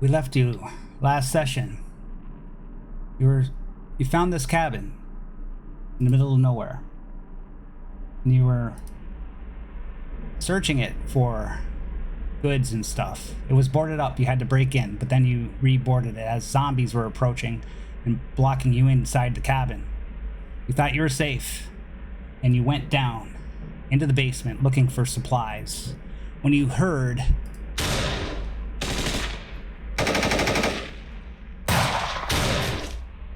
We left you last session. You found this cabin in the middle of nowhere. And you were searching it for goods and stuff. It was boarded up. You had to break in, but then you re-boarded it as zombies were approaching and blocking you inside the cabin. You thought you were safe, and you went down into the basement looking for supplies when you heard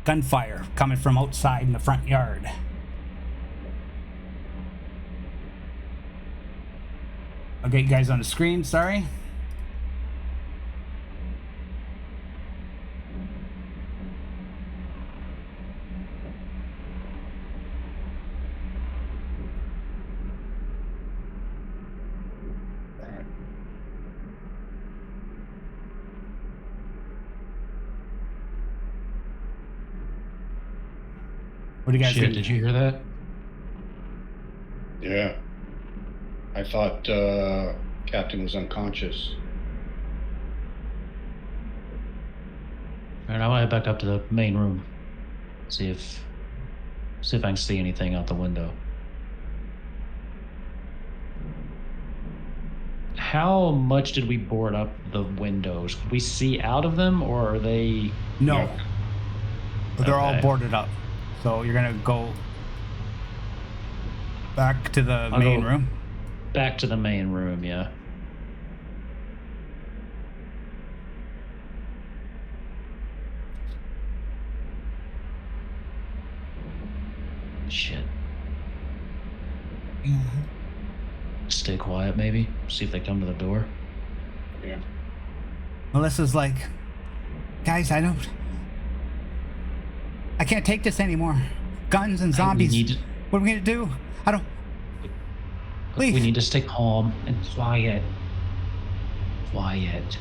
gunfire coming from outside in the front yard. I'll get you guys on the screen, sorry. What do you guys think? Did you hear that? Yeah. I thought Captain was unconscious. Alright, I want to head back up to the main room. See if I can see anything out the window. How much did we board up the windows? Could we see out of them, or are they... No. They're all Okay. boarded up. So you're gonna go back to the main room? Back to the main room, yeah. Shit. Stay quiet, maybe. See if they come to the door. Yeah. Melissa's like, guys, I can't take this anymore. Guns and zombies. What are we gonna do? Leave. We need to stay calm and quiet. Quiet.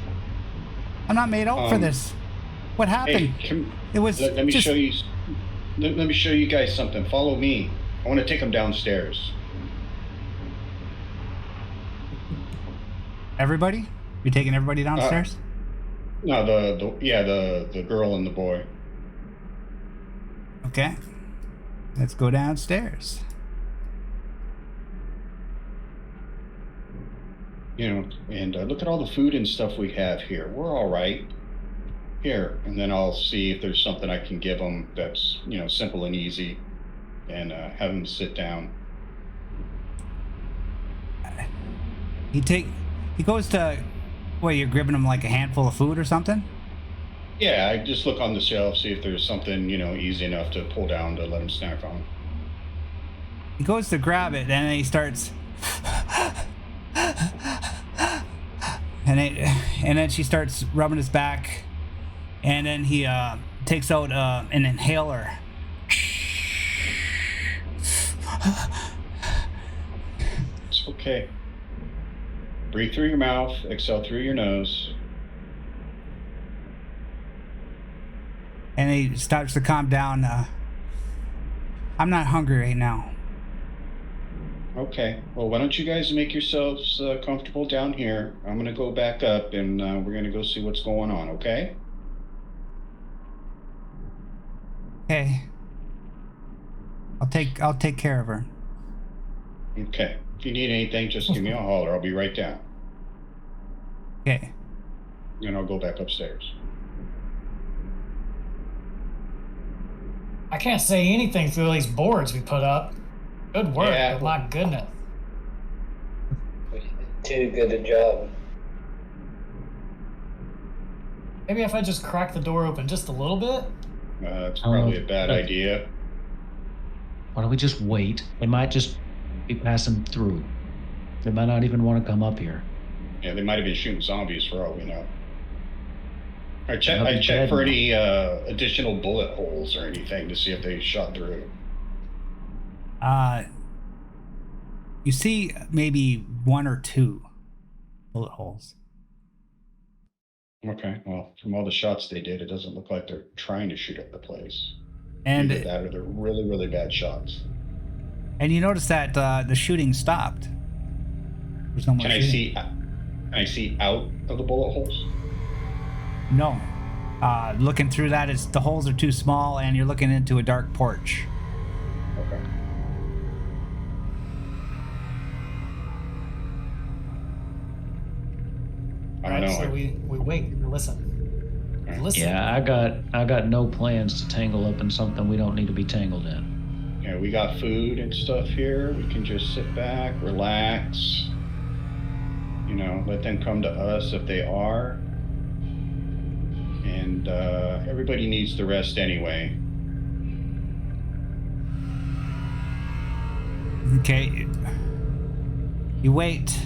I'm not made out for this. What happened? Hey, It was let me just... show you. Let me show you guys something. Follow me. I want to take them downstairs. Everybody? You're taking everybody downstairs? No, the girl and the boy. Okay. Let's go downstairs. You know, and look at all the food and stuff we have here. We're all right. Here, and then I'll see if there's something I can give them that's, you know, simple and easy, and have them sit down. He goes to... What, you're giving him like a handful of food or something? Yeah, I just look on the shelf, see if there's something, you know, easy enough to pull down to let them snack on. He goes to grab it, and then he starts... and then she starts rubbing his back, and then he takes out an inhaler. It's okay. Breathe through your mouth, exhale through your nose. And he starts to calm down. I'm not hungry right now. Okay, well, why don't you guys make yourselves comfortable down here? I'm gonna go back up, and we're gonna go see what's going on, okay? Okay. I'll take care of her. Okay. If you need anything, just give me a holler. I'll be right down. Okay. And I'll go back upstairs. I can't say anything through these boards we put up. Good work, Yeah. but my goodness. Too good a job. Maybe if I just crack the door open just a little bit? It's probably a bad idea. Why don't we just wait? They might just be passing through. They might not even want to come up here. Yeah, they might have been shooting zombies for all we know. I They'll checked be dead for now. any additional bullet holes or anything to see if they shot through. You see maybe one or two bullet holes. Okay, well, from all the shots they did, it doesn't look like they're trying to shoot up the place. And Either that or they're really, really bad shots. and you notice that the shooting stopped. There's no more Can shooting. I see out of the bullet holes? No. Looking through that, the holes are too small, and you're looking into a dark porch. Okay. I don't know. So we wait and listen. Right. Listen. Yeah, I got no plans to tangle up in something we don't need to be tangled in. Yeah, we got food and stuff here. We can just sit back, relax. You know, let them come to us if they are. And everybody needs to rest anyway. Okay. You wait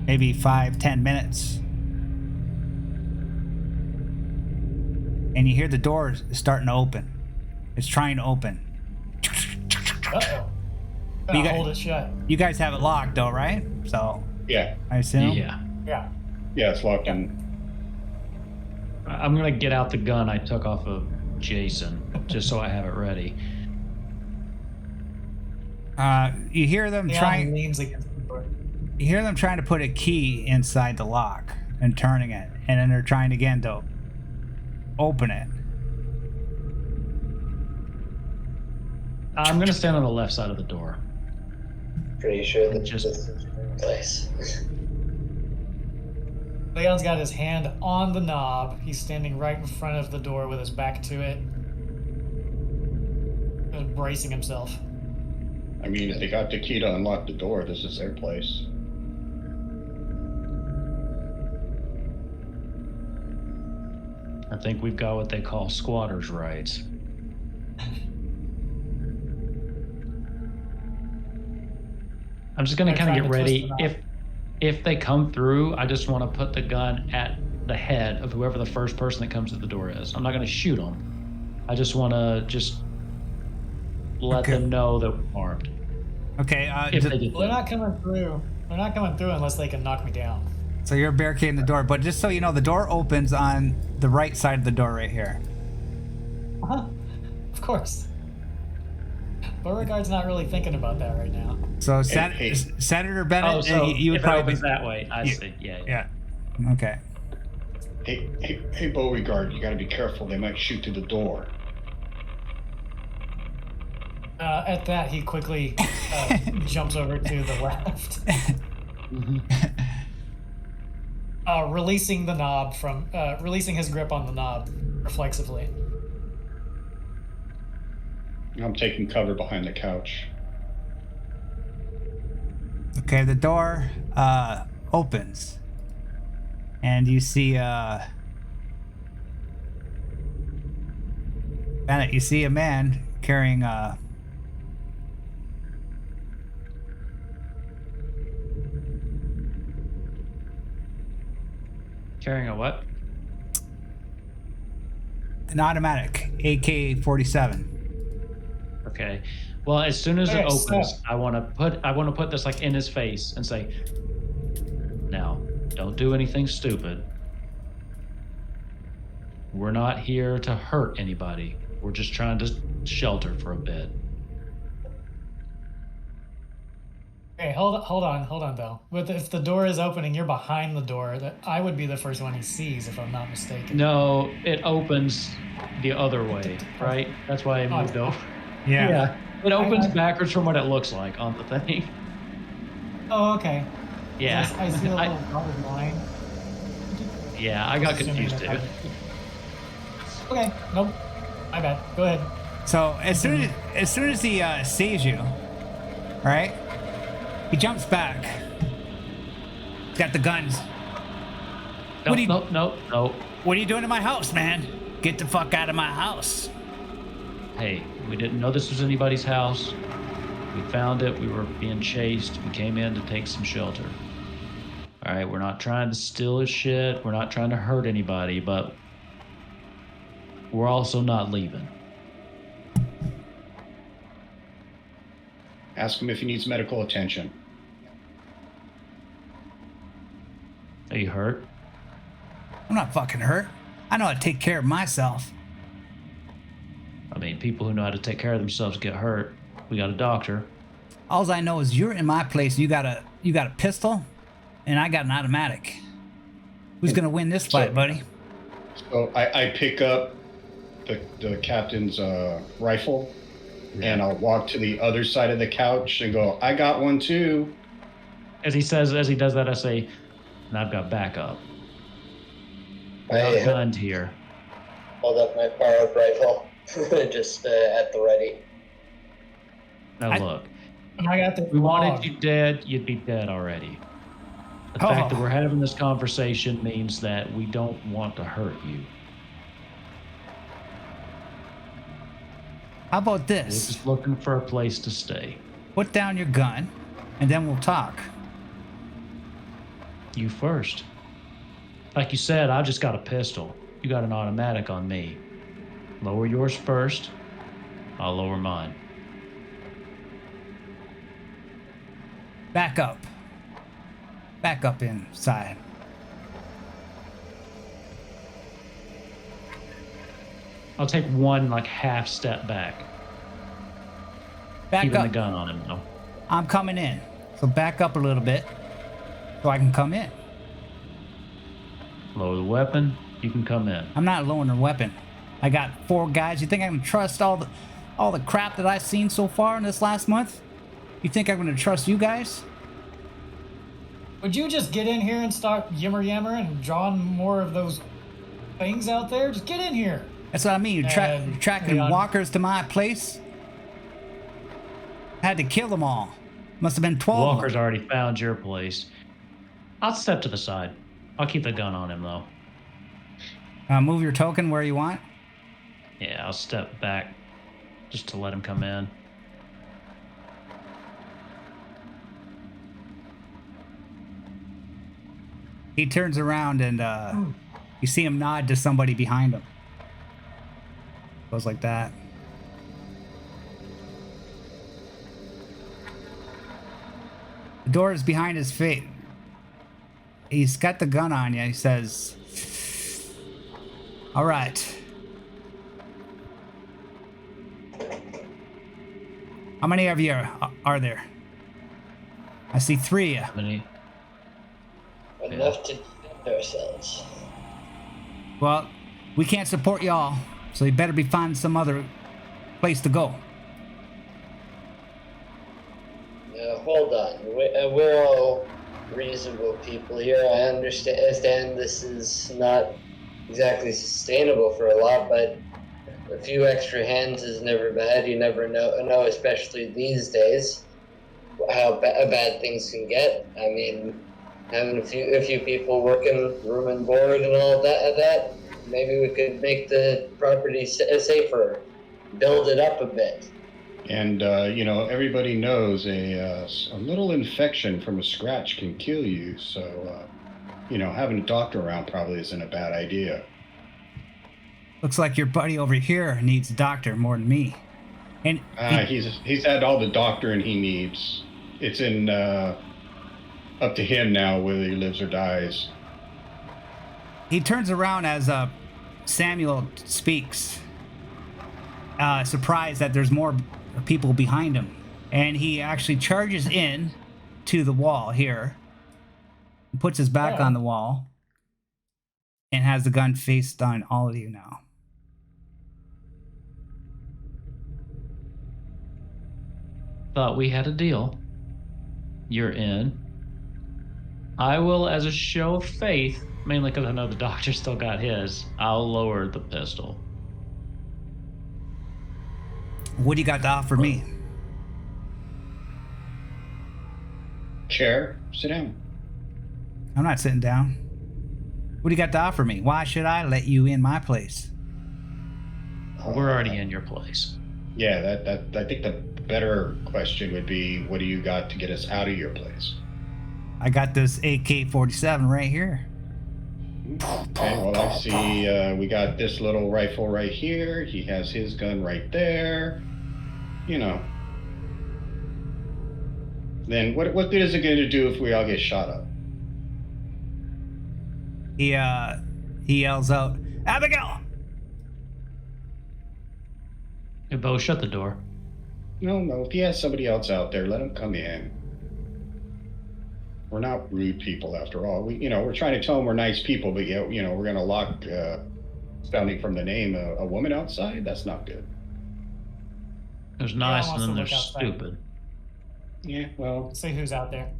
maybe 5-10 minutes. And you hear the door starting to open. It's trying to open. Uh-oh. You Gotta hold it shut. You guys have it locked though, right? So Yeah. I assume. Yeah. Yeah. Yeah, it's locked in. I'm gonna get out the gun I took off of Jason, just so I have it ready. You hear them Leon trying. leans against the door. You hear them trying to put a key inside the lock and turning it, and then they're trying again to open it. I'm gonna stand on the left side of the door. Pretty sure that Just- this is the place. Leon's got his hand on the knob. He's standing right in front of the door with his back to it. Just bracing himself. I mean, if they got the key to unlock the door, this is their place. I think we've got what they call squatters' rights. I'm just gonna They're kind of trying get to twist ready. the knob. If they come through, I just want to put the gun at the head of whoever the first person that comes to the door is. I'm not gonna shoot them. I just want to let Okay. them know that we're armed. Okay. If they get Well, they're there. not coming through. They're not coming through unless they can knock me down. So you're barricading the door, but just so you know, the door opens on the right side of the door right here. Uh-huh. Of course. Beauregard's not really thinking about that right now. So hey. Senator Bennett, Oh, so you would if it probably opens that way, I see. Yeah. Yeah. Okay. Hey, Beauregard, you gotta be careful. They might shoot through the door. At that, he quickly jumps over to the left, releasing the knob from, releasing his grip on the knob reflexively. I'm taking cover behind the couch. Okay, the door opens, and you see Bennett. You see a man carrying Carrying a what? an automatic AK-47. Okay. Well, as soon as it Okay, opens, so- I want to put this like in his face and say, "Now, don't do anything stupid. We're not here to hurt anybody. We're just trying to shelter for a bit." Okay, hold on, though. But if the door is opening, you're behind the door. That I would be the first one he sees, if I'm not mistaken. No, it opens the other way, right? That's why I moved over. Yeah. It opens I- backwards from what it looks like on the thing. Oh, okay. Yeah. I see a little dotted line. Yeah, I got Assuming confused that too. Okay, nope. My bad. Go ahead. So as soon as he sees you, right? He jumps back. He's got the guns. What do you- No. What are you doing in my house, man? Get the fuck out of my house. Hey, we didn't know this was anybody's house. We found it. We were being chased. We came in to take some shelter. All right, we're not trying to steal his shit. We're not trying to hurt anybody, but we're also not leaving. Ask him if he needs medical attention. Are you hurt? I'm not fucking hurt. I know how to take care of myself. I mean, people who know how to take care of themselves get hurt. We got a doctor. All I know is you're in my place. You got a pistol, and I got an automatic. Who's gonna win this fight, buddy? So I pick up the captain's rifle, and I'll walk to the other side of the couch and go, I got one too. As he does that, I say, and I've got backup. We're I outgunned here. hold up my power-up rifle, just at the ready. Now look, I got the if we wanted log. you dead, you'd be dead already. The fact that we're having this conversation means that we don't want to hurt you. How about We're this? just looking for a place to stay. Put down your gun, and then we'll talk. You first. Like you said, I just got a pistol. You got an automatic on me. Lower yours first. I'll lower mine. Back up. Back up inside. I'll take one half step back. Back Keeping the up. gun on him though. I'm coming in. So back up a little bit so I can come in. Lower the weapon. You can come in. I'm not lowering a weapon. I got 4 guys. You think I can trust all the crap that I've seen so far in this last month? You think I'm going to trust you guys? Would you just get in here and start yammer and drawing more of those things out there? Just get in here. That's what I mean. You're tracking Leon. walkers to my place. Had to kill them all. Must have been 12 of Walker's them. already found your place. I'll step to the side. I'll keep the gun on him though. Move your token where you want. Yeah, I'll step back just to let him come in. He turns around and you see him nod to somebody behind him. Goes like that. The door is behind his face. He's got the gun on you. He says, all right. How many of you are there? I see 3 of you. How many? Enough to defend ourselves. Well, we can't support y'all, so you better be finding some other place to go. Hold on. We're all reasonable people here. I understand this is not exactly sustainable for a lot, but a few extra hands is never bad. You never know, especially these days, how bad things can get. I mean, having a few people working room and board and all that, maybe we could make the property safer, build it up a bit. And, everybody knows a little infection from a scratch can kill you. So, having a doctor around probably isn't a bad idea. Looks like your buddy over here needs a doctor more than me. And he's had all the doctoring he needs. It's up to him now whether he lives or dies. he turns around as Samuel speaks, surprised that there's more people behind him. And he actually charges in to the wall here, puts his back on the wall, and has the gun faced on all of you now. Thought we had a deal. You're in. I will, as a show of faith, mainly because I know the doctor still got his, I'll lower the pistol. What do you got to offer me? Chair, sit down. I'm not sitting down. What do you got to offer me? Why should I let you in my place? We're already in your place. Yeah, that I think the better question would be, what do you got to get us out of your place? I got this AK-47 right here. Okay, well, I see we got this little rifle right here. He has his gun right there. You know. Then what good is it going to do if we all get shot up? He yells out, Abigail! Hey, Bo, shut the door. No, if he has somebody else out there, let him come in. We're not rude people after all. We're trying to tell them we're nice people, but yet, we're going to lock sounding from the name, a woman outside? That's not good. There's nice wants and then to there's look outside. stupid. Yeah, well, See who's out there.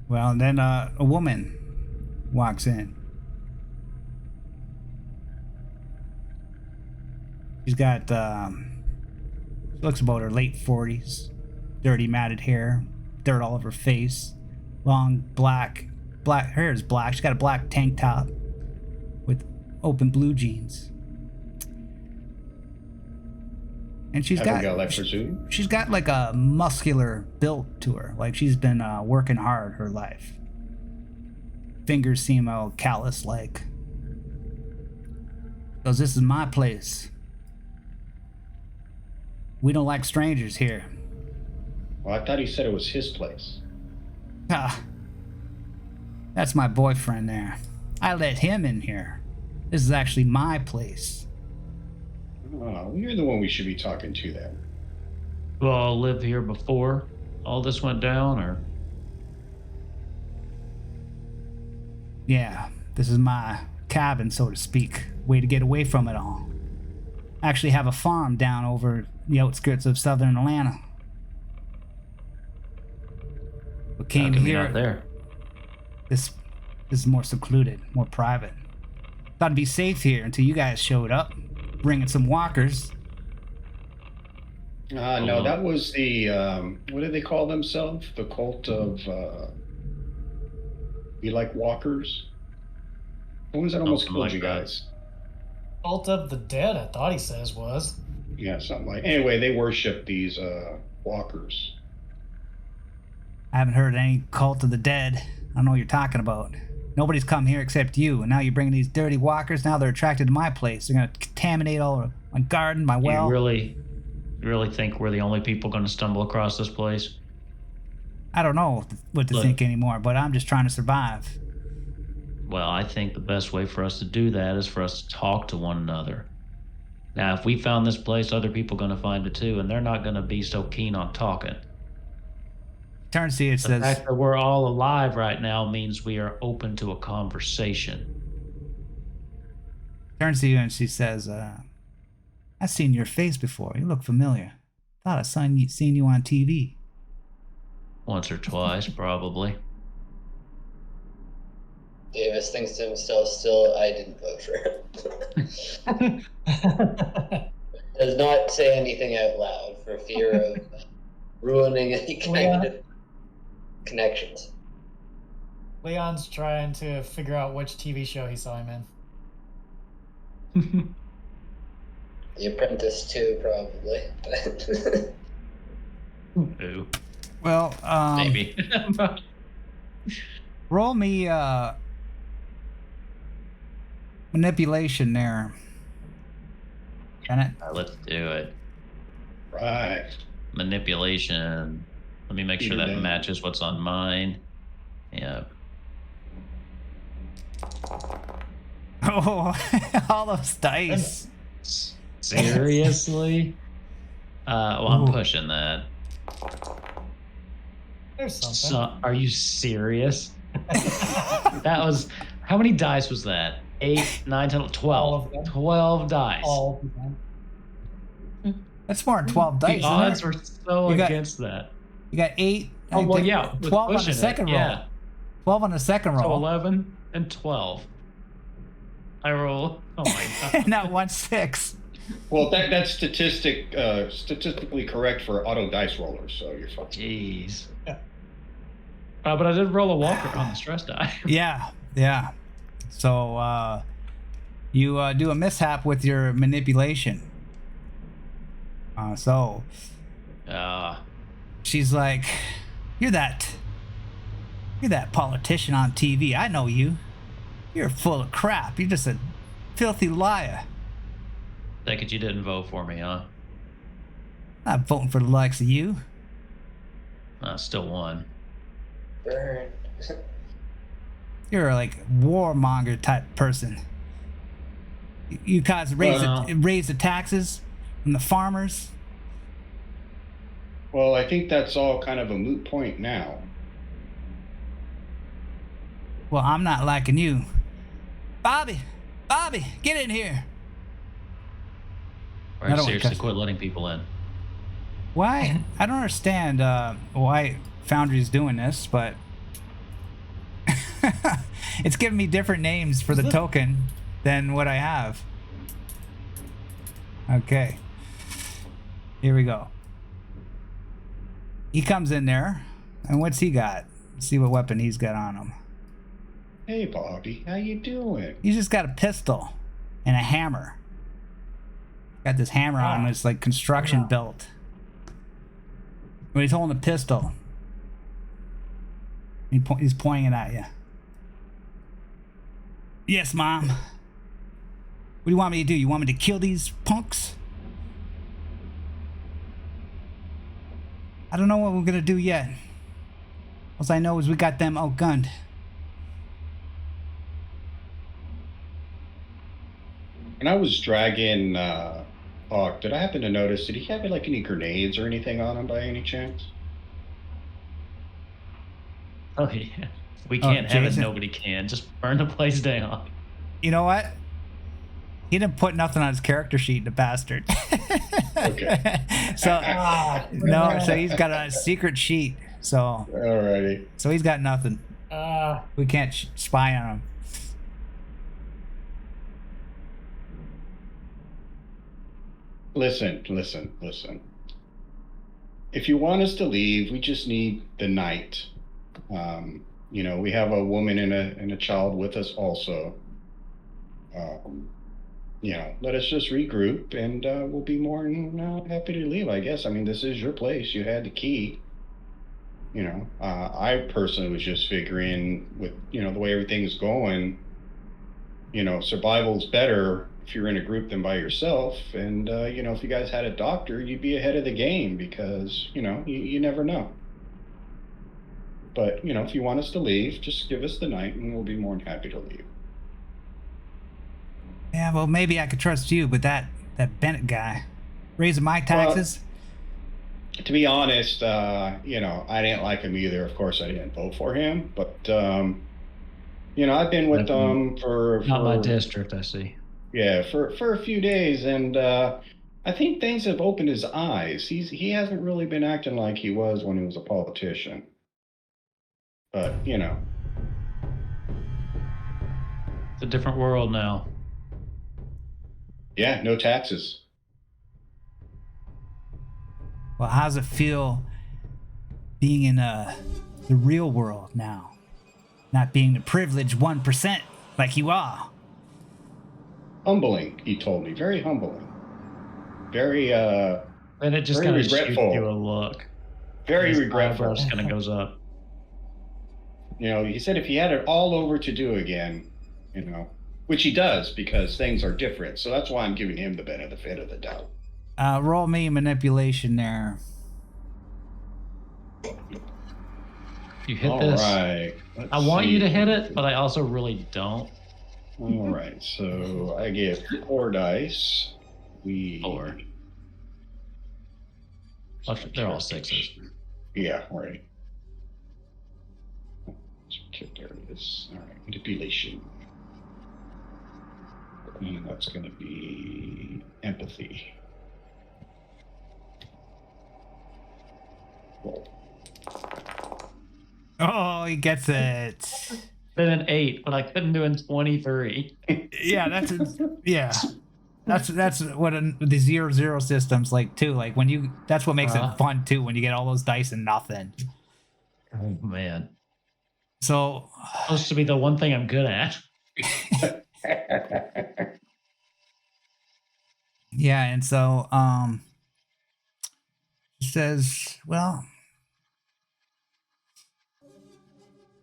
Well, and then a woman walks in. She's got, she looks about her late 40s, dirty matted hair, dirt all over her face, long black hair is black. She's got a black tank top with open blue jeans. And she's haven't got got, left for Zoom. she's got like a muscular build to her. Like she's been working hard her life. Fingers seem all callous like. Because this is my place. We don't like strangers here. Well, I thought he said it was his place. Ah, that's my boyfriend there. I let him in here. This is actually my place. Oh, you're the one we should be talking to then. You all lived here before all this went down, or? Yeah, this is my cabin, so to speak. Way to get away from it all. I actually have a farm down over the outskirts of southern Atlanta. But came How come you're here. not there? This is more secluded, more private. Thought it'd be safe here until you guys showed up, bringing some walkers. No, that was the, what did they call themselves? The cult of, we like walkers? What was that almost Something killed like you that. guys? Cult of the Dead, I thought he says was. Yeah, something like, anyway, they worship these, walkers. I haven't heard any cult of the dead. I don't know what you're talking about. Nobody's come here except you, and now you're bringing these dirty walkers. Now they're attracted to my place. They're gonna contaminate all of my garden, my well. You really think we're the only people going to stumble across this place? I don't know what to Look. think anymore, but I'm just trying to survive. Well, I think the best way for us to do that is for us to talk to one another. Now, if we found this place, other people are going to find it too, and they're not going to be so keen on talking. Turns to you, it The says, fact that we're all alive right now means we are open to a conversation. turns to you, and she says, I've seen your face before. You look familiar. Thought I seen you on TV. Once or twice, probably. Davis thinks to himself, still, I didn't vote for him. Does not say anything out loud for fear of ruining any kind of connections. Leon's trying to figure out which TV show he saw him in. The Apprentice too, probably. Ooh, Well, maybe. roll me manipulation there. Can it? Let's do it. Right. Manipulation. Let me make sure Peter that Dan. matches what's on mine. Yeah. Oh, all those dice. Seriously? Well, I'm Ooh. pushing that. There's something. So, are you serious? That was, how many dice was that? 8, 9, 10, 12. All of them. 12 dice. All the time. That's more than 12 dice. The isn't odds it? were so You got- against that. You got 8. Oh, I well, think yeah. with 12 on the pushing it, second roll. yeah. 12 on the second So roll. 11 and 12. I roll. Oh my god. Not 1 6. Well, that's statistically correct for auto dice rollers, so you're fine. Jeez. Yeah. But I did roll a walker on the stress die. Yeah. So you do a mishap with your manipulation. So she's like, You're that politician on TV. I know you. You're full of crap. You're just a filthy liar. Take it you didn't vote for me, huh? Not voting for the likes of you. Still won. Burn. You're like warmonger type person. You guys raise the taxes from the farmers. Well, I think that's all kind of a moot point now. Well, I'm not liking you. Bobby, get in here. All I right, don't seriously, cuss. quit letting people in. Why? I don't understand why Foundry's doing this, but it's giving me different names for the token than what I have. Okay. Here we go. He comes in there, and what's he got? Let's see what weapon he's got on him. Hey, Bobby, how you doing? He's just got a pistol and a hammer. Got this hammer on him. It's like construction belt. But he's holding a pistol. He's pointing it at you. Yes, Mom. What do you want me to do? You want me to kill these punks? I don't know what we're gonna do yet. All I know is we got them outgunned. When I was dragging Hawk, did I happen to notice, did he have like any grenades or anything on him by any chance? Oh yeah, we can't have it. Jason? Nobody can. Just burn the place down. You know what? He didn't put nothing on his character sheet, the bastard. Okay. So no, so he's got a secret sheet. So Alrighty. so he's got nothing. We can't spy on him. Listen. If you want us to leave, we just need the night. You know, we have a woman and a child with us also. You know, let us just regroup, and we'll be more than happy to leave, I guess. I mean, this is your place. You had the key. You know, I personally was just figuring with, you know, the way everything's going, you know, survival's better if you're in a group than by yourself. And, you know, if you guys had a doctor, you'd be ahead of the game because, you know, you never know. But, you know, if you want us to leave, just give us the night and we'll be more than happy to leave. Yeah, well, maybe I could trust you, but that Bennett guy raising my taxes. To be honest, you know, I didn't like him either. Of course, I didn't vote for him, but you know, I've been with them for Not my district, I see. Yeah, for a few days, and I think things have opened his eyes. He hasn't really been acting like he was when he was a politician. But you know, It's a different world now. yeah, no taxes. Well, how's it feel being in the real world now? Not being the privileged 1% like you are. Humbling, he told me. Very humbling. Very And it just Very kind of shoots regretful. you a look. very His regretful. eyebrow just kind of goes up. You know, he said if he had it all over to do again, you know, which he does because things are different. So that's why I'm giving him the benefit of the doubt. Roll me manipulation there. You hit All this. right. I want you to hit it, but I also really don't. All right. So I get 4 dice. Four. They're all sixes. Yeah, right. There it is. All right. Manipulation. And that's going to be empathy. Roll. Oh, he gets it. Been an 8, but I couldn't do in 23. Yeah, that's that's what the 0-0 system's like too. Like when you, that's what makes it fun too. When you get all those dice and nothing. Oh man, So supposed to be the one thing I'm good at. yeah, and so he says, well,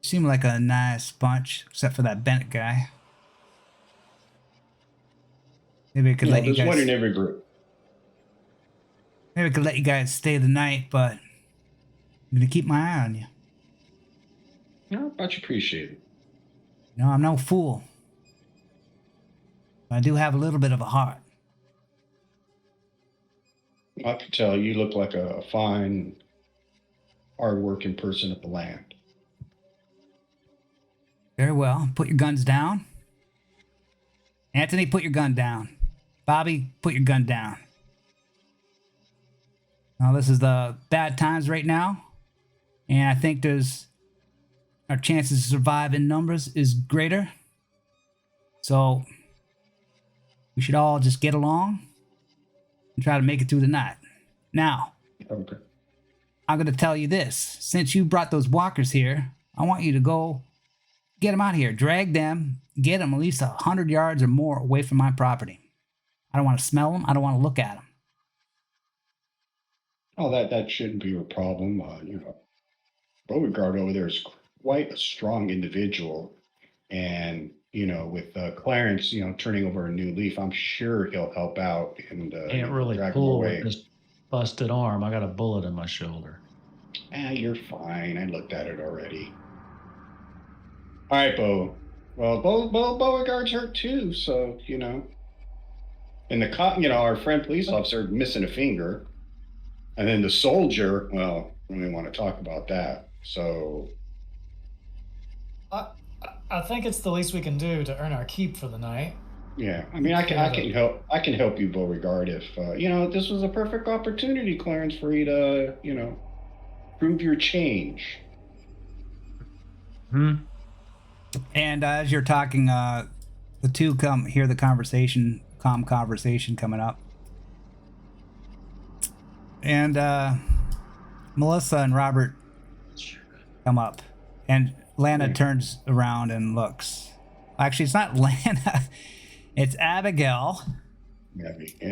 seem like a nice bunch, except for that Bennett guy. Maybe I could let you there's one in guys. every group. Maybe I could let you guys stay the night, but I'm gonna keep my eye on you. No, much appreciated. No, I'm no fool. I do have a little bit of a heart. I can tell you look like a fine, hard-working person of the land. Very well. Put your guns down. Anthony, put your gun down. Bobby, put your gun down. Now, this is the bad times right now. And I think our chances to survive in numbers is greater. So we should all just get along and try to make it through the night. Now, Okay. I'm going to tell you this. Since you brought those walkers here, I want you to go get them out of here. Drag them. Get them at least 100 yards or more away from my property. I don't want to smell them. I don't want to look at them. Oh, that shouldn't be a problem. Beauregard over there is quite a strong individual, and with Clarence, turning over a new leaf, I'm sure he'll help out and Can't really drag him pull away. with this busted arm. I got a bullet in my shoulder. You're fine. I looked at it already. All right, Bo. Well, Beauregard's hurt too, so and the cop, our friend police officer missing a finger, and then the soldier. Well, we don't want to talk about that. So I think it's the least we can do to earn our keep for the night. yeah, I mean, I can help. I can help you, Beauregard, if this was a perfect opportunity, Clarence, for you to prove your change. And as you're talking, the two hear the conversation coming up. And Melissa and Robert come up. And Lana turns around and looks. Actually, it's not Lana. It's Abigail. Yeah,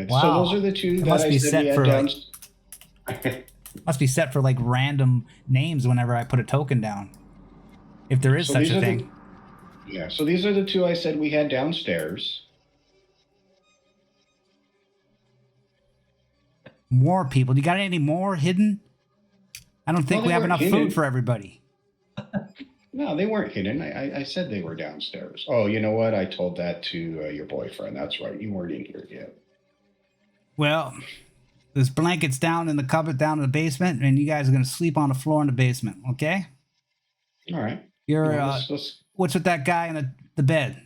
Wow. So those are the two It that must I be said set we had for, down. Must be set for like random names whenever I put a token down. If there is So such these a are the- thing. Yeah, so these are the two I said we had downstairs. More people. You got any more hidden? I don't think Well, we they have weren't enough hidden. food for everybody. No, they weren't hidden. I said they were downstairs. Oh, you know what? I told that to your boyfriend. That's right. You weren't in here yet. Well, there's blankets down in the cupboard down in the basement, and you guys are going to sleep on the floor in the basement, okay? All right. You're, Let's- what's with that guy in the bed?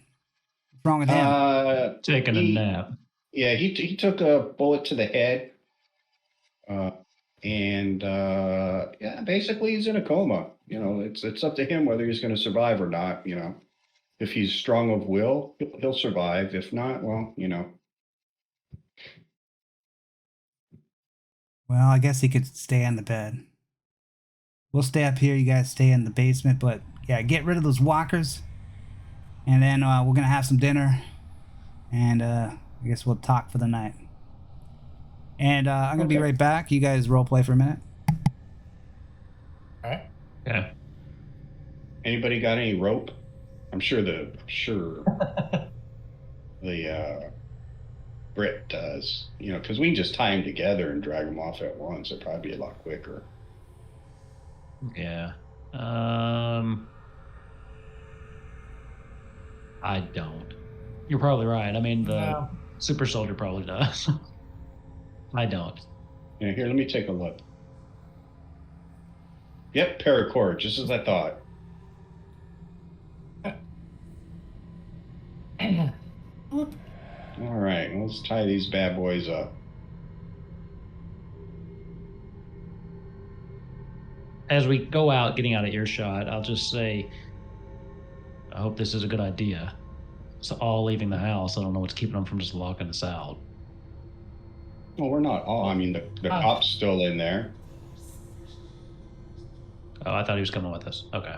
What's wrong with him? Taking a nap. Yeah, he took a bullet to the head. Yeah, basically he's in a coma. It's up to him whether he's going to survive or not. If he's strong of will, he'll survive. If not, well, Well, I guess he could stay in the bed. We'll stay up here. You guys stay in the basement. But, yeah, get rid of those walkers. And then we're going to have some dinner. And I guess we'll talk for the night. And I'm going to be right back. You guys roleplay for a minute. All right. Yeah. Anybody got any rope? I'm sure the Brit does. Because we can just tie them together and drag them off at once. It'd probably be a lot quicker. Yeah. I don't. You're probably right. I mean, the super soldier probably does. I don't. Yeah, here, let me take a look. Yep, paracord, just as I thought. All right, let's tie these bad boys up. As we go out, getting out of earshot, I'll just say, I hope this is a good idea. So all leaving the house. I don't know what's keeping them from just locking us out. Well, we're not all. I mean, the cop's still in there. Oh, I thought he was coming with us. Okay.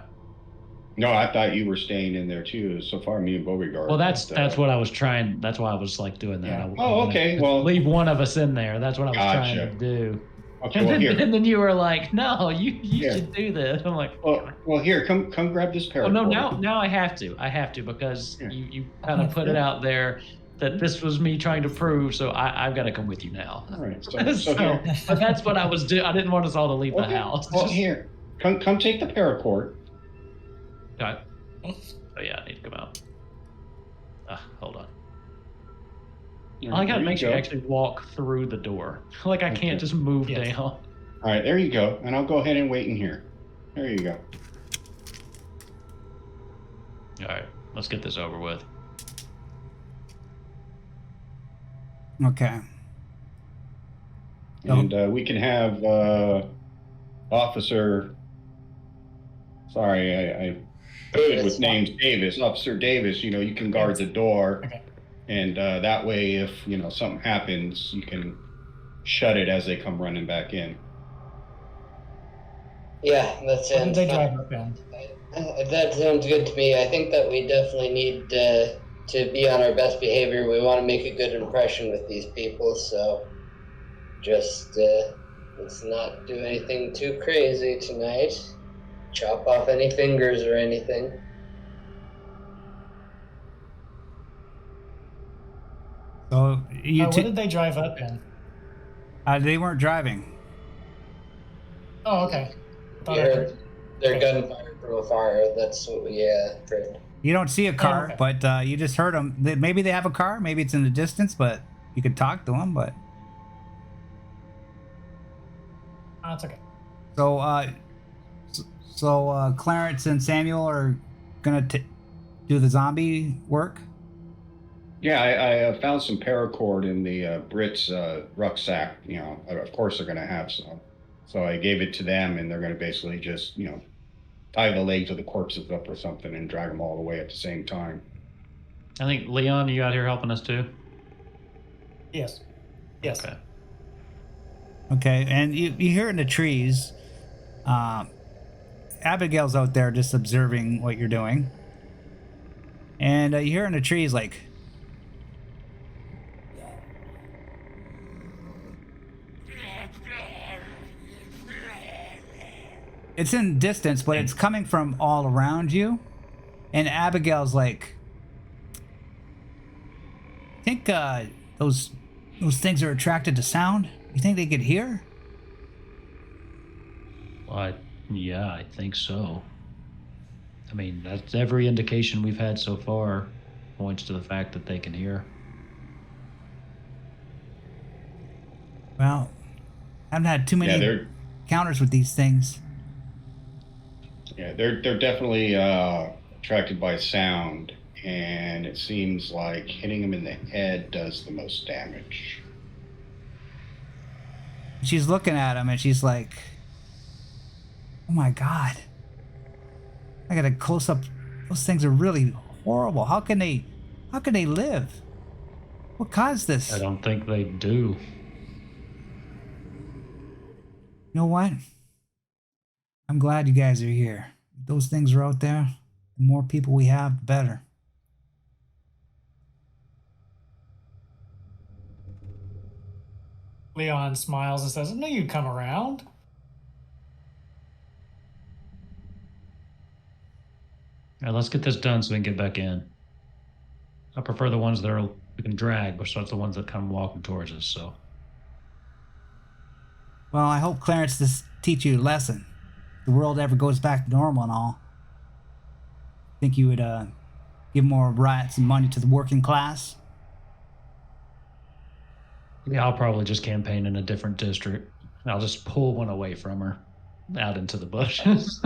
No, I thought you were staying in there too. So far, me and Beauregard. Well, that's what I was trying. That's why I was like doing that. Yeah. I Okay. Well, leave one of us in there. That's what I was trying Gotcha. to do. Okay. And, Well, then, here. and then you were like, "No, you Yeah. should do this." I'm like, Well, here. Come grab this paracord. "Oh no, now I have to. I have to because Yeah. you kind of put it out there that this was me trying to prove. So I've got to come with you now." All right. So here. But that's what I was doing. I didn't want us all to leave the Okay. house. Well, here. Come take the paracord. Okay. Oh yeah, I need to come out. Hold on. I gotta make sure you actually walk through the door. Like I can't just move down. All right, there you go. And I'll go ahead and wait in here. There you go. Let's get this over with. Okay. And we can have Officer. Sorry, I good with names. Davis, Officer Davis. You can guard the door, Okay. and that way, if something happens, you can shut it as they come running back in. Yeah, that What did sounds they fine. drive up in? That sounds good to me. I think that we definitely need to be on our best behavior. We want to make a good impression with these people, so just let's not do anything too crazy tonight. Chop off any fingers or anything. So you What did they drive up in? they weren't driving. Oh, okay. We heard their gunfire from afar. That's what we heard. You don't see a car, okay. but you just heard them. Maybe they have a car. Maybe it's in the distance, but you could talk to them. But That's okay. so Clarence and Samuel are gonna do the zombie work. Yeah, I found some paracord in the Brits' rucksack. Of course they're going to have some. So I gave it to them, and they're going to basically just, tie the legs of the corpses up or something and drag them all the way at the same time. I think, Leon, you out here helping us too? Yes. Yes. Okay. Okay, and you hear in the trees, Abigail's out there just observing what you're doing. And you hear in the trees, like, it's in distance, but it's coming from all around you. And Abigail's like, I think those things are attracted to sound. You think they could hear? Well, yeah, I think so. I mean, that's every indication we've had so far points to the fact that they can hear. Well, I haven't had too many encounters with these things. Yeah, they're definitely attracted by sound, and it seems like hitting them in the head does the most damage. She's looking at him and she's like, oh my God. I got a close up. Those things are really horrible. How can they live? What caused this? I don't think they do. You know what? I'm glad you guys are here. If those things are out there, the more people we have, the better. Leon smiles and says, "I knew you'd come around." All right, let's get this done so we can get back in. I prefer the ones that we can drag, but so it's the ones that come walking towards us. So. Well, I hope Clarence this teach you a lesson. If the world ever goes back to normal and all. Think you would give more rights and money to the working class? Yeah, I'll probably just campaign in a different district. I'll just pull one away from her out into the bushes.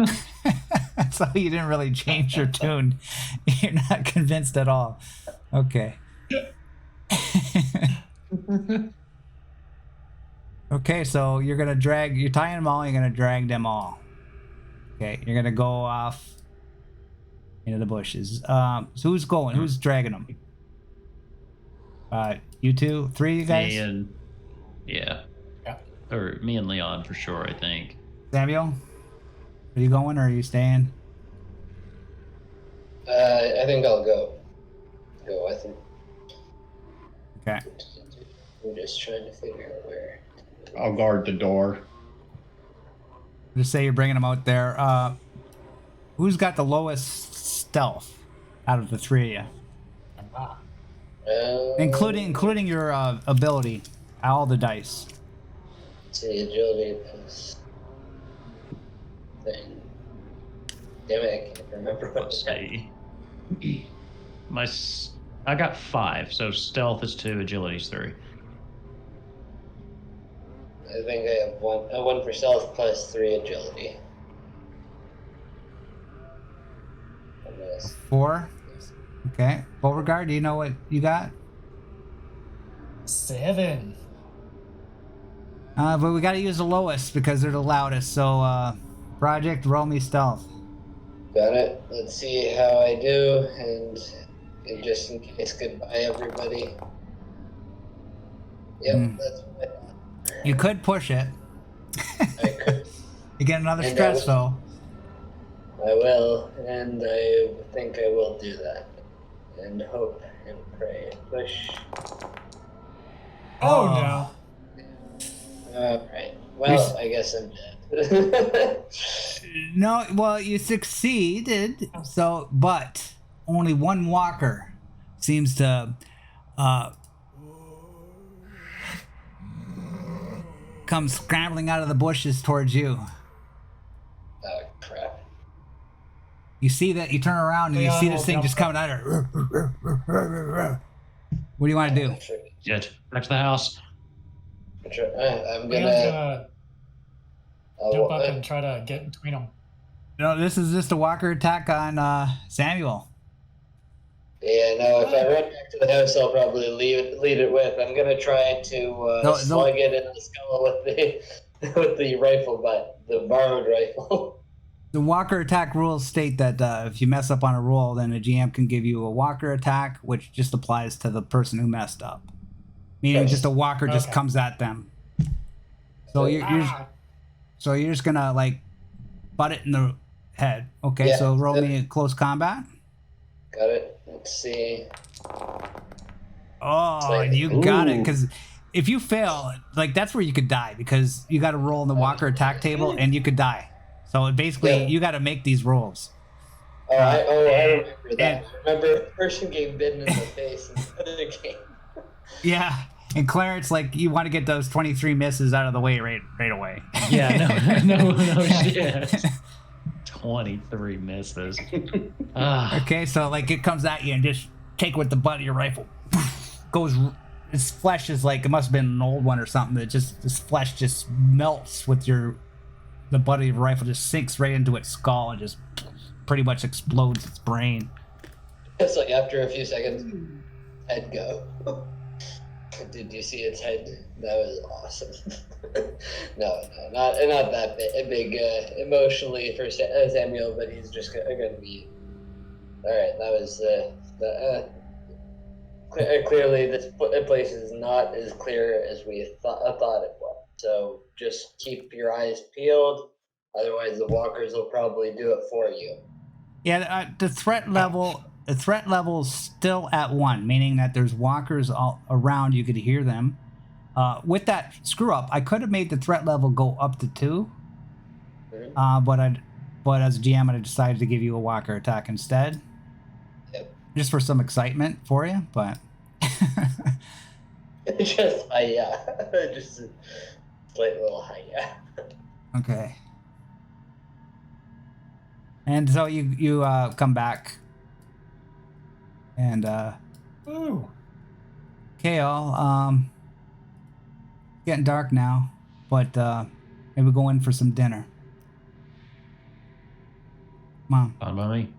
So you didn't really change your tune. You're not convinced at all. Okay. Okay, so you're tying them all, you're gonna drag them all. Okay, you're gonna go off into the bushes. So who's going? Who's dragging them? You two, three of you guys? Me and yeah. Or me and Leon for sure, I think. Samuel? Are you going or are you staying? I think I'll go. I think. Okay. We're just trying to figure out where. I'll guard the door. Just say you're bringing them out there. Who's got the lowest stealth out of the three of you? Including your ability. All the dice. Let's see, agility plus thing. Damn it, I can't remember what Let's see. I got 5, so stealth is 2, agility is 3. I think I have one for stealth plus 3 agility. 4. Okay. Beauregard, do you know what you got? 7. But we gotta use the lowest because they're the loudest. So, Project, roll me stealth. Got it. Let's see how I do, and just in case, goodbye, everybody. Yep, that's what You could push it. I could. You get another And stress, though. I will, and I think I will do that. And hope and pray. Push. Oh, no. Alright. Well, I guess I'm dead. No, well, you succeeded. So, but only one walker seems to come scrambling out of the bushes towards you. Oh, crap. You see that? You turn around and you Yeah, see this I'll thing jump just coming out of her. What do you want to do? Jet, back to the house. I'm Leon's gonna. gonna jump up and try to get between them. No, this is just a walker attack on Samuel. Yeah, no, if I run back to the house, I'll probably lead it with. I'm gonna try to slug it in the skull with the rifle butt, the borrowed rifle. The walker attack rules state that if you mess up on a roll, then a GM can give you a walker attack, which just applies to the person who messed up. Meaning, just a walker just comes at them. So you're just gonna like butt it in the head. Okay, Yeah, so roll me a close combat. Got it. Let's see. Oh, you got it. Because if you fail, like that's where you could die because you got to roll in the walker attack table and you could die. So basically, you got to make these rolls. I remember that. Remember, person getting bitten in the face in the other game. Yeah, and Clarence, like you want to get those 23 misses out of the way right away. Yeah, no shit. 23 misses. Okay, so like it comes at you and just take with the butt of your rifle. Goes, its flesh is like it must have been an old one or something. That just this flesh just melts with the butt of your rifle just sinks right into its skull and just pretty much explodes its brain. It's like after a few seconds, head go. Did you see its head? That was awesome. no, not that big emotionally for Samuel, but he's just gonna be. All right, that was clearly this place is not as clear as we thought it was. So just keep your eyes peeled. Otherwise, the walkers will probably do it for you. Yeah, the threat level. The threat level's still at 1, meaning that there's walkers all around. You could hear them. With that screw up, I could have made the threat level go up to 2. But as a GM, I decided to give you a walker attack instead. Yep. Just for some excitement for you, but just just a slight little hi-ya. Okay. And so you come back. And Ooh. Kale, getting dark now, but maybe go in for some dinner. Come on. Fine by me.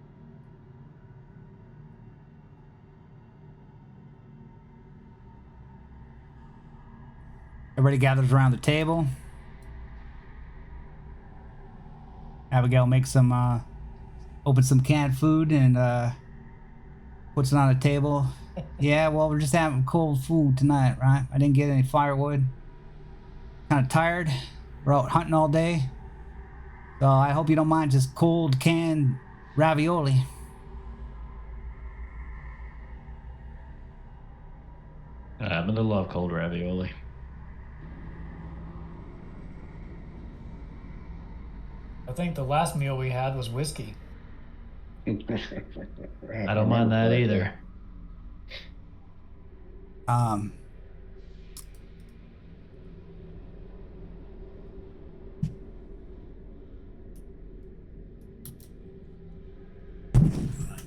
Everybody gathers around the table. Abigail makes some opens some canned food and puts it on the table. Yeah, well, we're just having cold food tonight, right? I didn't get any firewood. Kind of tired. We're out hunting all day. So I hope you don't mind just cold canned ravioli. I happen to love cold ravioli. I think the last meal we had was whiskey. I don't mind that either.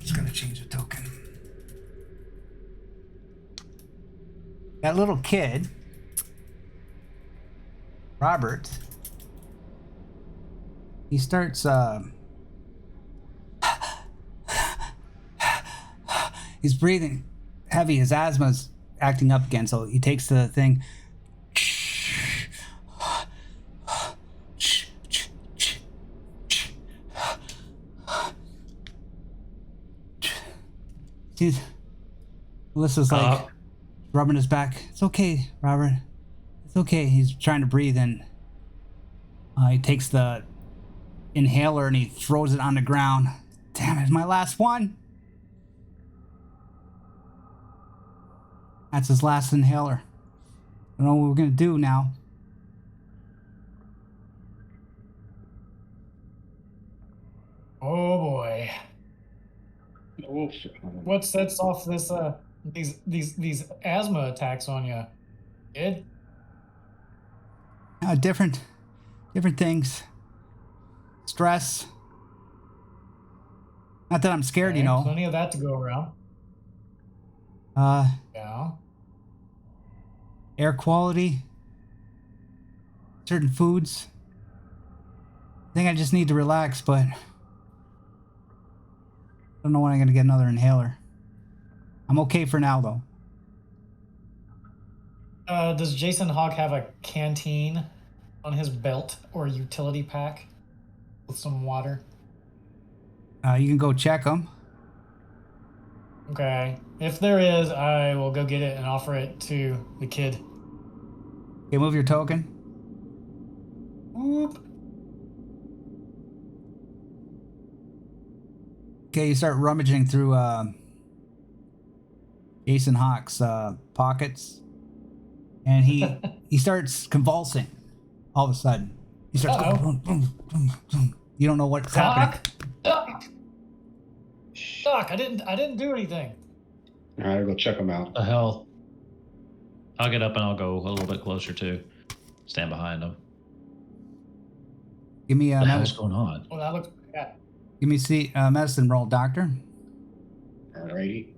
Just gonna change the token. That little kid, Robert, he starts He's breathing heavy. His asthma's acting up again, so he takes the thing. He's, Melissa's like rubbing his back. It's okay, Robert. It's okay. He's trying to breathe in. He takes the inhaler and he throws it on the ground. Damn, it's my last one. That's his last inhaler. I don't know what we're gonna do now. Oh boy. Oof. What sets off this these asthma attacks on you, kid? Different things. Stress. Not that I'm scared, Okay, you know. plenty of that to go around. Yeah. Air quality. Certain foods. I think I just need to relax, but I don't know when I'm gonna get another inhaler. I'm okay for now, though. Does Jason Hawk have a canteen on his belt or utility pack with some water? You can go check them. Okay. If there is, I will go get it and offer it to the kid. Okay, move your token. Whoop. Okay, you start rummaging through Jason Hawk's pockets, and he starts convulsing. All of a sudden, he starts going boom, boom, boom, boom. You don't know what's happening. Doc, I didn't do anything. All right, I'll go check him out. The hell. I'll get up and I'll go a little bit closer too. Stand behind him. Give me What the hell's going on? Well, that looks bad. give me medicine roll, doctor. Alrighty.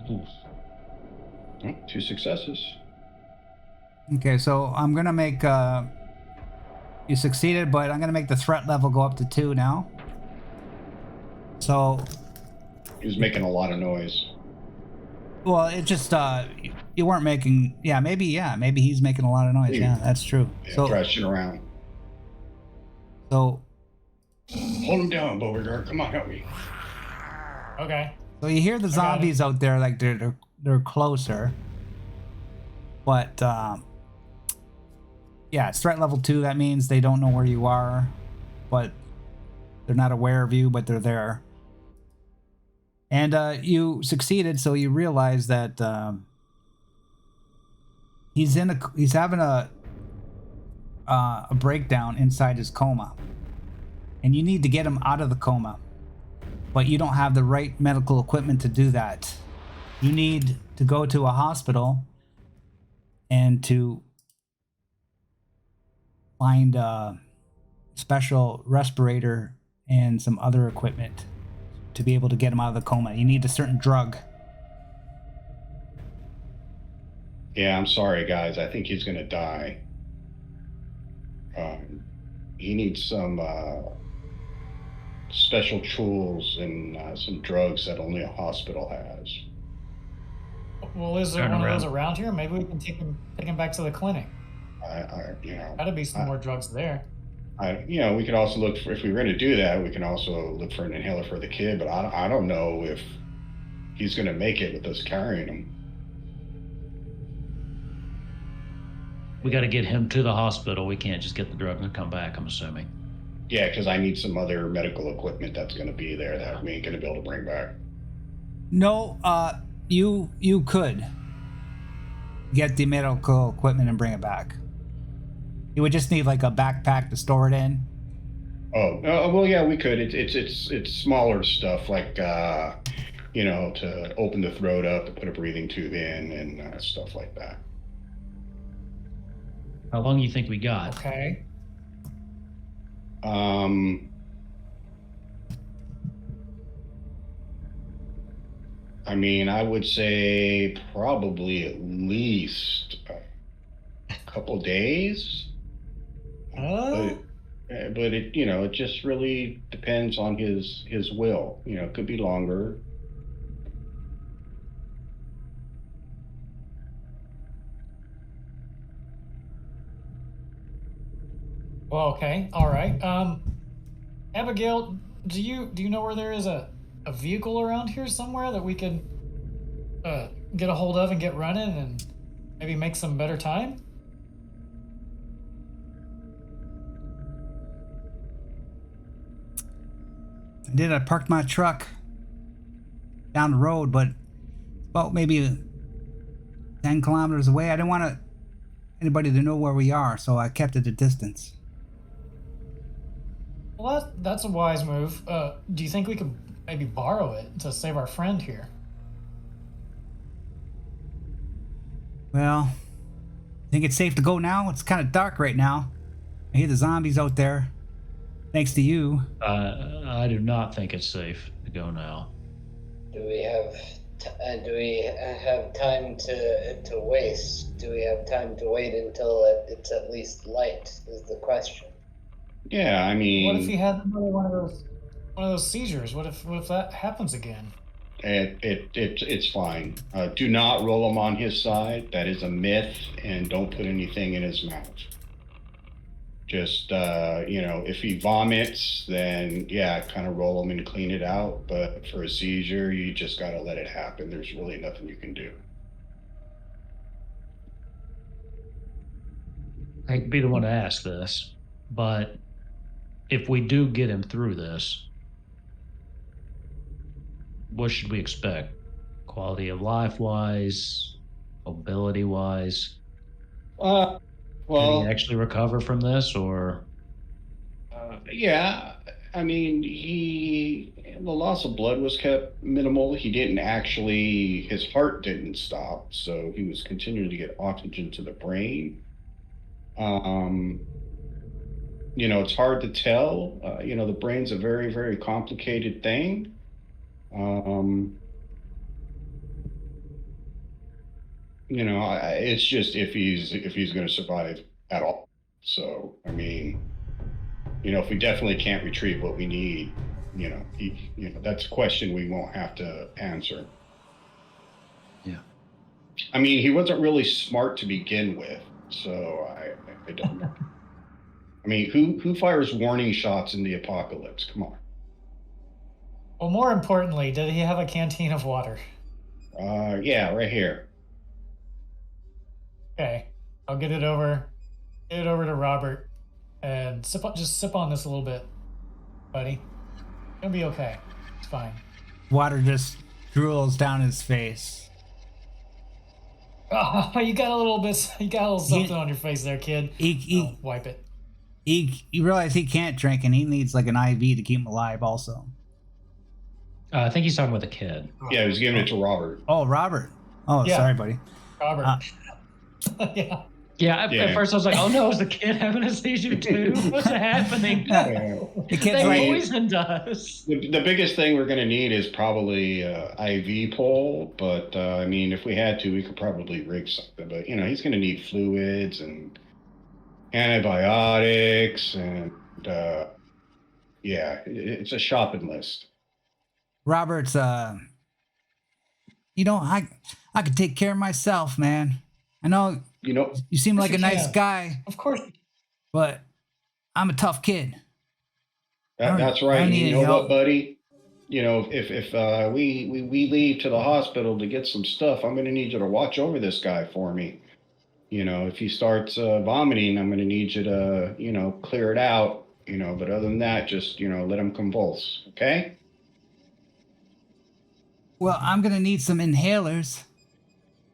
Oh, 2 successes. Okay, so I'm gonna make you succeeded, but I'm gonna make the threat level go up to 2 now. So, He was making a lot of noise. well, it just you weren't making. Maybe he's making a lot of noise. Yeah, that's true. Yeah, So, thrashing around. so Hold him down, Beauregard. Come on, help me. Okay. So you hear the zombies out there, like they're closer, but yeah, it's threat level 2. That means they don't know where you are, but they're not aware of you, but they're there. And you succeeded, so you realize that he's having a breakdown inside his coma, and you need to get him out of the coma. But you don't have the right medical equipment to do that. You need to go to a hospital and to find a special respirator and some other equipment to be able to get him out of the coma. You need a certain drug. Yeah, I'm sorry, guys. I think he's gonna die. He needs some special tools and some drugs that only a hospital has. Well, is there Turn one around. of those around here? Maybe we can take him back to the clinic. Gotta be some more drugs there. We could also look for, if we were going to do that, we can also look for an inhaler for the kid, but I don't know if he's going to make it with us carrying him. We got to get him to the hospital. We can't just get the drug and come back, I'm assuming. Yeah, because I need some other medical equipment that's going to be there that we ain't going to be able to bring back. No, you could get the medical equipment and bring it back. You would just need like a backpack to store it in. Oh, well, yeah, we could. It's smaller stuff like, to open the throat up, to put a breathing tube in, and stuff like that. How long do you think we got? Okay. I mean, I would say probably at least a couple days. Oh. But it, you know, it just really depends on his will. You know, it could be longer. Well, okay. All right. Abigail, do you know where there is a vehicle around here somewhere that we could get a hold of and get running and maybe make some better time? I parked my truck down the road, but about maybe 10 kilometers away. I didn't want anybody to know where we are, so I kept it a distance. Well, that's a wise move. Do you think we could maybe borrow it to save our friend here? Well, think it's safe to go now? It's kind of dark right now. I hear the zombies out there. Thanks to you. I do not think it's safe to go now. Do we have time to waste? Do we have time to wait until it's at least light? Is the question. Yeah, I mean, What if he had another one of those seizures? What if that happens again? it's fine. Do not roll him on his side. That is a myth, and don't put anything in his mouth. Just, you know, if he vomits, then yeah, kind of roll him and clean it out. But for a seizure, you just got to let it happen. There's really nothing you can do. I hate to be the one to ask this, but if we do get him through this, what should we expect? Quality of life wise, mobility wise? Did Well, he actually recover from this, or? yeah, I mean, the loss of blood was kept minimal. He didn't actually, his heart didn't stop, so he was continuing to get oxygen to the brain. You know, it's hard to tell. You know, the brain's a very, very complicated thing. You know, it's just if he's going to survive at all. So, I mean, you know, if we definitely can't retrieve what we need, you know, that's a question we won't have to answer. Yeah. I mean, he wasn't really smart to begin with, so I don't know. I mean, who fires warning shots in the apocalypse? Come on. Well, more importantly, did he have a canteen of water? Yeah, right here. Okay, I'll get it over to Robert, and just sip on this a little bit, buddy. It'll be okay. It's fine. Water just drools down his face. Oh, you got a little something on your face there, kid. Wipe it. You realize he can't drink, and he needs like an IV to keep him alive also. I think he's talking about the kid. Yeah, he was giving it to Robert. Oh, Robert. Oh, Yeah. sorry, buddy. Robert. Yeah. Yeah, at first I was like, oh no, is the kid having a seizure too? What's happening? The kid's They like, poisoned us. The biggest thing we're going to need is probably IV pole, but I mean, if we had to, we could probably rig something. But you know, he's going to need fluids and antibiotics, and yeah, it's a shopping list. Robert's, you know, I could take care of myself, man. I know, You know, you seem like a nice can. guy, Of course. but I'm a tough kid. that's I right. don't And need you any know help. what, buddy? You know, if we leave to the hospital to get some stuff, I'm going to need you to watch over this guy for me. You know, if he starts vomiting, I'm going to need you to, you know, clear it out. You know, but other than that, just, you know, let him convulse. Okay? Well, I'm gonna need some inhalers.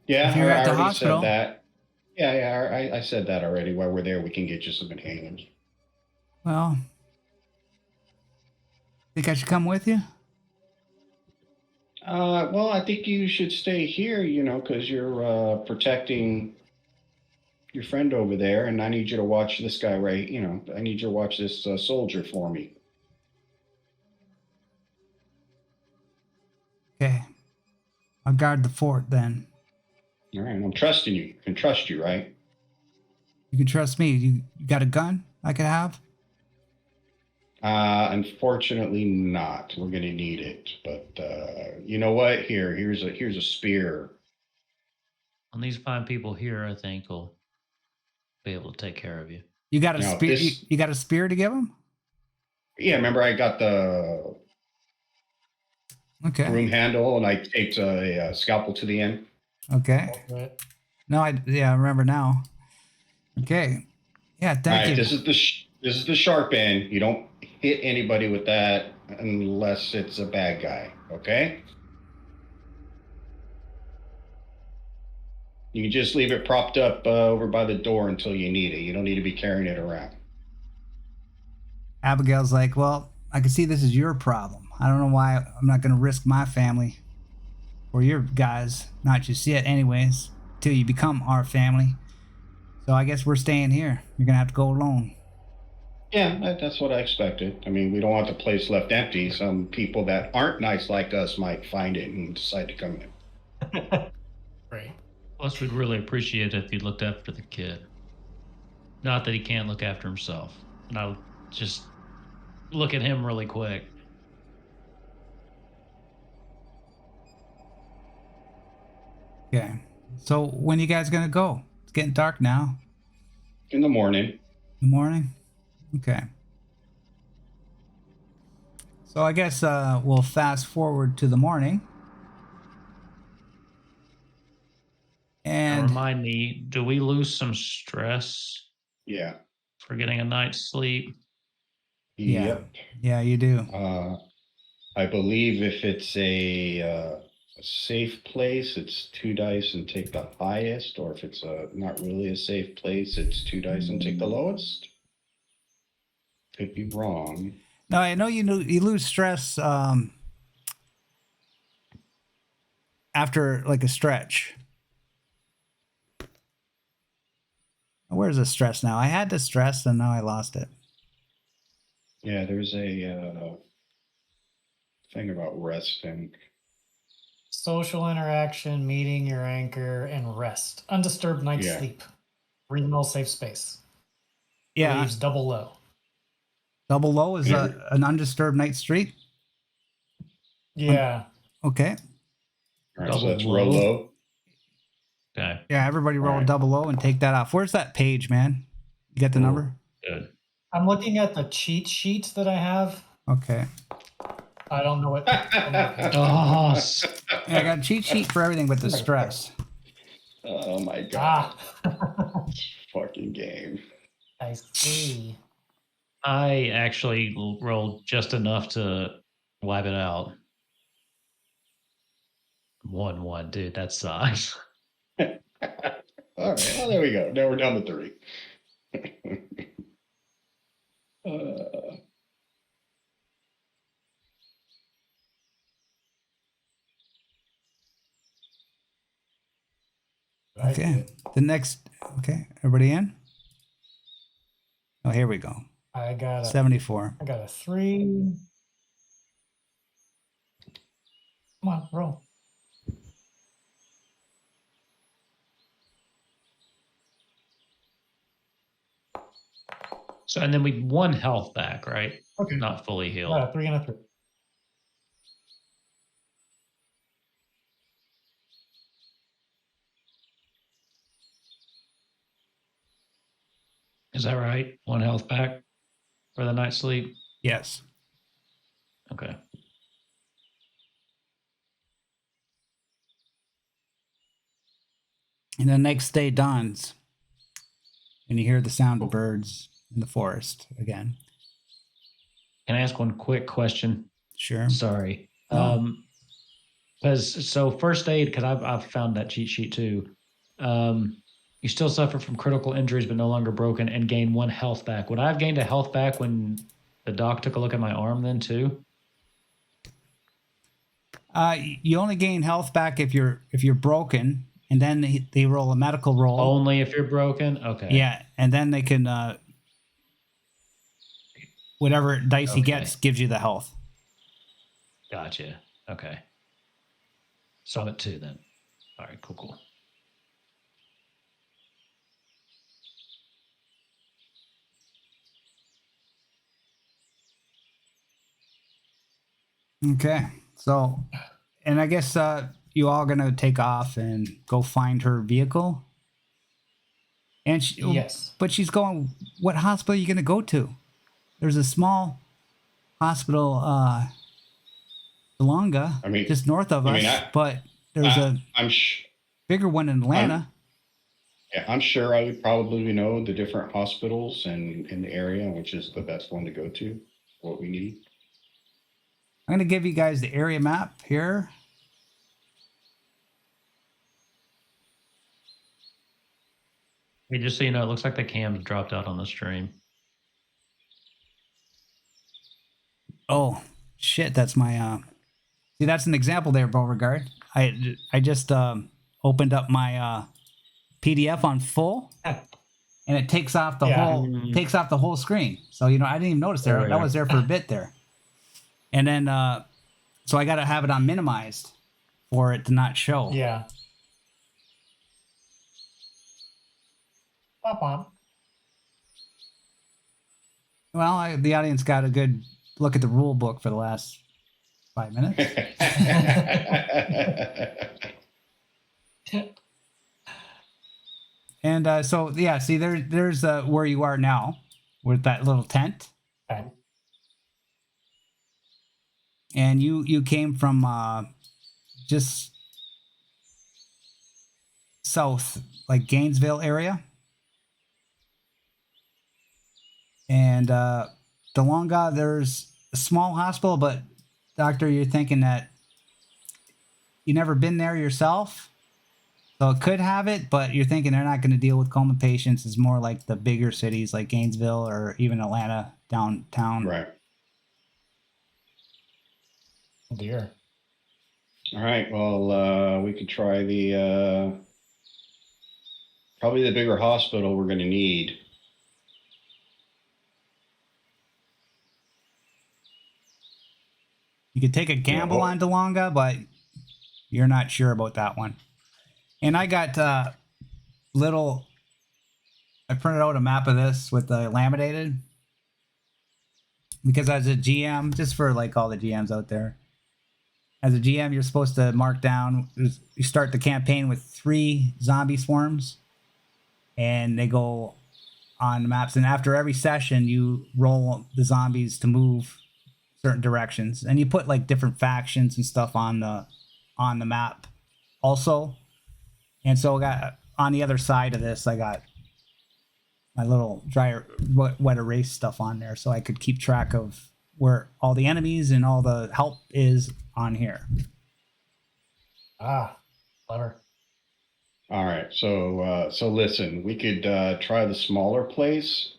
Yeah, If you're at the already hospital. said that. Yeah, I said that already. While we're there, we can get you some inhalers. Well, think I should come with you? Well, I think you should stay here, you know, because you're protecting your friend over there, and I need you to watch this guy right. I need you to watch this soldier for me. Okay. I'll guard the fort then. All right, I'm trusting you. I can trust you, right? You can trust me. You got a gun I could have? Unfortunately not. We're gonna need it. But you know what? Here's a spear. And these fine people here, I think, will be able to take care of you. You got a Now, spear? this- You got a spear to give him? Yeah, remember I got the Okay. broom handle and I taped a scalpel to the end. Okay. Right. No, I remember now. Okay. Yeah, All thank right, you. this is the sharp end. You don't hit anybody with that unless it's a bad guy. Okay. You can just leave it propped up over by the door until you need it. You don't need to be carrying it around. Abigail's like, well, I can see this is your problem. I don't know why I'm not going to risk my family or your guys, not just yet anyways, till you become our family. So I guess we're staying here. You're going to have to go alone. Yeah, that's what I expected. I mean, we don't want the place left empty. Some people that aren't nice like us might find it and decide to come in. Right. Plus, we'd really appreciate it if you looked after the kid. Not that he can't look after himself. And I would just look at him really quick. Okay. So when you guys going to go? It's getting dark now. In the morning. In the morning? Okay. So I guess we'll fast forward to the morning. Now, And remind me, do we lose some stress Yeah. for getting a night's sleep? Yeah. Yep. yeah, you do. I believe if it's a safe place, it's 2 dice and take the highest, or if it's not really a safe place, it's 2 dice and take the lowest. Could be wrong. No, I know you lose stress after like a stretch. Where's the stress now? I had the stress and now I lost it. Yeah, there's a thing about resting. Social interaction, meeting your anchor, and rest. Undisturbed night's Yeah. sleep. Reasonable safe space. Yeah, Leaves double low. double low is Yeah. an undisturbed night street. Yeah. Okay. All right, so Double that's roll low. low. Okay, Yeah, everybody roll Alright. double low and take that off. Where's that page, man? You got the Ooh. number? good. I'm looking at the cheat sheet that I have. Okay. I don't know what. Oh, Yeah, I got a cheat sheet for everything but the stress. Oh my god. Ah. Fucking game. I see. I actually rolled just enough to wipe it out. 1-1, dude, that sucks. All right, well, there we go. Now we're down to 3. Okay. The next. Okay. Everybody in? Oh, here we go. I got a 74. 3. Come on, roll. So, and then we 1 health back, right? Okay. Not fully healed. Got a 3 and a 3. Is that right? 1 health back for the night's sleep? Yes. Okay. And the next day dawns, and you hear the sound of birds in the forest again. Can I ask one quick question? Sure. Sorry. No. Because so first aid, because I've found that cheat sheet too. You still suffer from critical injuries, but no longer broken, and gain 1 health back. Would I have gained a health back when the doc took a look at my arm then too? You only gain health back if you're broken, and then they roll a medical roll. Only if you're broken? Okay. Yeah, and then they can whatever dice he gets gives you the health. Gotcha. Okay. So I'm at 2 then. All right, cool. Okay. So, and I guess you all gonna take off and go find her vehicle. And Yes. but she's going. What hospital are you gonna go to? There's a small hospital, Delonga, just north of us. But there's I'm bigger one in Atlanta. I'm sure I would probably know the different hospitals and in the area, which is the best one to go to. What we need. I'm going to give you guys the area map here. Hey, just so you know, it looks like the cam's dropped out on the stream. Oh, shit. That's my... See, that's an example there, Beauregard. I just opened up my PDF on full, and it takes off the whole screen. So, I didn't even notice there. That was there for a bit there. And then, so I got to have it on minimized for it to not show. Yeah. Pop. Well, the audience got a good look at the rule book for the last 5 minutes. And so, yeah, see, there's where you are now with that little tent. Okay. And you came from just south, like Gainesville area. And Delonga, there's a small hospital, but doctor, you're thinking that you never been there yourself. So it could have it, but you're thinking they're not going to deal with coma patients. It's more like the bigger cities like Gainesville or even Atlanta downtown. Right. Oh dear. All right. Well, we could try the probably the bigger hospital we're going to need. You could take a gamble on Delonga, but you're not sure about that one. And I got I printed out a map of this with the laminated. Because as a GM, just for like all the GMs out there, as a GM, you're supposed to mark down, you start the campaign with 3 zombie swarms, and they go on the maps. And after every session, you roll the zombies to move certain directions, and you put like different factions and stuff on the map also. And so I got on the other side of this, I got my little dry wet erase stuff on there, so I could keep track of where all the enemies and all the help is on here. Ah, clever. All right. So listen, we could try the smaller place.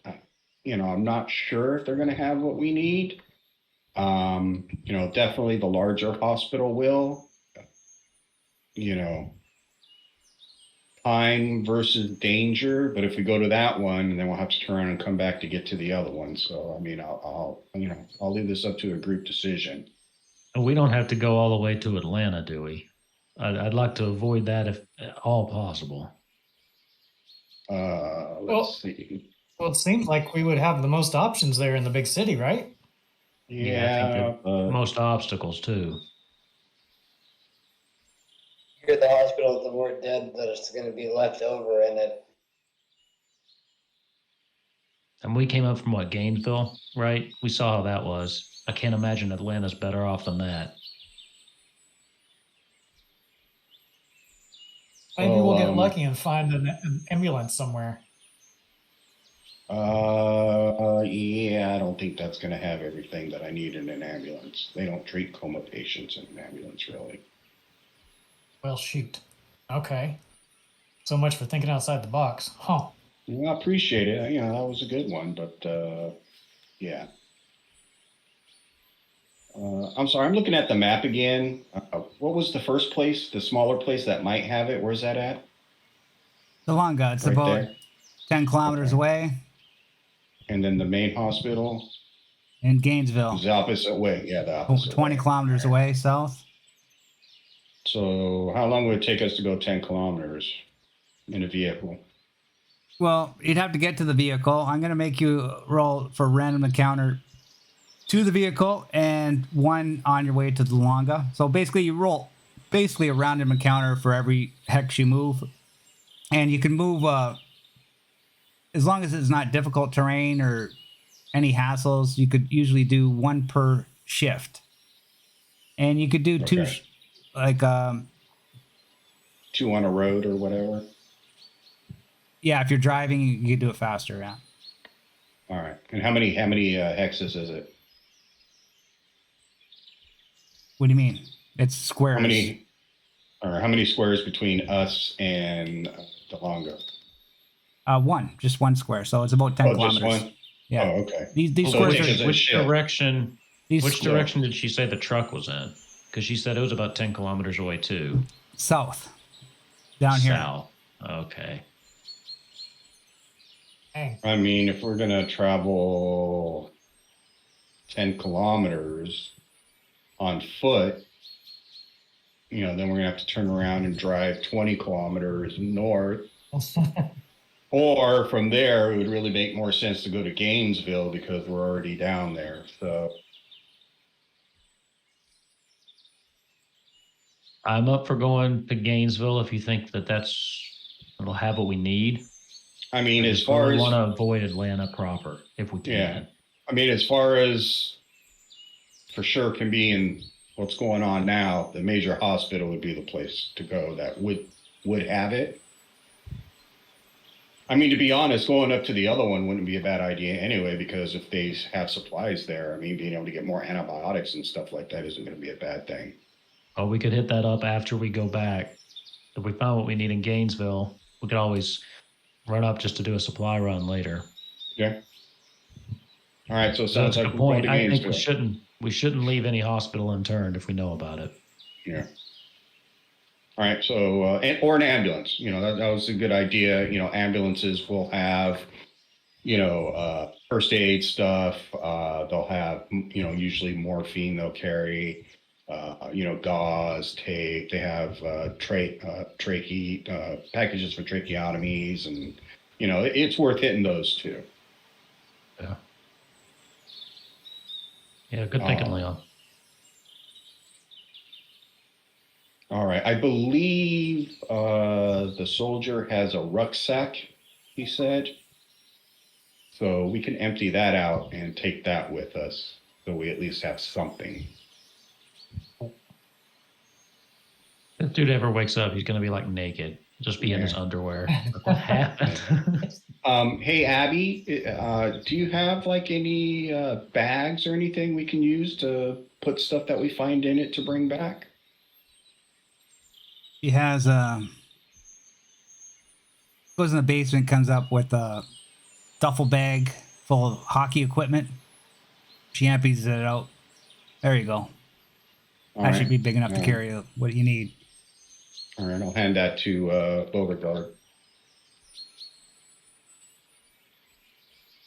I'm not sure if they're going to have what we need. Definitely the larger hospital will. Time versus danger, but if we go to that one, then we'll have to turn around and come back to get to the other one. So I'll leave this up to a group decision. We don't have to go all the way to Atlanta, do we? I'd like to avoid that if at all possible. Let's see. Well, it seems like we would have the most options there in the big city, right? Yeah, I think most obstacles too. You're at the hospital, the more dead that's going to be left over in it. And we came up from Gainesville, right? We saw how that was. I can't imagine Atlanta's better off than that. Maybe we'll get lucky and find an ambulance somewhere. Yeah, I don't think that's going to have everything that I need in an ambulance. They don't treat coma patients in an ambulance, really. Well, shoot. Okay. So much for thinking outside the box. Huh. Well, I appreciate it. That was a good one, but yeah. I'm sorry. I'm looking at the map again. what was the first place, the smaller place that might have it? Where's that at? Delonga, it's Right about there. 10 kilometers Okay. away. And then the main hospital In Gainesville, is the opposite way. Yeah, the opposite 20 way. kilometers away south. So how long would it take us to go 10 kilometers in a vehicle? Well, you'd have to get to the vehicle. I'm going to make you roll for random encounter to the vehicle and one on your way to Delonga. So basically, you roll basically a random encounter for every hex you move. And you can move as long as it's not difficult terrain or any hassles. You could usually do one per shift. And you could do two, Okay. like, 2 on a road or whatever. yeah, if you're driving, you can do it faster. Yeah. All right. And how many hexes is it? What do you mean? It's squares. How many squares between us and Delonga? Just one square. So it's about 10 Oh, kilometers. just one? Yeah. Oh, okay. These So squares which are. is a Which shift. direction? These Which direction did she say the truck was in? Because she said it was about 10 kilometers away too. south. Down here. South. Okay. Dang. I mean, if we're going to travel 10 kilometers on foot, you know, then we're going to have to turn around and drive 20 kilometers north. Or from there, it would really make more sense to go to Gainesville because we're already down there. So I'm up for going to Gainesville if you think that it'll have what we need. I mean, as We far as want to avoid Atlanta proper if we can. yeah, I mean, as far as for sure can be in what's going on now, the major hospital would be the place to go that would have it. I mean, to be honest, going up to the other one wouldn't be a bad idea anyway, because if they have supplies there, I mean, being able to get more antibiotics and stuff like that isn't going to be a bad thing. Oh, we could hit that up after we go back. If we found what we need in Gainesville, we could always run up just to do a supply run later. Yeah. All right. So it So sounds that's a like good we're going point. to I think Gainesville. we shouldn't leave any hospital unturned if we know about it. Yeah. All right. So, or an ambulance, you know, that was a good idea. You know, ambulances will have, you know, first aid stuff. They'll have, you know, usually morphine they'll carry, you know, gauze, tape. They have packages for tracheotomies, and, you know, it's worth hitting those too. Yeah. Yeah, good thinking, Leon. All right. I believe the soldier has a rucksack, he said. So we can empty that out and take that with us, so we at least have something. If dude ever wakes up, he's going to be like naked, just be in his underwear. What happened? Hey, Abby, do you have like any bags or anything we can use to put stuff that we find in it to bring back? He has goes in the basement, comes up with a duffel bag full of hockey equipment. She empties it out. There you go. All That right. should be big enough to All right. carry what you need. All right, I'll hand that to Beauregard.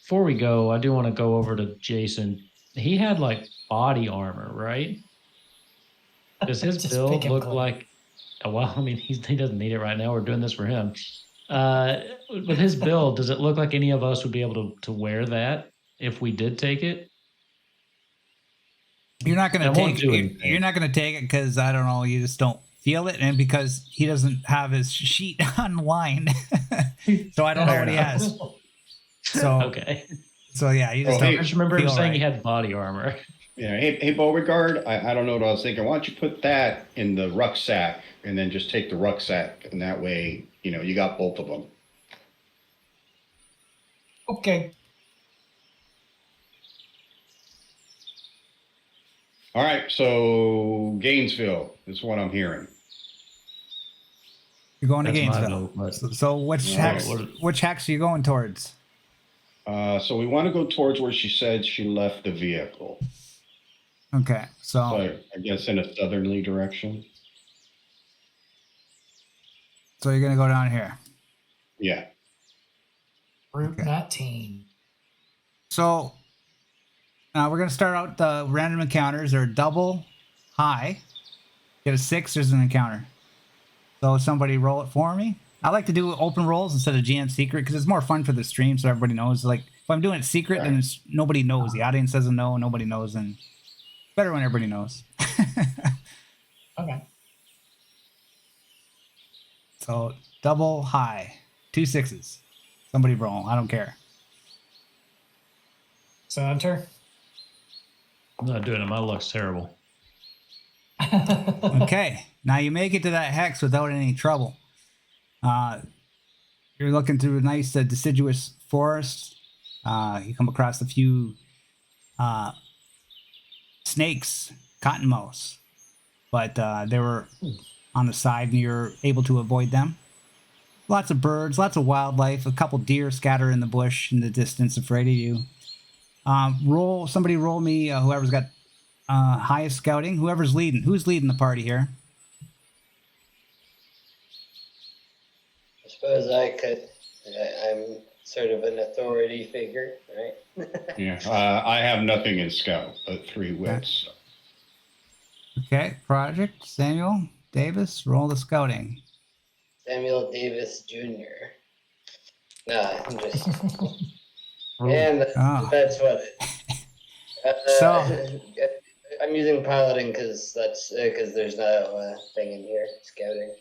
Before we go, I do want to go over to Jason. He had like body armor, right? Does his Just build pick him look clean. like? Well, I mean, he doesn't need it right now. We're doing this for him. With his build, does it look like any of us would be able to wear that if we did take it? You're not gonna That won't take do it. anything. You're not gonna take it because I don't know. You just don't feel it, and because he doesn't have his sheet online, so I don't know Fair what he enough. has. So Okay. So yeah, you just Oh, don't hey, I just remember him feel saying right. he had body armor. Yeah, hey, Beauregard, I don't know what I was thinking. Why don't you put that in the rucksack and then just take the rucksack, and that way, you know, you got both of them. Okay. All right, so Gainesville is what I'm hearing. You're going to That's my Gainesville. vote, but- So which All hex? right. Which hex are you going towards? So we want to go towards where she said she left the vehicle. Okay, so So I guess in a southerly direction. So you're gonna go down here. Yeah. Route 19. So we're gonna start out the random encounters. They're double high. Get a 6, there's an encounter. So somebody roll it for me. I like to do open rolls instead of GM secret because it's more fun for the stream, so everybody knows. Like if I'm doing it secret, then it's nobody knows. The audience doesn't know, nobody knows, and it's better when everybody knows. Okay. So double high, 2 6s. Somebody roll. I don't care. Senator. I'm not doing it. My luck's terrible. Okay, now you make it to that hex without any trouble. You're looking through a nice deciduous forest. You come across a few snakes, cottonmouths, but they were on the side and you're able to avoid them. Lots of birds, lots of wildlife, a couple deer scatter in the bush in the distance afraid of you. Somebody roll me whoever's got highest scouting, whoever's leading. Who's leading the party here? I suppose I could. I'm sort of an authority figure, right? Yeah. I have nothing in scout, but 3 wits. Okay, Project, Samuel, Davis, roll the scouting. Samuel Davis Jr. Nah, I'm just. Oh. And Oh. that's what it. So- I'm using piloting because there's no thing in here. Scouting.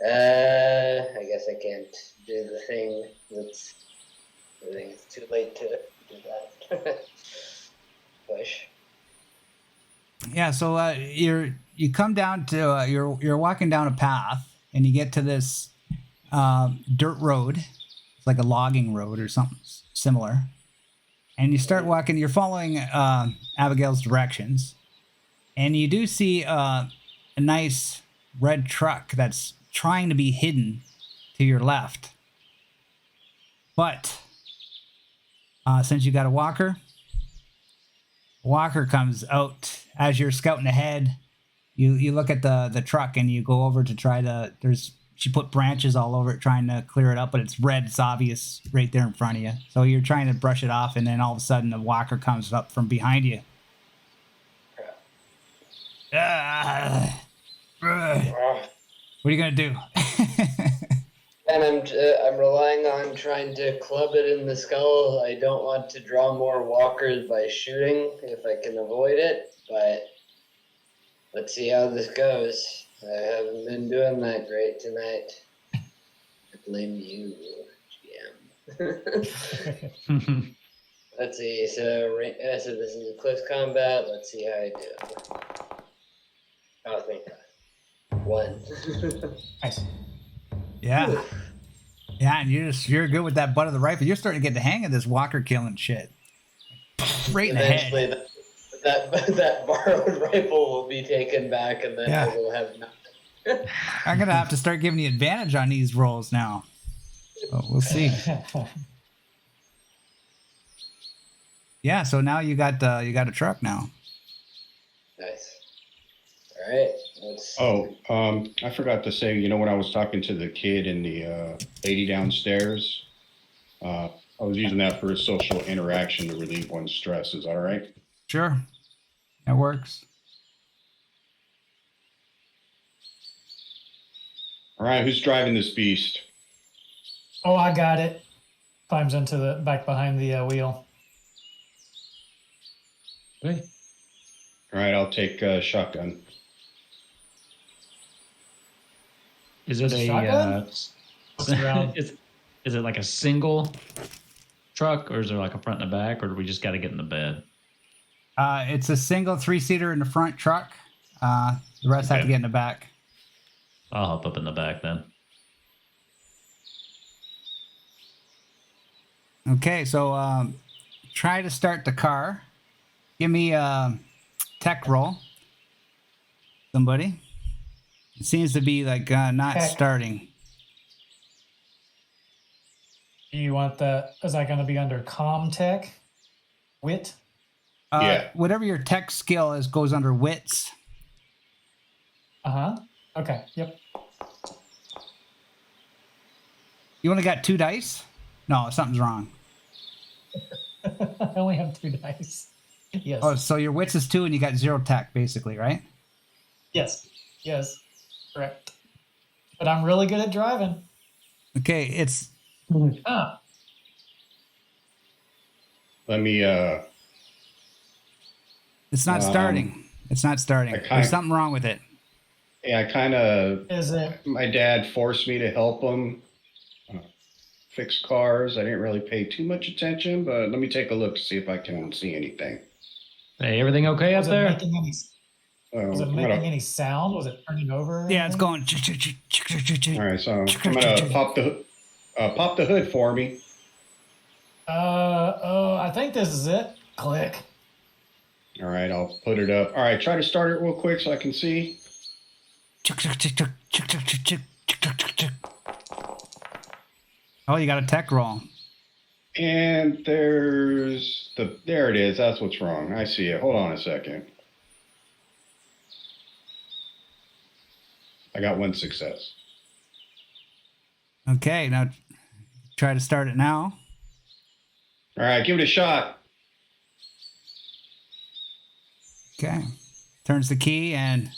I guess I can't do the thing. I think it's too late to do that. Push. Yeah, so you come down to you're walking down a path and you get to this dirt road. It's like a logging road or something similar. And you start walking. You're following Abigail's directions, and you do see a nice red truck that's trying to be hidden to your left. But since you got a walker comes out as you're scouting ahead. You look at the truck and you go over to try to. She put branches all over it trying to clear it up, but it's red. It's obvious right there in front of you. So you're trying to brush it off, and then all of a sudden the walker comes up from behind you. What are you gonna do? And I'm relying on trying to club it in the skull. I don't want to draw more walkers by shooting if I can avoid it, but let's see how this goes. I haven't been doing that great tonight. I blame you, GM. Let's see. So this is a close combat. Let's see how I do. Oh, thank God. 1. Nice. Yeah. Yeah, and you're good with that butt of the rifle. You're starting to get the hang of this walker killing shit. Right in the Eventually, head. that borrowed rifle will be taken back, and then I will have nothing. I'm gonna have to start giving you advantage on these rolls now. So we'll see. Yeah, so now you got a truck now. Nice. All right. I forgot to say, when I was talking to the kid and the lady downstairs, I was using that for a social interaction to relieve one's stress. Is that all right? Sure. That works. All right, who's driving this beast? Oh, I got it. Climbs into the back behind the wheel. Hey. All right, I'll take shotgun. Is it The a shotgun? What's around? is it like a single truck, or is there like a front and a back, or do we just got to get in the bed? It's a single 3-seater in the front truck. The rest have to Okay. get in the back. I'll hop up in the back then. Okay, so try to start the car. Give me a tech roll. Somebody. It seems to be like not Tech. starting. You want that? Is that going to be under comm tech? Wit? Yeah. Whatever your tech skill is goes under wits. Uh-huh. Okay. Yep. You only got 2 dice? No, something's wrong. I only have 2 dice. Yes. Oh, so your wits is 2 and you got 0 tech, basically, right? Yes. Yes. Correct. But I'm really good at driving. Okay, it's Ah. Let me, it's not starting. It's not starting. There's something wrong with it. yeah, I kind of, Is it? my dad forced me to help him fix cars. I didn't really pay too much attention, but let me take a look to see if I can see anything. Hey, everything okay up Was it there? making any? Was it making any sound? Was it turning over? Or Yeah, it's anything? going. All right, so I'm gonna pop the hood for me. Oh, I think this is it. Click. All right, I'll put it up. All right, try to start it real quick so I can see. Oh, you got a tech roll. And there it is. That's what's wrong. I see it. Hold on a second. I got 1 success. Okay, now try to start it now. All right, give it a shot. Okay. Turns the key and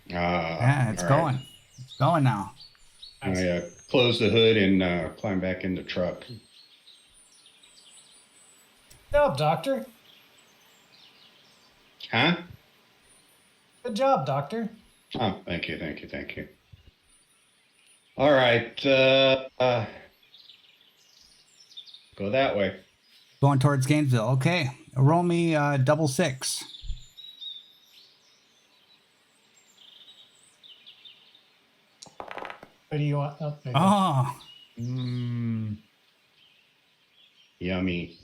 yeah, it's all going. right. It's going now. I close the hood and climb back in the truck. Good job, Doctor. Huh? Good job, Doctor. Oh, thank you. All right, go that way. Going towards Gainesville. Okay. Roll me double 6. What do you want? Oh, there you go. Oh, Yummy.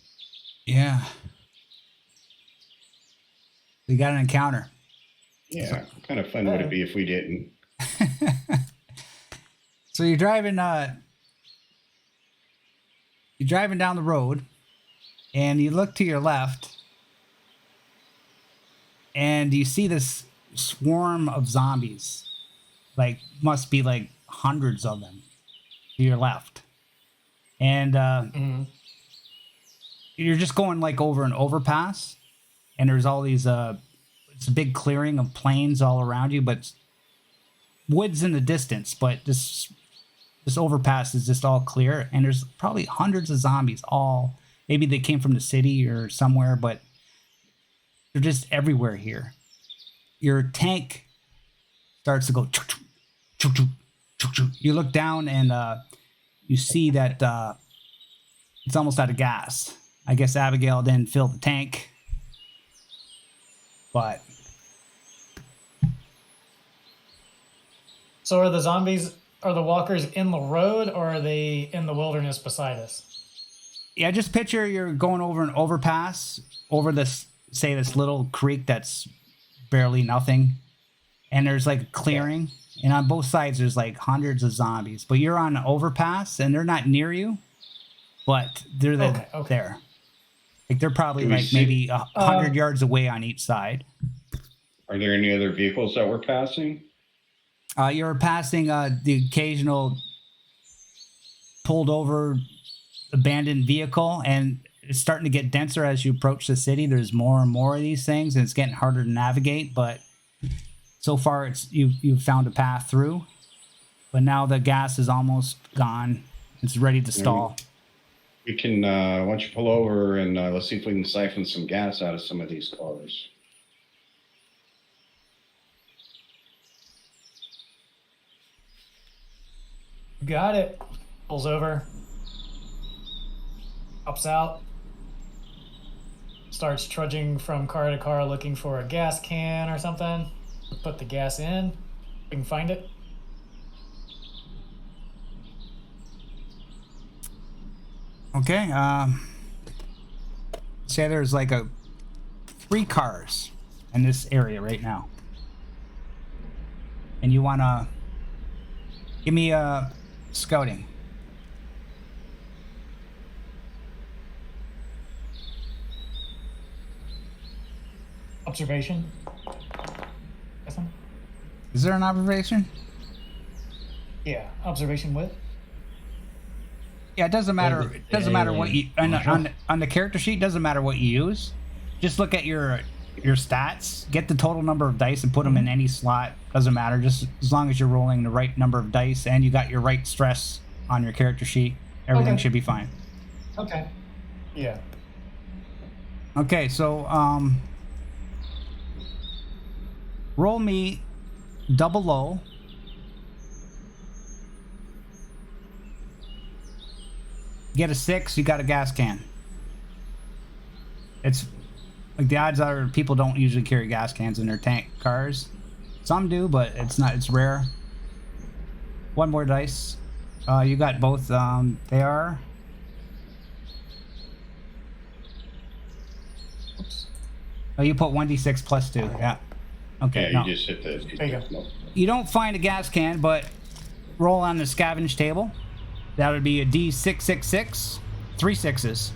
yeah. We got an encounter. Yeah, what kind of fun would it be if we didn't? So you're driving down the road and you look to your left and you see this swarm of zombies. Like must be like hundreds of them to your left. And you're just going like over an overpass and there's all these it's a big clearing of plains all around you, but woods in the distance, but this overpass is just all clear and there's probably hundreds of zombies. All maybe they came from the city or somewhere, but they're just everywhere here. Your tank starts to go chuk, chuk, chuk, chuk, chuk, chuk. You look down and you see that it's almost out of gas. I guess Abigail didn't fill the tank, but So are the walkers in the road or are they in the wilderness beside us? yeah, just picture you're going over an overpass over this little creek that's barely nothing, and there's like a clearing, and on both sides there's like hundreds of zombies, but you're on an overpass and they're not near you, but they're there. Like they're probably like maybe 100 yards away on each side. Are there any other vehicles that we're passing? You're passing the occasional pulled over abandoned vehicle, and it's starting to get denser as you approach the city. There's more and more of these things, and it's getting harder to navigate. But so far, you've found a path through. But now the gas is almost gone. It's ready to stall. We can, why don't you pull over and let's see if we can siphon some gas out of some of these cars. Got it. Pulls over. Hops out. Starts trudging from car to car looking for a gas can or something. Put the gas in. We can find it. Okay. Say there's like 3 cars in this area right now, and you wanna give me a scouting. Observation. Is there an observation? Yeah, observation with. Yeah, it doesn't matter. It doesn't matter what you on the character sheet. Doesn't matter what you use. Just look at your stats. Get the total number of dice and put them in any slot. Doesn't matter. Just as long as you're rolling the right number of dice and you got your right stress on your character sheet, everything should be fine. Okay. Yeah. Okay, so roll me double low. Get a 6, you got a gas can. It's like the odds are people don't usually carry gas cans in their tank cars. Some do, but it's rare. One more dice. You got both. They are. Oops. Oh, you put 1d6 plus 2. Yeah. Okay. Yeah, no. you just hit the. There you go. You don't find a gas can, but roll on the scavenge table. That would be a D666, 3 6s.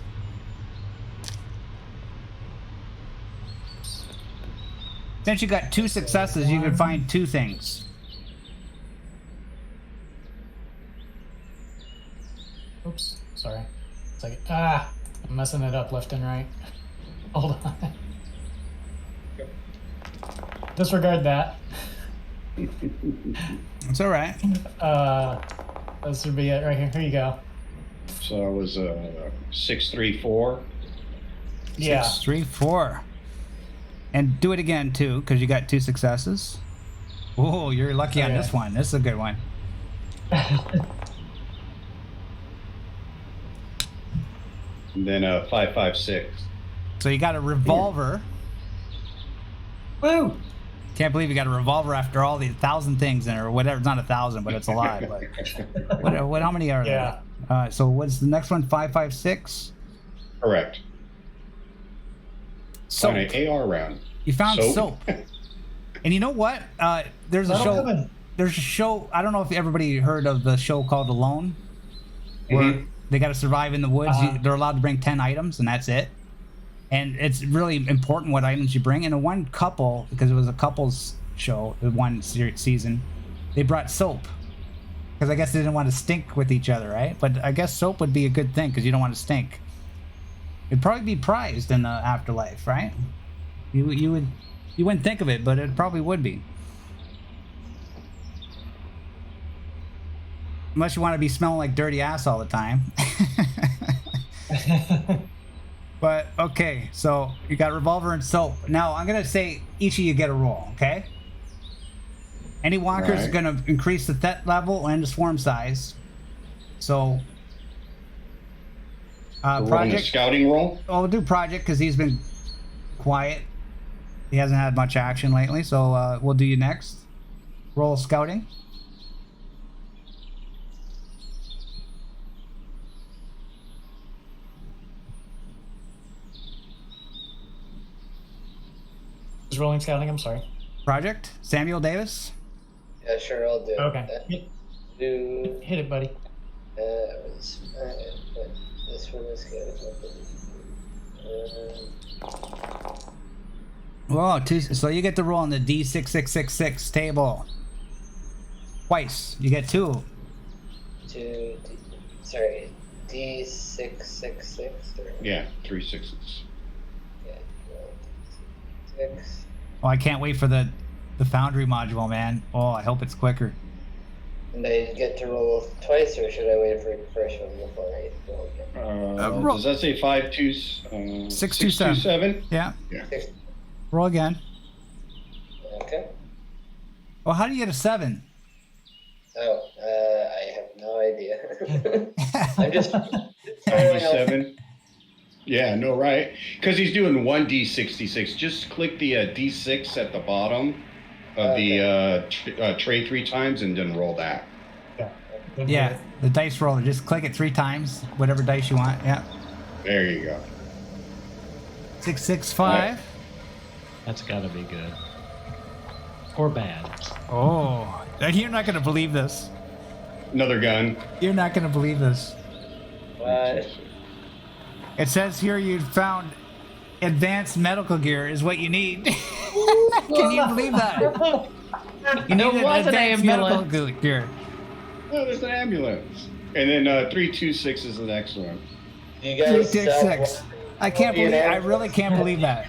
Since you got 2 successes, you can find 2 things. Oops. Sorry. It's like I'm messing it up left and right. Hold on. Disregard that. It's all right. This would be it right here. Here you go. So it was 634. Yeah. 6, 3, 4. And do it again too, because you got 2 successes. Oh, you're lucky on this one. This is a good one. And then 556. So you got a revolver. Woo! Can't believe you got a revolver after all the 1,000 things in it, or whatever. It's not 1,000, but it's a lot. But what? How many are there? So what's the next one? 556. Correct. Soap. On an AR round. You found soap. And you know what? There's a show. There's a show. I don't know if everybody heard of the show called Alone, where they got to survive in the woods. They're allowed to bring 10 items, and that's it. And it's really important what items you bring. And the one couple, because it was a couples show, the one season, they brought soap. Because I guess they didn't want to stink with each other, right? But I guess soap would be a good thing because you don't want to stink. It'd probably be prized in the afterlife, right? You wouldn't think of it, but it probably would be. Unless you want to be smelling like dirty ass all the time. But okay, so you got revolver and soap. Now I'm gonna say each of you get a roll, okay? Any walkers are gonna increase the threat level and the swarm size. So project scouting roll. Oh, we'll do project because he's been quiet. He hasn't had much action lately, so we'll do you next. Roll scouting. Rolling scouting, I'm sorry. Project, Samuel Davis. Yeah, sure, I'll do it. Okay. Hit it, buddy. This one is good. Whoa, so you get to roll on the D6666 table. Twice. You get 2. Sorry, D666? Yeah, 3 6s. Yeah, 6. Oh, I can't wait for the Foundry module, man. Oh, I hope it's quicker. And I get to roll twice, or should I wait for a fresh one before I roll again? Does that say 5 2 6 2 7? Yeah. Six. Roll again. Okay. Well, how do you get a 7? Oh, I have no idea. I'm just 97. Yeah, no, right? Because he's doing 1d66. Just click the d6 at the bottom of the tray 3 times and then roll that. Yeah, the dice roller. Just click it 3 times, whatever dice you want. Yeah. There you go. 665. Right. That's gotta be good. Or bad. Oh, you're not gonna believe this. Another gun. You're not gonna believe this. What? It says here you found advanced medical gear is what you need. Can you believe that? You need was an advanced ambulance. medical gear. there's an ambulance. And then 326 is the next one. You guys 326. I can't believe. I really can't believe that.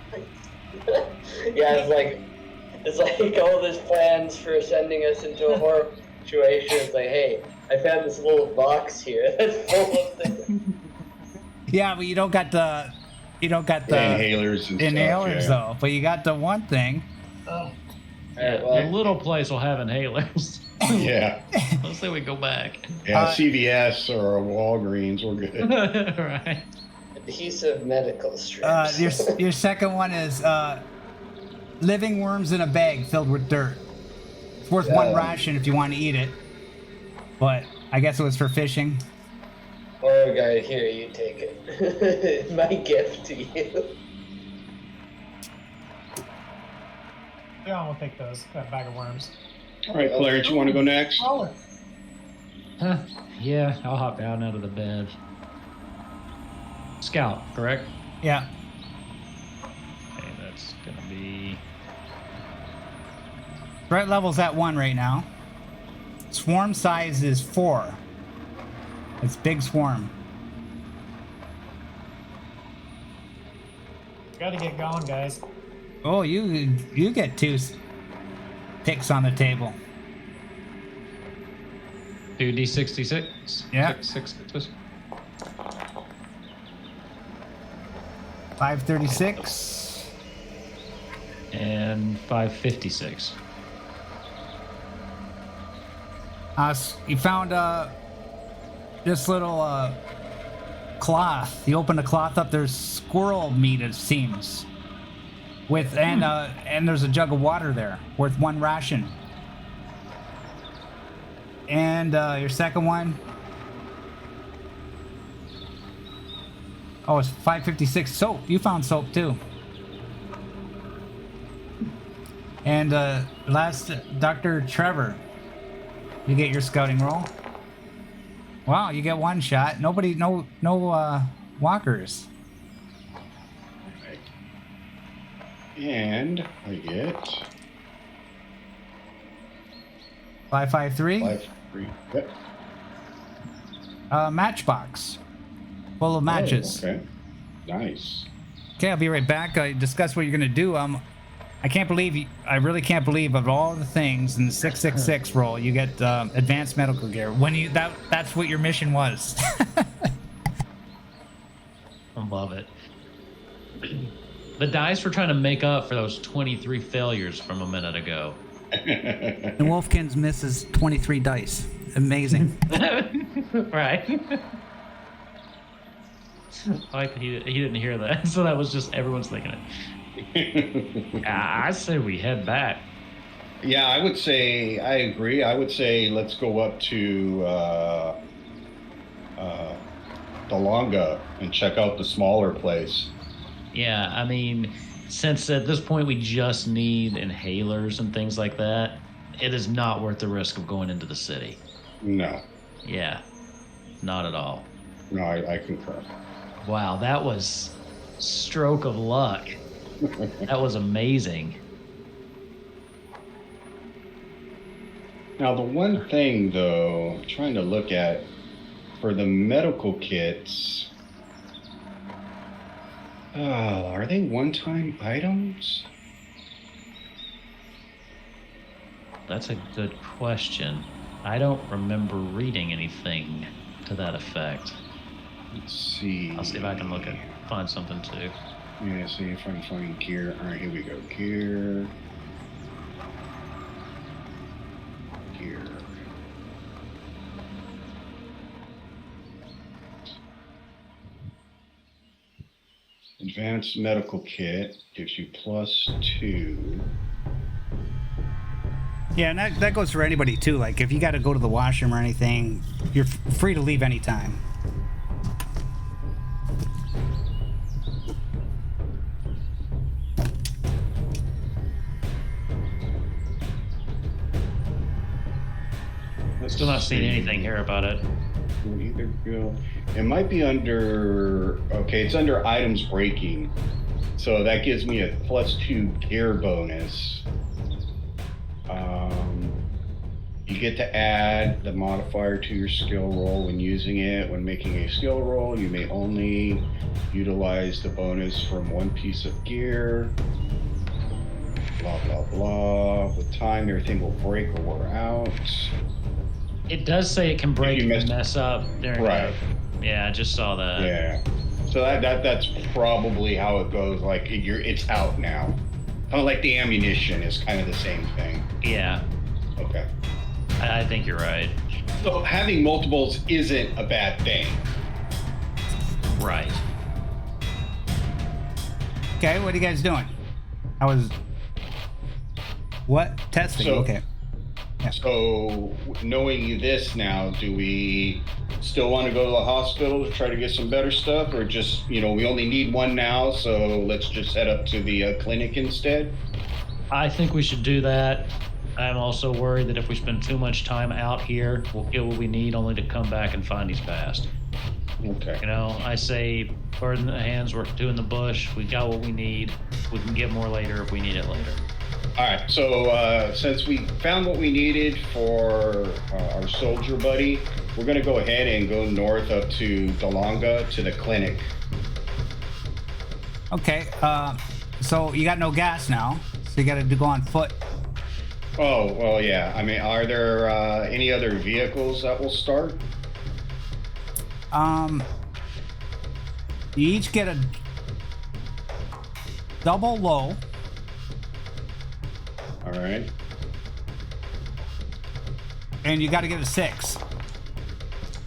Yeah, it's like all these plans for sending us into a horrible situation. It's like, hey, I found this little box here that's full of things. Yeah, but you don't got the inhalers and inhalers stuff, though. But you got the one thing. Alright, The well, little place will have inhalers. Yeah. Let's say we go back. Yeah, CVS or Walgreens, we're good. Right. adhesive medical strips. Your second one is living worms in a bag filled with dirt. It's worth one ration if you want to eat it. But I guess it was for fishing. Horror guide, here, you take it. My gift to you. Yeah, we'll take those. That bag of worms. All right, Clarence, you want to go next? Roller. Yeah, I'll hop down out of the bed. Scout, correct? Yeah. Okay, that's gonna be. Threat level's at 1 right now. Swarm size is 4. It's big swarm. Gotta get going, guys. Oh, you get 2 picks on the table. 2d66. Yeah. 6. 536. And 556. You found this little cloth. You open the cloth up. There's squirrel meat, it seems. And there's a jug of water there, worth 1 ration. And your second one. Oh, it's 556 soap. You found soap too. And last, Dr. Trevor, you get your scouting roll. Wow, you get 1 shot. No walkers. And I get 553. 5-3. Yep. Matchbox, full of matches. Oh, okay. Nice. Okay, I'll be right back. Discuss what you're gonna do. I really can't believe of all the things in the 666 roll, you get advanced medical gear. That's what your mission was. I love it. The dice were trying to make up for those 23 failures from a minute ago. And Wolfkins misses 23 dice. Amazing. Right. I like that he didn't hear that, so that was just everyone's thinking it. I say we head back. Yeah, I agree. I would say let's go up to Delonga and check out the smaller place. Yeah, I mean, since at this point we just need inhalers and things like that, it is not worth the risk of going into the city. No. Yeah, not at all. No, I concur. Wow, that was stroke of luck. That was amazing. Now, the one thing, though, I'm trying to look at for the medical kits, are they one-time items? That's a good question. I don't remember reading anything to that effect. Let's see. I'll see if I can find something too. Yeah, see if I can find gear. All right, here we go. Gear. Advanced medical kit gives you +2. Yeah, and that goes for anybody too. Like if you got to go to the washroom or anything, you're free to leave anytime. Still not seeing anything here about it. Either go. It might be under. Okay, it's under items breaking, so that gives me a +2 gear bonus. You get to add the modifier to your skill roll when using it. When making a skill roll, you may only utilize the bonus from one piece of gear. Blah, blah, blah. With time, everything will break or wear out. It does say it can break and mess up. There right. Yeah, I just saw that. Yeah. So that's probably how it goes. Like it's out now. Kind of like the ammunition is kind of the same thing. Yeah. Okay. I think you're right. So having multiples isn't a bad thing. Right. Okay, what are you guys doing? What? Testing, So, okay. Yeah. So knowing this now, do we still want to go to the hospital to try to get some better stuff, or just, we only need one now, so let's just head up to the clinic instead? I think we should do that. I'm also worried that if we spend too much time out here, we'll get what we need only to come back and find he's passed. Okay. I say bird in the hands, work two in the bush. We got what we need. We can get more later if we need it later. All right, so since we found what we needed for our soldier buddy, we're going to go ahead and go north up to Dalonga to the clinic. Okay, so you got no gas now, so you got to go on foot. Oh, well, yeah. I mean, are there any other vehicles that will start? You each get a double low. All right. And you got to get a 6.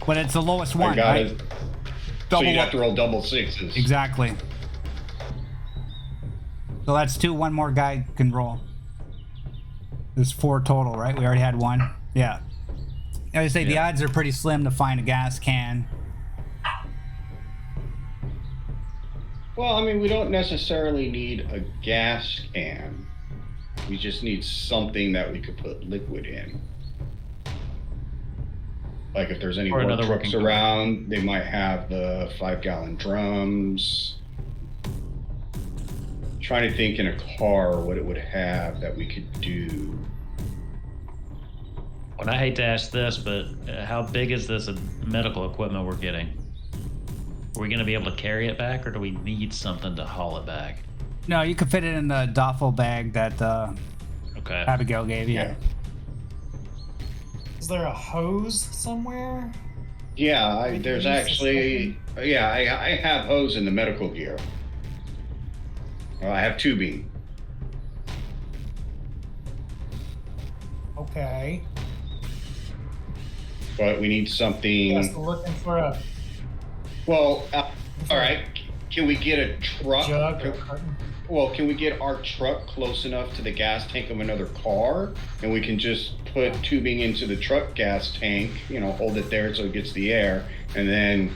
But it's the lowest one, I got right? it. Double so you low. have to roll double 6s. Exactly. So that's 2. One more guy can roll. There's 4 total, right? We already had 1. Yeah. I would say the odds are pretty slim to find a gas can. Well, I mean, we don't necessarily need a gas can. We just need something that we could put liquid in. Like if there's any work trucks around, they might have the 5-gallon drums. Trying to think in a car what it would have that we could do. And I hate to ask this, but how big is this medical equipment we're getting? Are we going to be able to carry it back, or do we need something to haul it back? No, you can fit it in the duffel bag that okay. Abigail gave you. Yeah. Is there a hose somewhere? Yeah, there's actually... Yeah, I have hose in the medical gear. Well, I have tubing. Okay. But we need something... Yes, we're looking for a... Well, all right. Can we get a truck? Jug or carton? Well, can we get our truck close enough to the gas tank of another car, and we can just put tubing into the truck gas tank, hold it there so it gets the air, and then,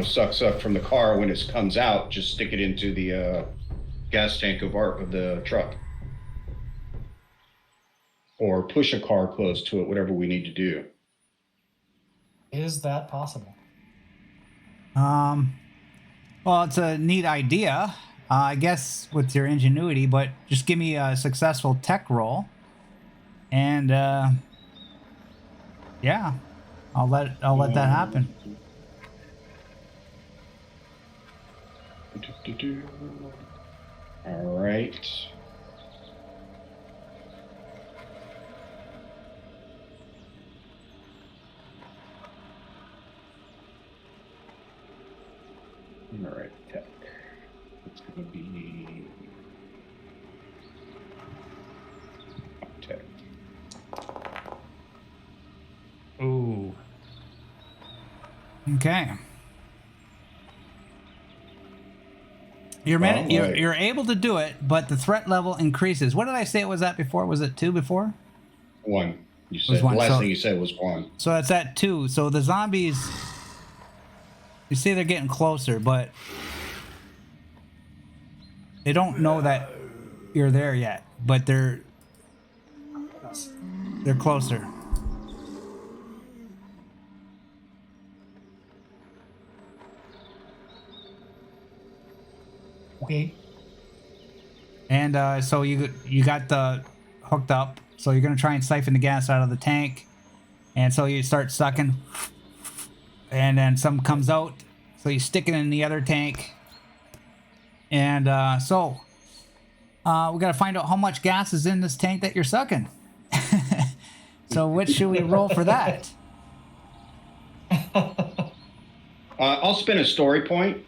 sucks up from the car when it comes out, just stick it into the gas tank of the truck. Or push a car close to it, whatever we need to do. Is that possible? Well, it's a neat idea, I guess, with your ingenuity, but just give me a successful tech roll. And, yeah, I'll let that happen. All right. All right, tech. It's going to be tech. Ooh. Okay. You're able to do it, but the threat level increases. What did I say it was at before? Was it 2 before? 1. You said one. The last thing you said was 1. So it's at 2. So the zombies, you see they're getting closer, but they don't know that you're there yet. But they're closer. Okay. And so you got the hooked up So you're gonna try and siphon the gas out of the tank, and so you start sucking, and then some comes out. So you stick it in the other tank, and we gotta find out how much gas is in this tank that you're sucking. So what should we roll for that? I'll spin a story point.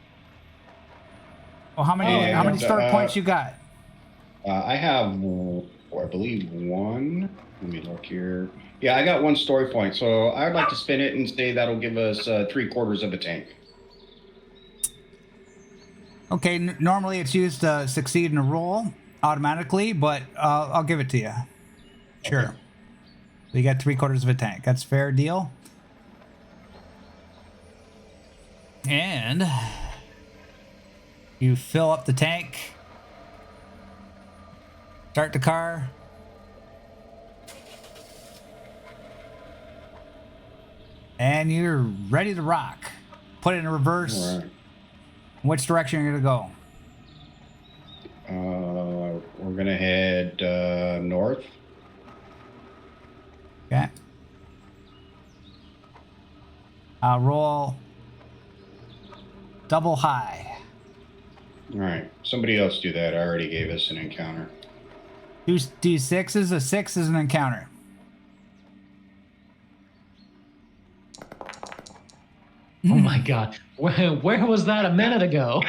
Well, how many story points you got? I have, I believe, one. Let me look here. Yeah, I got one story point. So I'd like to spin it and say that'll give us 3/4 of a tank. Okay, normally it's used to succeed in a roll automatically, but I'll give it to you. Sure. Okay. So you got 3/4 of a tank. That's a fair deal. And you fill up the tank. Start the car. And you're ready to rock. Put it in reverse. All right. Which direction are you going to go? We're going to head north. Okay. Roll double high. All right. Somebody else do that. I already gave us an encounter. Do 6s. A 6 is an encounter. Oh my God. Where was that a minute ago?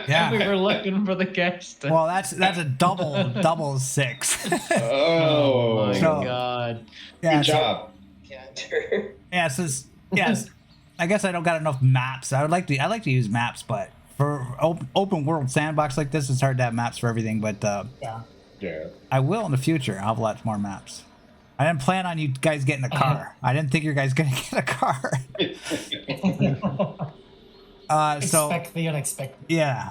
Yeah. We were looking for the gas tank. Well, that's a double 6. Oh my God. Yeah, good job. Yes. I guess I don't got enough maps. I like to use maps, but for open world sandbox like this, it's hard to have maps for everything. But yeah, I will in the future. I'll have lots more maps. I didn't plan on you guys getting a car. I didn't think you guys gonna get a car. Expect the unexpected. Yeah.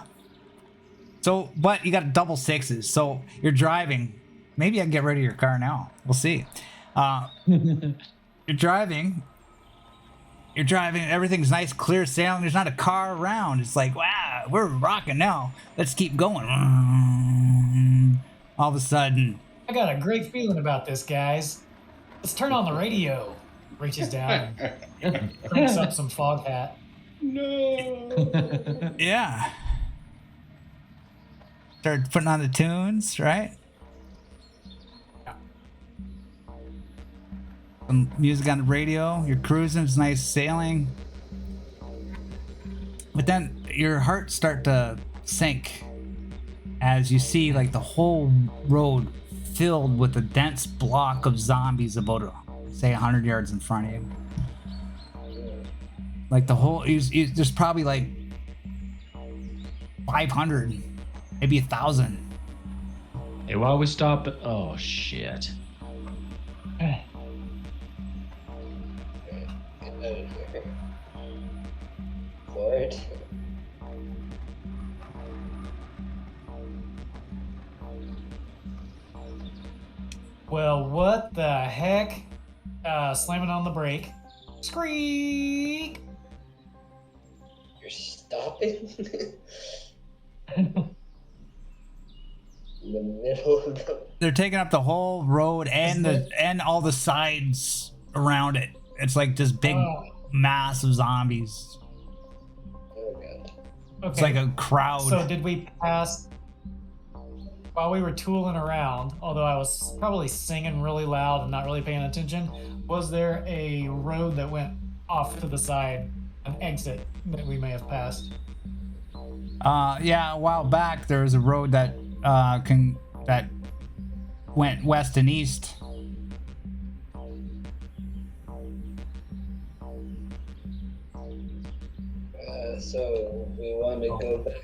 So, but you got double 6s. So you're driving. Maybe I can get rid of your car now. We'll see. You're driving. Everything's nice, clear sailing. There's not a car around. It's like, wow, we're rocking now. Let's keep going. All of a sudden, I got a great feeling about this, guys. Let's turn on the radio. Reaches down and cranks up some fog hat. No. Yeah. Start putting on the tunes, right? Some music on the radio. You're cruising. It's nice sailing. But then your heart start to sink as you see like the whole road filled with a dense block of zombies about, say, 100 yards in front of you. Like the whole, there's probably like 500, maybe 1,000. Hey, while we stop it, oh shit. Get out of here. Lord. Well, what the heck? Slamming on the brake. Squeak! You're stopping? In the middle of the... They're taking up the whole road and all the sides around it. It's like this big mass of zombies. Oh god. Okay. It's like a crowd. So did we pass... While we were tooling around, although I was probably singing really loud and not really paying attention, was there a road that went off to the side, an exit that we may have passed? Yeah, a while back there was a road that went west and east. So we want to go back.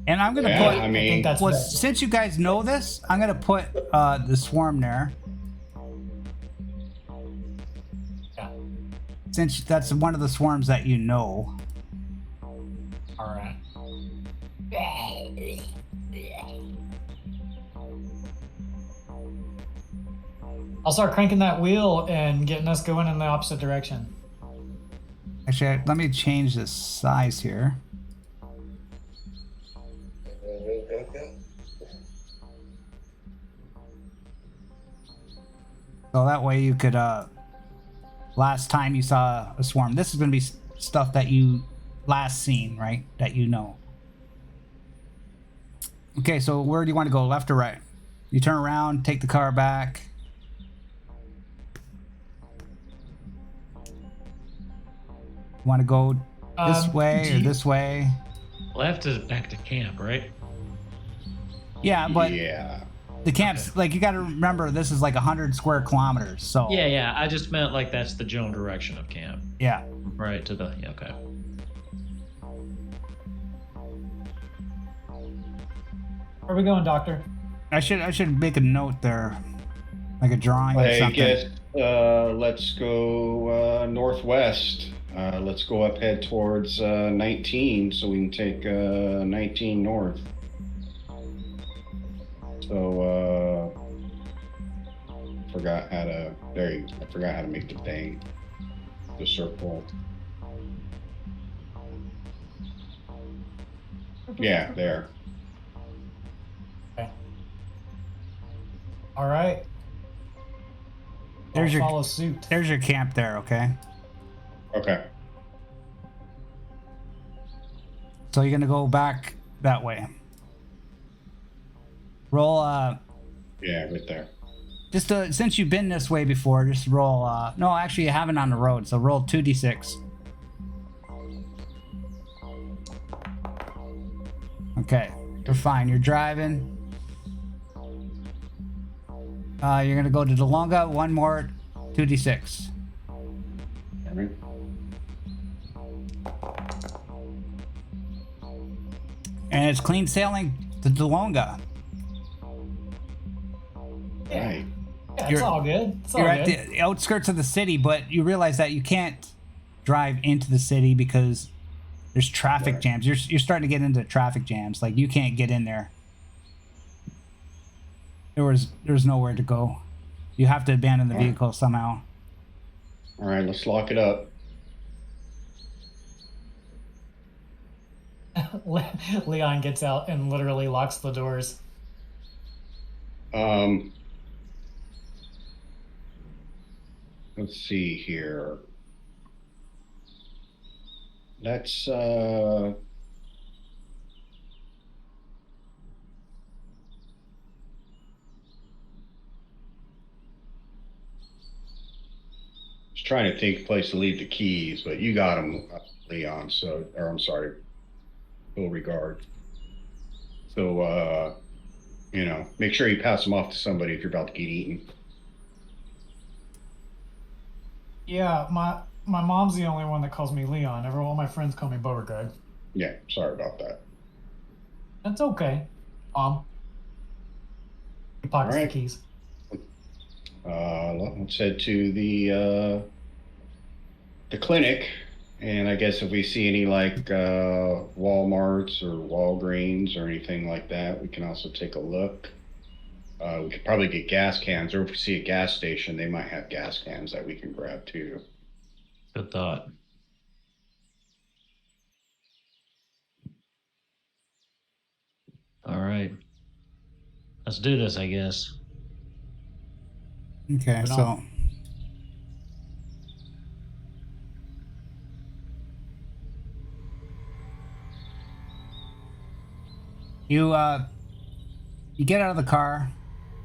And I'm gonna Yeah, put. I mean, that's Well, best. since you guys know this, I'm gonna put the swarm there. Yeah. Since that's one of the swarms that you know. All right. I'll start cranking that wheel and getting us going in the opposite direction. Actually, let me change the size here. Go, go, go. So that way you could, last time you saw a swarm, this is going to be stuff that you last seen, right? That you know. Okay, so where do you want to go, left or right? You turn around, take the car back. Want to go this way or this way? Left is back to camp, right? Yeah, but Yeah. the camp's like, you got to remember this is like 100 square kilometers. So Yeah. I just meant like that's the general direction of camp. yeah. Right to the, yeah, okay. Where are we going, Doctor? I should make a note there, like a drawing or I something. guess let's go northwest. Let's go up, head towards 19, so we can take 19 north. So I forgot how to make the thing, the circle. Yeah, there. Okay. All right. There's I'll your follow suit. There's your camp there, okay? Okay. So you're gonna go back that way. Roll Yeah, right there. just since you've been this way before, just roll no, actually you haven't on the road, so roll 2d6. Okay, you're fine. You're driving. You're gonna go to DeLonga, one more 2d6. All right. And it's clean sailing to DeLonga. Right. Yeah, it's You're- all good. It's all You're good. at the outskirts of the city, but you realize that you can't drive into the city because there's traffic Right. jams. You're starting to get into traffic jams. Like you can't get in there. There's nowhere to go. You have to abandon the vehicle somehow. All right, let's lock it up. Leon gets out and literally locks the doors. Let's see here. Let's just trying to think of a place to leave the keys, but you got them, Leon. So, or I'm sorry, Beauregard. So, make sure you pass them off to somebody if you're about to get eaten. Yeah, my mom's the only one that calls me Leon. All my friends call me Beauregard. Yeah, sorry about that. That's okay, Mom. He pockets All right. the keys. Let's head to the clinic, and I guess if we see any like Walmarts or Walgreens or anything like that, we can also take a look. We could probably get gas cans, or if we see a gas station, they might have gas cans that we can grab too. Good thought. All right. Let's do this, I guess. Okay, Moving so on. you get out of the car,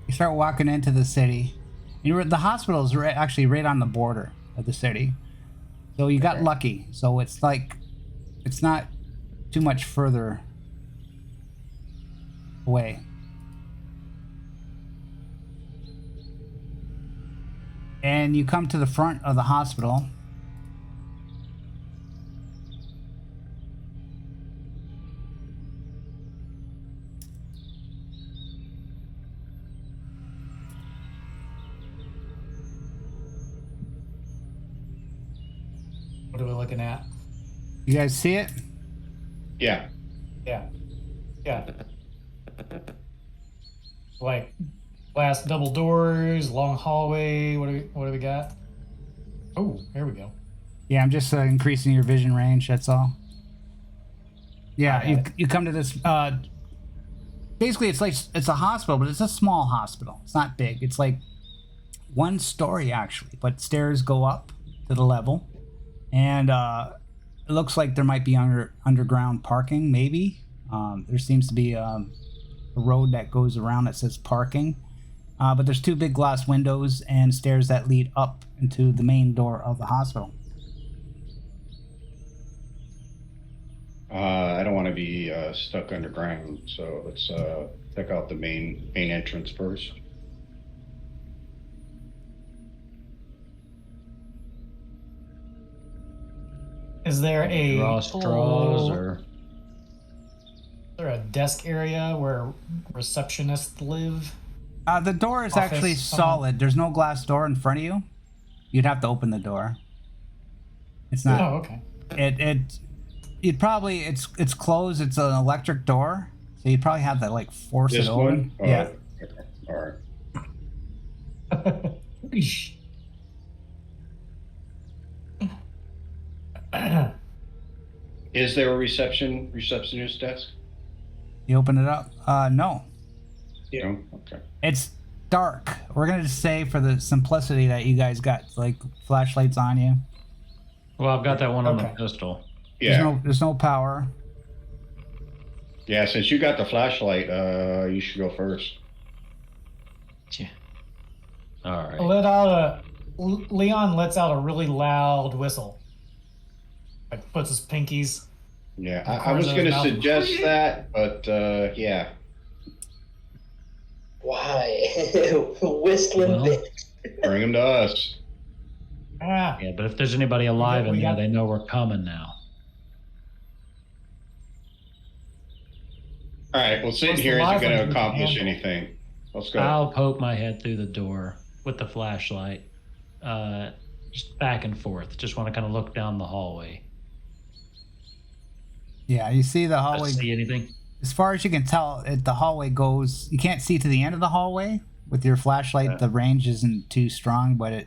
you start walking into the city. The hospital is actually right on the border of the city, so you got lucky. So it's like it's not too much further away. And you come to the front of the hospital. What are we looking at? You guys see it? Yeah. Yeah. Like glass double doors, long hallway. What do we got? Oh, here we go. Yeah, I'm just increasing your vision range. That's all. Yeah, I got you come to this. Basically, it's a hospital, but it's a small hospital. It's not big. It's like one story actually, but stairs go up to the level, and it looks like there might be underground parking. Maybe there seems to be a road that goes around that says parking, but there's two big glass windows and stairs that lead up into the main door of the hospital. I don't want to be stuck underground, so let's check out the main entrance first. Is there a Draw straws or... Is there a desk area where receptionists live? The door is Office, actually someone- solid. There's no glass door in front of you. You'd have to open the door. It's not. Oh, okay. You'd probably it's closed. It's an electric door, so you'd probably have to like force This it open. one? Oh, Yeah. Okay. All right. Is there a receptionist desk? You open it up. No, No? Okay. it's dark. We're gonna just say for the simplicity that you guys got like flashlights on you. Well, I've got that one on the Okay. pistol. Yeah. There's no power. Yeah, since you got the flashlight, you should go first. Yeah. All right. Leon lets out a really loud whistle. Like puts his pinkies. Yeah, Of I was course, going to mouth- suggest that, but yeah. Why? Whistling Well. bitch. Bring them to us. Ah, Yeah, but if there's anybody alive we in there, got- they know we're coming now. All right, well, sitting What's here the isn't live going one to you can accomplish handle? anything. Let's go. I'll poke my head through the door with the flashlight, just back and forth. Just want to kind of look down the hallway. Yeah, you see the hallway. See anything? As far as you can tell, the hallway goes. You can't see to the end of the hallway with your flashlight. Yeah. The range isn't too strong, but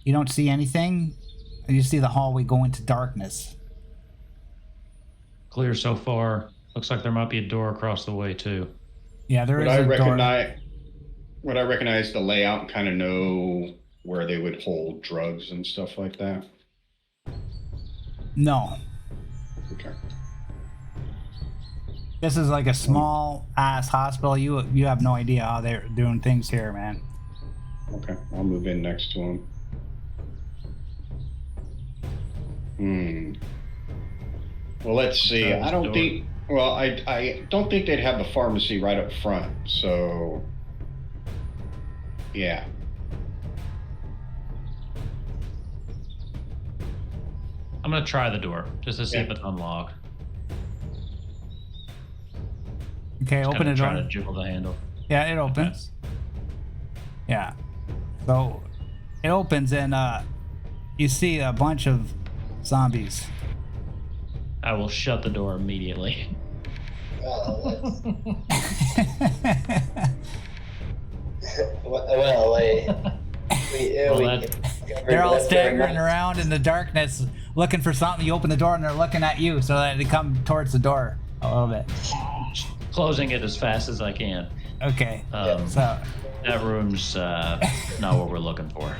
you don't see anything. You see the hallway go into darkness. Clear so far. Looks like there might be a door across the way too. Yeah, there Would is I a door. recognize the layout and kind of know where they would hold drugs and stuff like that? No, Okay. this is like a small ass hospital. You have no idea how they're doing things here, man. Okay, I'll move in next to him. Well, let's see. Close I don't door. think. Well, I don't think they'd have the pharmacy right up front. So, yeah. I'm gonna try the door just to see Yeah. if it's unlocked. Okay, open Kinda the try door. to jiggle the handle. Yeah, it opens. Yeah. So it opens and you see a bunch of zombies. I will shut the door immediately. Well, They're all staggering around in the darkness looking for something. You open the door and they're looking at you, so that they come towards the door a little bit. Closing it as fast as I can. Okay. Um, So That room's not what we're looking for.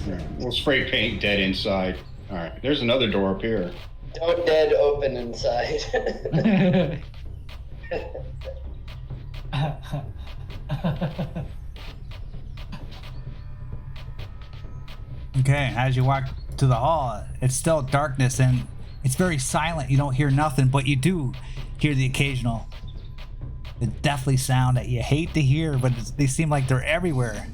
Yeah. We'll spray paint dead inside. All right. There's another door up here. Don't dead open inside. okay, as you walk to the hall, it's still darkness and it's very silent. You don't hear nothing, but you do hear the occasional, the deathly sound that you hate to hear, but they seem like they're everywhere.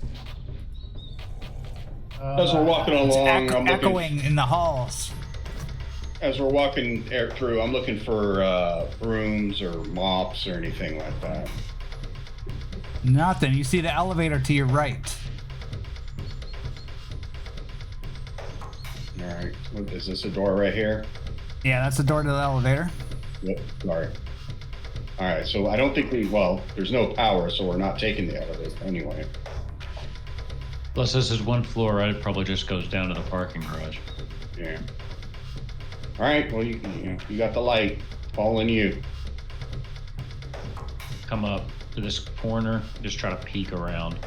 As we're walking along, I'm looking, Echoing in the halls. as we're walking through, I'm looking for brooms or mops or anything like that. Nothing. You see the elevator to your right. All right. What, is this a door right here? Yeah, that's the door to the elevator. Yep. Sorry. All right. So I don't think there's no power, so we're not taking the elevator anyway. Plus, this is one floor. It probably just goes down to the parking garage. Yeah. All right. Well, you got the light. Following you. Come up to this corner. Just try to peek around.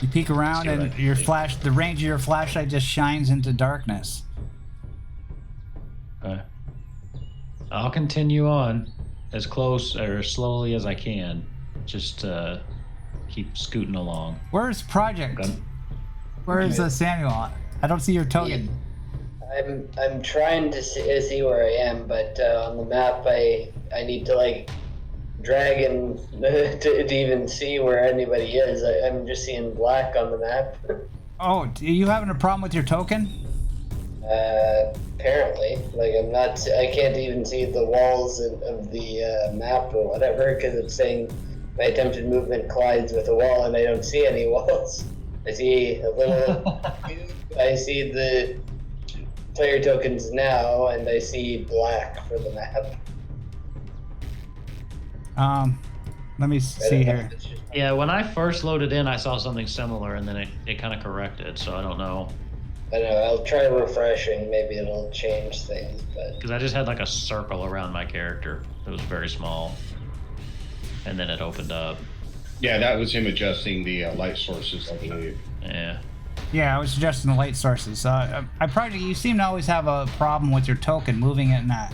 You peek around See what and I can your see. the range of your flashlight just shines into darkness. Okay. I'll continue on as close or as slowly as I can. Just keep scooting along. Where's Project? Okay. Where's Samuel? I don't see your token. I'm trying to see where I am, but on the map I need to like drag and to even see where anybody is. I'm just seeing black on the map. Oh, are you having a problem with your token? Apparently, like I can't even see the walls of the map or whatever because it's saying my attempted movement collides with a wall, and I don't see any walls. I see a little. I see the player tokens now, and I see black for the map. Let me see here. Yeah, when I first loaded in, I saw something similar, and then it kind of corrected. So I don't know. I know. I'll try refreshing. Maybe it'll change things, but Because I just had like a circle around my character. It was very small. And then it opened up. Yeah, that was him adjusting the light sources, I believe. Yeah. Yeah, I was suggesting the light sources. You seem to always have a problem with your token, moving it and that.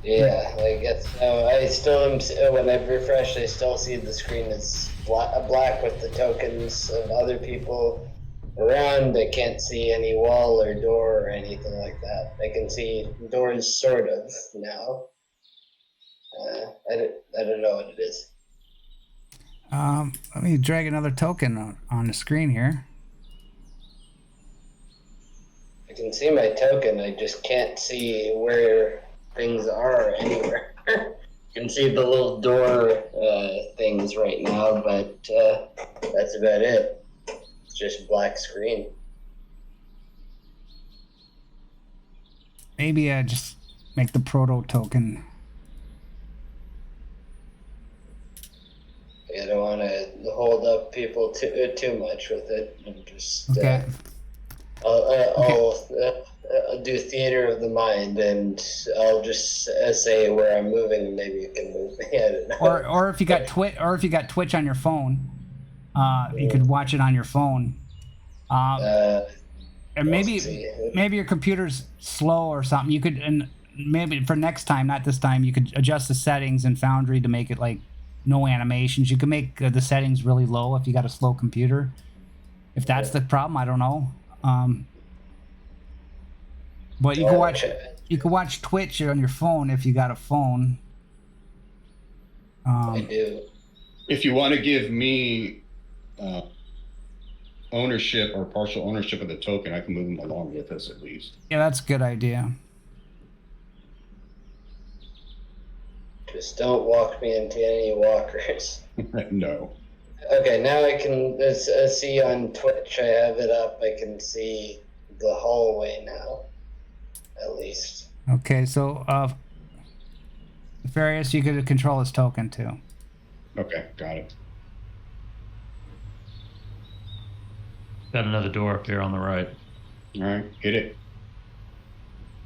yeah, I guess I still am. When I refresh, I still see the screen is black with the tokens of other people around. I can't see any wall or door or anything like that. I can see doors sort of now. I don't know what it is. Let me drag another token on the screen here. I can see my token. I just can't see where things are anywhere. You can see the little door things right now, but that's about it. It's just black screen. Maybe just make the proto token. I don't want to hold up people too much with it. And just Okay. I'll do theater of the mind, and I'll just say where I'm moving. Maybe you can move me. I don't know. Or if you got Twitch on your phone, you could watch it on your phone. And maybe your computer's slow or something. You could, and maybe for next time, not this time, you could adjust the settings in Foundry to make it like no animations. You can make the settings really low if you got a slow computer. If that's the problem, I don't know. But you can watch Twitch on your phone if you got a phone. I do. If you want to give me ownership or partial ownership of the token, I can move them along with us at least. Yeah, that's a good idea. Just don't walk me into any walkers. No. Okay, now I can see on Twitch. I have it up. I can see the hallway now, at least. Okay, so Nefarious, you could control his token too. Okay, got it. Got another door up here on the right. All right, hit it.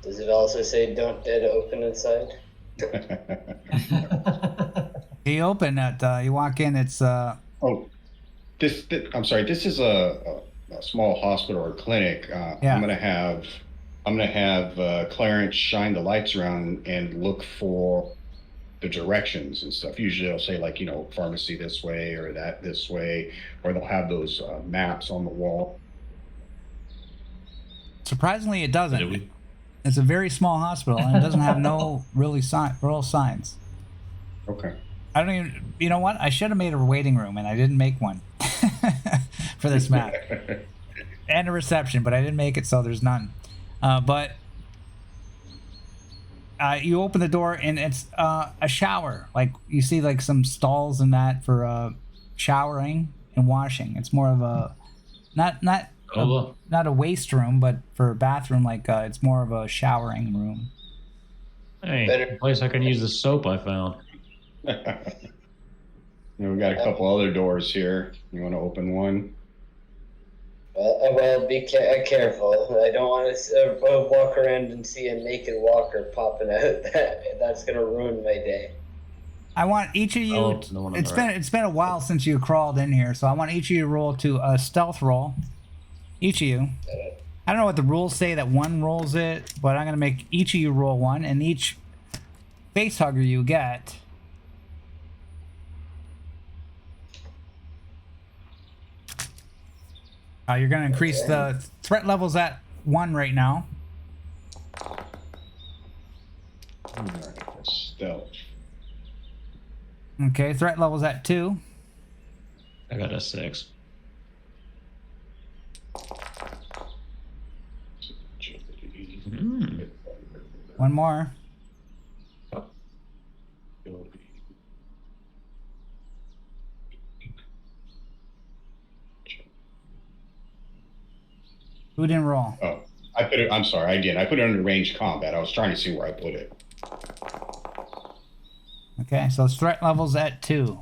Does it also say "Don't dead open inside"? You open it. You walk in. It's Oh, I'm sorry. This is a small hospital or clinic. Yeah. I'm gonna have Clarence shine the lights around and look for the directions and stuff. Usually they'll say like, pharmacy this way or that this way, or they'll have those maps on the wall. surprisingly it doesn't. It's a very small hospital and it doesn't have no real signs. Okay. I don't even. You know what? I should have made a waiting room, and I didn't make one for this map, and a reception, but I didn't make it, so there's none. But you open the door, and it's a shower. Like you see, like some stalls and that for showering and washing. It's more of a not a waste room, but for a bathroom. Like it's more of a showering room. Hey, a place I can use the soap I found. We got a couple other doors here. You want to open one? Well, be careful. I don't want to walk around and see a naked walker popping out. That's gonna ruin my day. I want each of you. Oh, the one on It's the been right. it's been a while since you crawled in here, so I want each of you to roll to a stealth roll. Each of you. I don't know what the rules say that one rolls it, but I'm gonna make each of you roll one, and each face hugger you get. You're gonna increase the threat levels at 1 right now. All right, stealth. Okay, threat levels at 2. I got a 6. Agility. Mm. 1 more. Agility. Who didn't roll? Oh, I put it. I'm sorry, I did. I put it under ranged combat. I was trying to see where I put it. Okay, so threat levels at 2.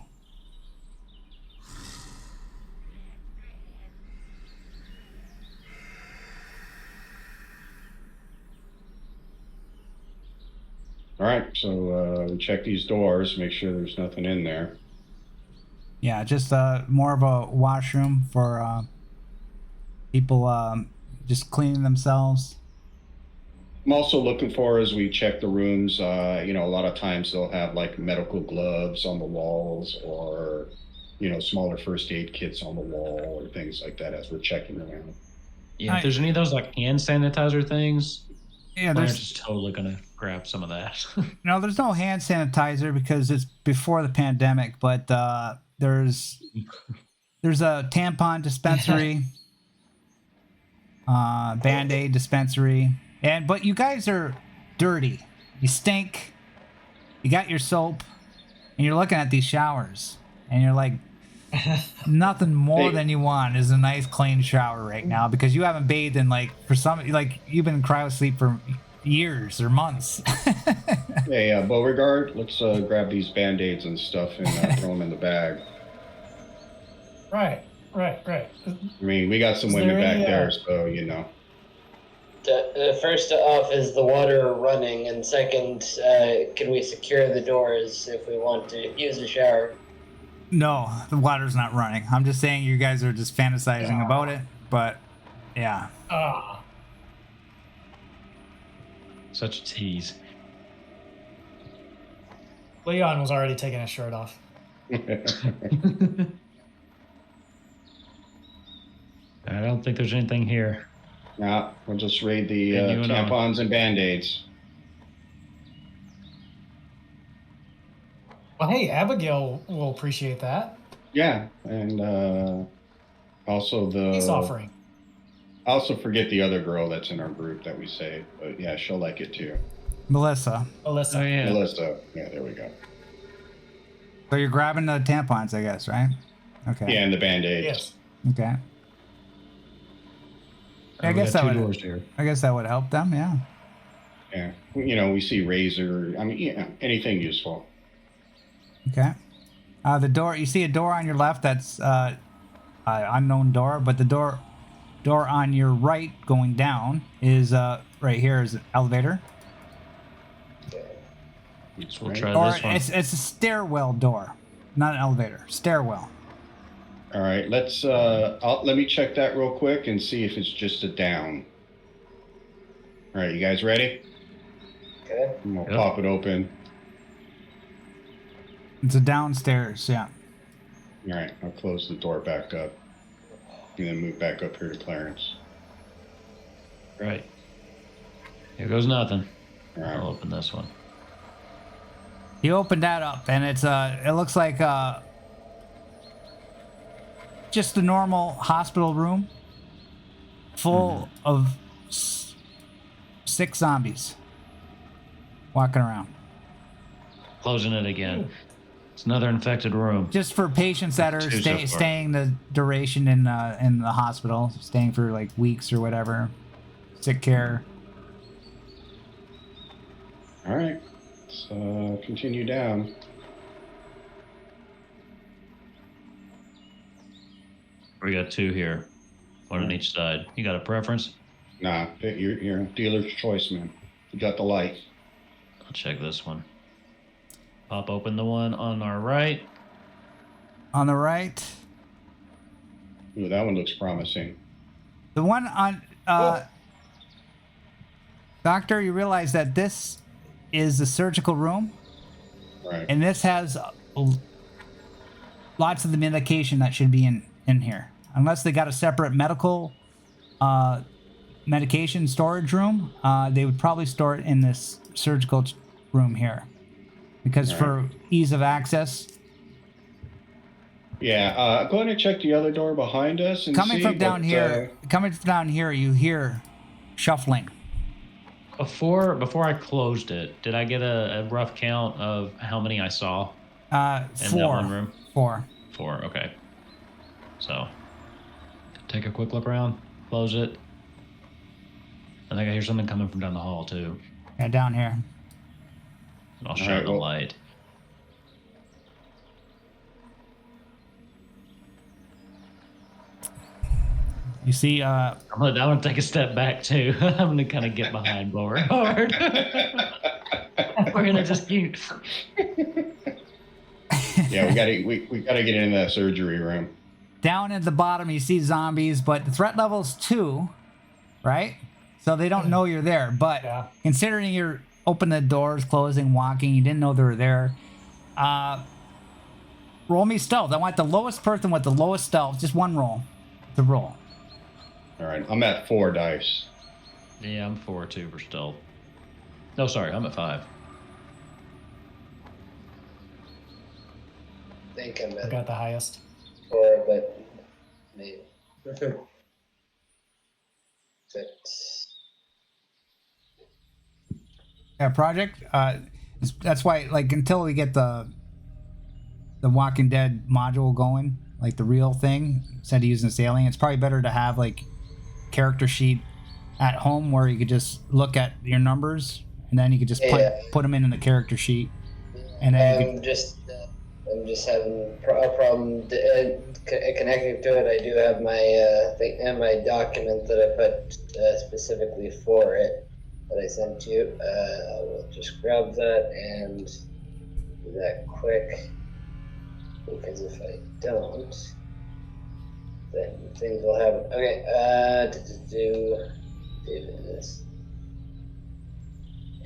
All right, so we check these doors, make sure there's nothing in there. Yeah, just more of a washroom for people just cleaning themselves. I'm also looking for, as we check the rooms, a lot of times they'll have like medical gloves on the walls, or smaller first aid kits on the wall, or things like that as we're checking around. Yeah, if there's any of those like hand sanitizer things, Yeah, Clarence there's is totally gonna grab some of that. no, there's no hand sanitizer because it's before the pandemic, but there's a tampon dispensary, Band-Aid dispensary, but you guys are dirty. You stink. You got your soap, and you're looking at these showers, and you're like, nothing more than you want is a nice clean shower right now, because you haven't bathed in you've been in cryo sleep for years or months. Yeah, Beauregard, let's grab these Band-Aids and stuff and throw them in the bag. Right. I mean, we got some Is women there back any, there, so First off, is the water running? And second, can we secure the doors if we want to use a shower? No, the water's not running. I'm just saying you guys are just fantasizing about it, but yeah. Such a tease. Leon was already taking his shirt off. I don't think there's anything here. Nah, we'll just raid the And you and I. tampons and Band-Aids. Well, hey, Abigail will appreciate that. Yeah, and also Peace offering. I also forget the other girl that's in our group that we saved, but yeah, she'll like it too. Melissa. Alyssa. Oh yeah. Melissa. Yeah, there we go. So you're grabbing the tampons, I guess, right? Okay. Yeah, and the Band-Aids. Yes. Okay. I We guess got that two would. doors here. I guess that would help them. Yeah. Yeah, we see razor. I mean, yeah, anything useful. Okay. The door. You see a door on your left. That's unknown door, but the door on your right going down is right here is an elevator. So we'll try Or this one. it's a stairwell door, not an elevator. Stairwell. All right, let me check that real quick and see if it's just a down. All right, you guys ready? Okay. I'm gonna Yep. pop it open. It's a downstairs. Yeah. All right, I'll close the door back up and then move back up here to Clarence. Right. Here goes nothing. All right. I'll open this one. You open that up, and it looks like just a normal hospital room full of 6 zombies walking around. Closing it again. It's another infected room. Just for patients that are Two so far. staying the duration in the hospital, staying for like weeks or whatever, sick care. All right, let's continue down. We got 2 here. One on each side. You got a preference? Nah, you're dealer's choice, man. You got the light. I'll check this one. Pop open the one on our right. On the right. Ooh, that one looks promising. The one on Doctor, you realize that this is the surgical room, Right. and this has lots of the medication that should be in here. Unless they got a separate medical medication storage room, they would probably store it in this surgical room here, because for ease of access. Yeah, go ahead and check the other door behind us and Coming see, from down but, here, you hear shuffling. Before I closed it, did I get a rough count of how many I saw in that one room? Four. Okay. So, take a quick look around, close it. I think I hear something coming from down the hall, too. Yeah, down here. And I'll shine the well- light. You see, I'm gonna take a step back, too. I'm gonna kind of get behind Beauregard. We're gonna just keep... Yeah, we gotta get in that surgery room. down at the bottom, you see zombies, but the threat level's 2, right? So they don't know you're there. But Yeah. considering you're open the doors, closing, walking, you didn't know they were there. Roll me stealth. I want the lowest person with the lowest stealth. Just one roll to roll. All right, I'm at 4 dice. Yeah, I'm 4-2 for stealth. No, sorry, I'm at 5. I think I'm I at got the highest. 4, but maybe. But Yeah, project. That's why, like, until we get the Walking Dead module going, like the real thing, instead of using sailing, it's probably better to have like character sheet at home where you could just look at your numbers and then you could just put them in the character sheet, and then you could, I'm just having a problem connecting to it. I do have my thing and my document that I put specifically for it that I sent you. I will just grab that and do that quick, because if I don't, then things will happen. Okay, do this.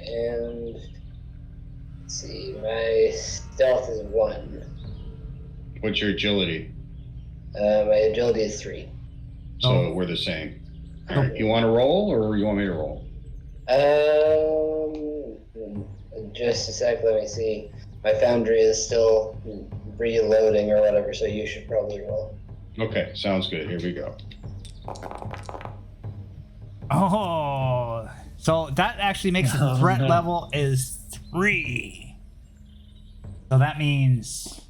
And let's see, my stealth is 1. What's your agility? My agility is 3. So we're the same. All right, you want to roll or you want me to roll? Just a sec, let me see. My foundry is still reloading or whatever, so you should probably roll. Okay, sounds good. Here we go. oh, so that actually makes the threat level is 3. So that means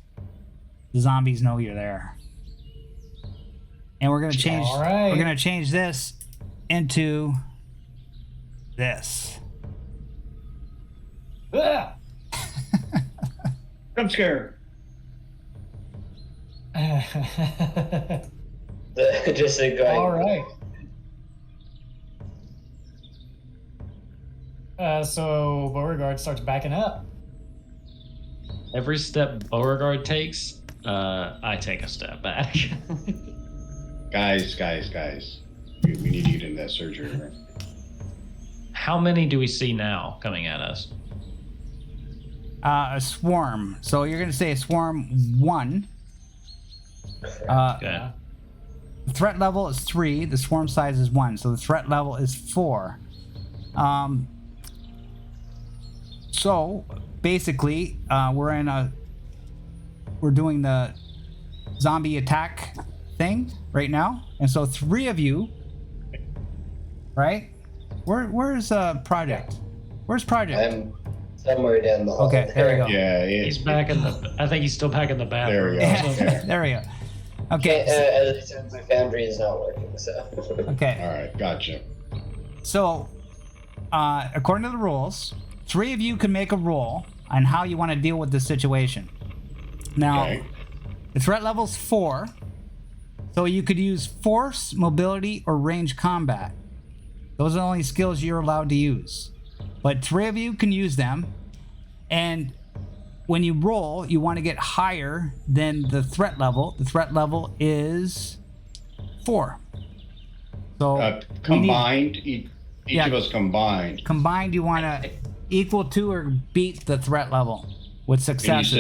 the zombies know you're there. And we're gonna change. All right. We're gonna change this into this. Ah! I'm scared. Just a going. All right. So Beauregard starts backing up. Every step Beauregard takes, I take a step back. Guys. We need to get in that surgery room. How many do we see now coming at us? A swarm. So you're gonna say a swarm 1. Okay. The threat level is 3. The swarm size is 1. So the threat level is 4. So basically, we're doing the zombie attack thing right now, and so 3 of you, right? Where's Project? Where's Project? I'm somewhere down the hall. Okay, there we go. Yeah, He's back in the. I think he's still back in the There we bathroom. go. Yeah. There we go. Okay. As I said, my foundry is not working, so. Okay. All right, gotcha. So, according to the rules, 3 of you can make a roll on how you want to deal with this situation. Now, Okay. the threat level's 4, so you could use force, mobility, or range combat. Those are the only skills you're allowed to use. But 3 of you can use them, and when you roll, you want to get higher than the threat level. The threat level is 4. So Combined, each Yeah. of us combined. combined, you want to equal to or beat the threat level with And successes.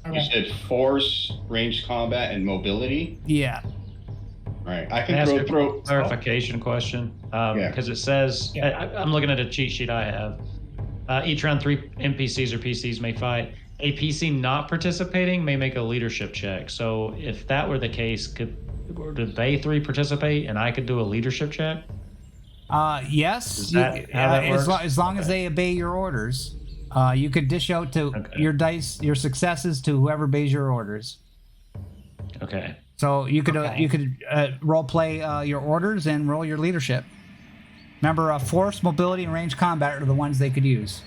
you said force, ranged combat, and mobility. Yeah. All right, I Can I ask can a throw. clarification question? Yeah. Because it says, Yeah. I'm looking at a cheat sheet I have. Each round, 3 NPCs or PCs may fight. A PC not participating may make a leadership check. So if that were the case, did they 3 participate and I could do a leadership check? Yes. Is that how that as, works? as long as they obey your orders, you could dish out to your dice, your successes to whoever obeys your orders. Okay. So you could role play your orders and roll your leadership. Remember, force, mobility, and range combat are the ones they could use.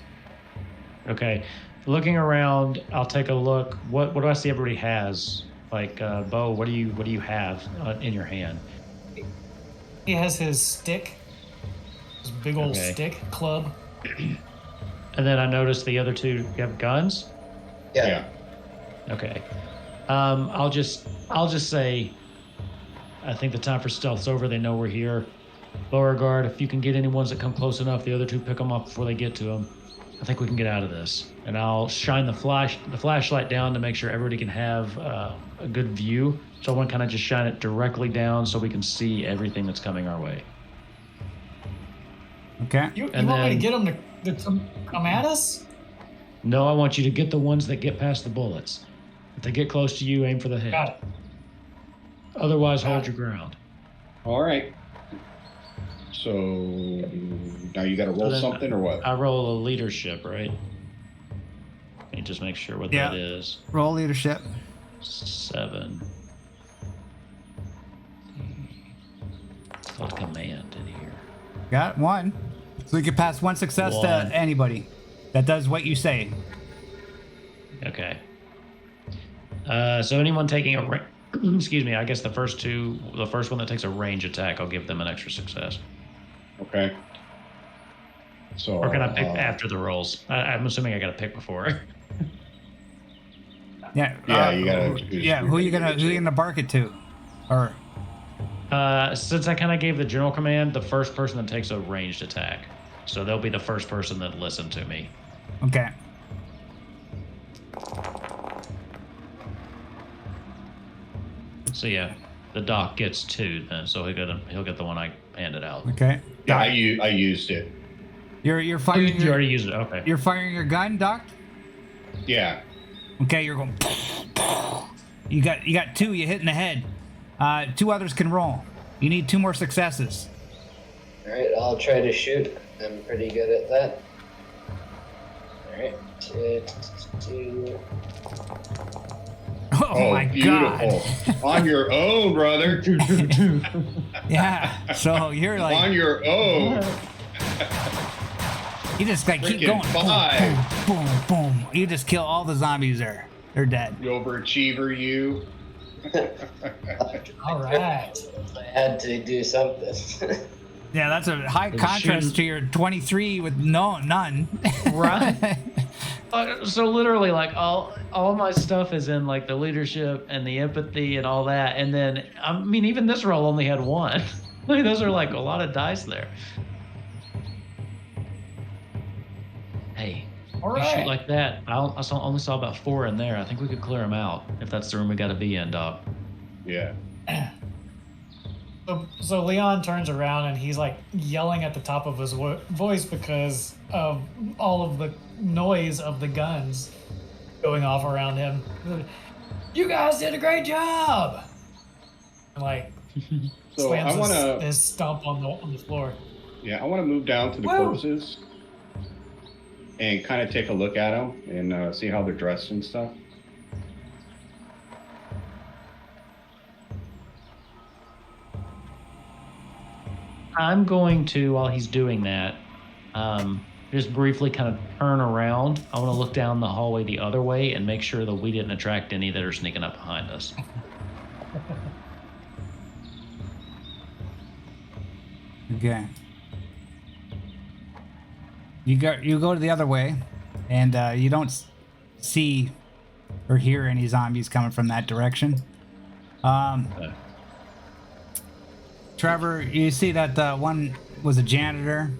Okay. Looking around, I'll take a look. What do I see everybody has? Like, Bo, what do you have in your hand? He has his stick, his big old stick club. And then I noticed the other 2 have guns. Yeah. Okay. I'll just say, I think the time for stealth's over. They know we're here. Beauregard, if you can get any ones that come close enough, the other 2 pick them up before they get to them. I think we can get out of this. And I'll shine the flashlight down to make sure everybody can have a good view. So I want to kind of just shine it directly down so we can see everything that's coming our way. Okay. You want me to get them to come at us? No, I want you to get the ones that get past the bullets. If they get close to you, aim for the head. Got it. Otherwise, hold your ground. All right. So now you got to roll then something or what? I roll a leadership, right? Let me just make sure what that is. Roll leadership. 7. It's called command in here. Got 1. So you can pass 1 success to 1. anybody that does what you say. Okay. So anyone taking a excuse me, I guess the first one that takes a range attack, I'll give them an extra success. Okay. So. Or can I pick after the rolls? I'm assuming I got to pick before. Yeah. Yeah, you gotta. Yeah. Who you gonna bark it to? Or. Since I kind of gave the general command, the first person that takes a ranged attack, so they'll be the first person that listened to me. Okay. So yeah, the doc gets 2 then, so he'll get the one I handed out. Okay. Yeah, I used it. You're firing. You already used it. Okay. You're firing your gun, Doc. Yeah. Okay, you're going. You got 2. You hit in the head. 2 others can roll. You need 2 more successes. All right, I'll try to shoot. I'm pretty good at that. All right, 2. Oh my beautiful. God. On your own, brother. Yeah. So you're like On your own. you just like keep Freaking going. 5. Boom, boom, boom, boom. You just kill all the zombies there. They're dead. You overachiever, you. All right. I had to do something. Yeah, that's a high contrast to your 23 with none. Right. So literally, like all my stuff is in like the leadership and the empathy and all that, and then I mean even this roll only had 1. I mean, those are like a lot of dice there. Hey, All you shoot right. like that. I only saw about 4 in there. I think we could clear them out if that's the room we got to be in, Doc. Yeah. So Leon turns around and he's like yelling at the top of his voice because of all of the noise of the guns going off around him. You guys did a great job! And like So I slams want to. his stump on the floor. Yeah, I want to move down to the Woo! corpses and kind of take a look at them and see how they're dressed and stuff. I'm going to, while he's doing that, just briefly kind of turn around. I want to look down the hallway the other way and make sure that we didn't attract any that are sneaking up behind us. Okay. You go to the other way, and you don't see or hear any zombies coming from that direction. Okay. Trevor, you see that the one was a janitor.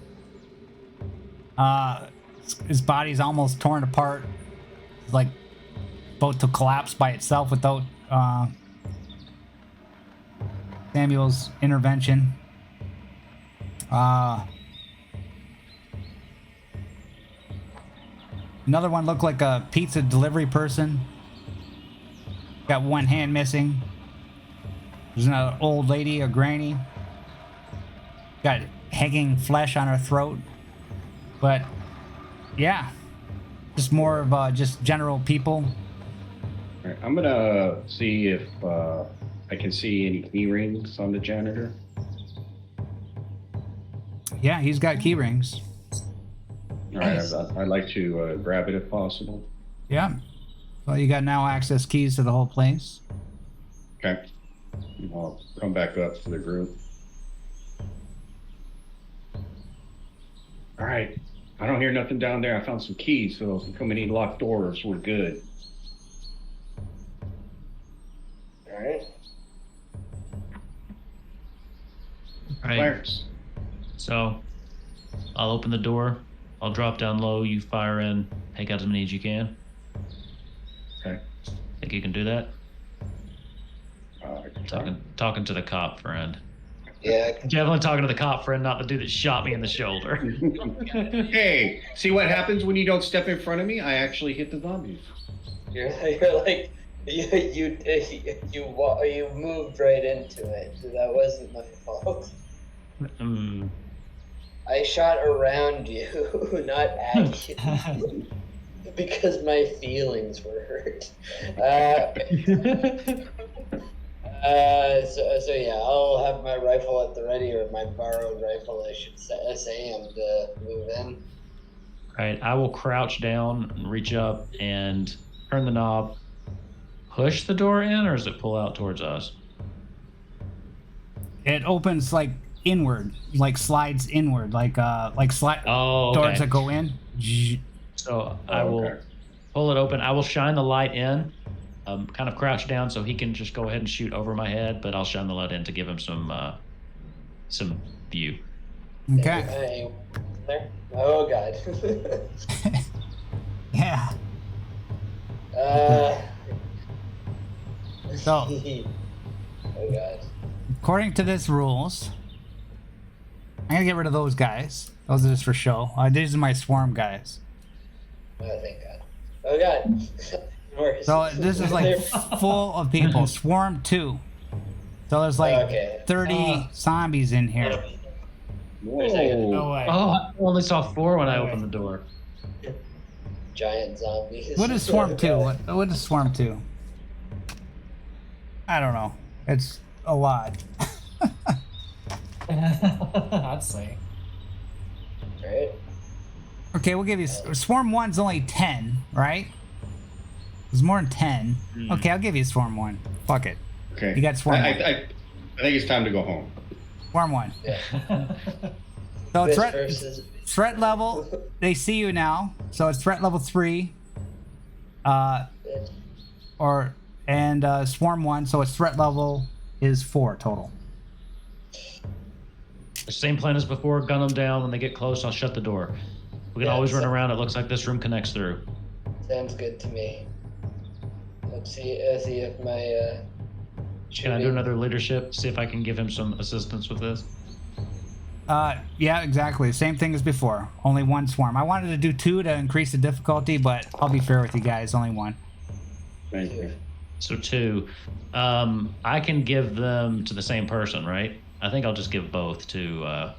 His body's almost torn apart, like about to collapse by itself without Samuel's intervention. Another one looked like a pizza delivery person. Got one hand missing. There's another old lady, a granny. Got hanging flesh on her throat. But yeah, just more of just general people. All right, I'm gonna see if I can see any key rings on the janitor. Yeah, he's got key rings. All right, I'd like to grab it if possible. Yeah. Well, you got now access keys to the whole place. Okay. I'll come back up to the group. All right. I don't hear nothing down there. I found some keys, so if we come in any locked doors, we're good. All right. All right. Clarence. So I'll open the door. I'll drop down low. You fire in. Take out as many as you can. Okay. Think you can do that? I can try. Talking to the cop friend. Yeah. Definitely talking to the cop friend, not the dude that shot me in the shoulder. Hey, see what happens when you don't step in front of me? I actually hit the zombies. You're like you moved right into it. So that wasn't my fault. I shot around you, not at you, because my feelings were hurt. So yeah, I'll have my rifle at the ready, or my borrowed rifle, I should say, SAM to move in. Right, I will crouch down and reach up and turn the knob. Push the door in, or does it pull out towards us? It opens like inward, like slides inward, like slide Oh, okay. doors that go in. So I will pull it open. I will shine the light in, kind of crouch down so he can just go ahead and shoot over my head, but I'll shine the light in to give him some view. Okay. Hey, there. Oh god. Yeah. So, oh god. according to this rules, I'm gonna get rid of those guys. Those are just for show. These are my swarm guys. Oh thank god. Oh god. Worse. So this is like full of people. Swarm 2. So there's like Okay. 30 zombies in here. Wait a second. No way. Oh, I only saw 4 when I opened the door. Giant zombies. What is Swarm 2? What is Swarm 2? I don't know. It's a lot. I'd say. Right? Okay, we'll give you Swarm 1's only 10, right? There's more than 10. Okay, I'll give you Swarm 1. Fuck it. Okay. You got Swarm 1. I think it's time to go home. Swarm 1. Yeah. So Fish threat versus threat level, they see you now. So it's threat level 3. Swarm 1, so its threat level is 4 total. The same plan as before, gun them down. When they get close, I'll shut the door. We can Yeah, always run so- around. It looks like this room connects through. Sounds good to me. Let's see if my Can I do another leadership? See if I can give him some assistance with this? Yeah, exactly. Same thing as before. Only 1 swarm. I wanted to do 2 to increase the difficulty, but I'll be fair with you guys. Only 1. Thank you. So 2. I can give them to the same person, right? I think I'll just give both to.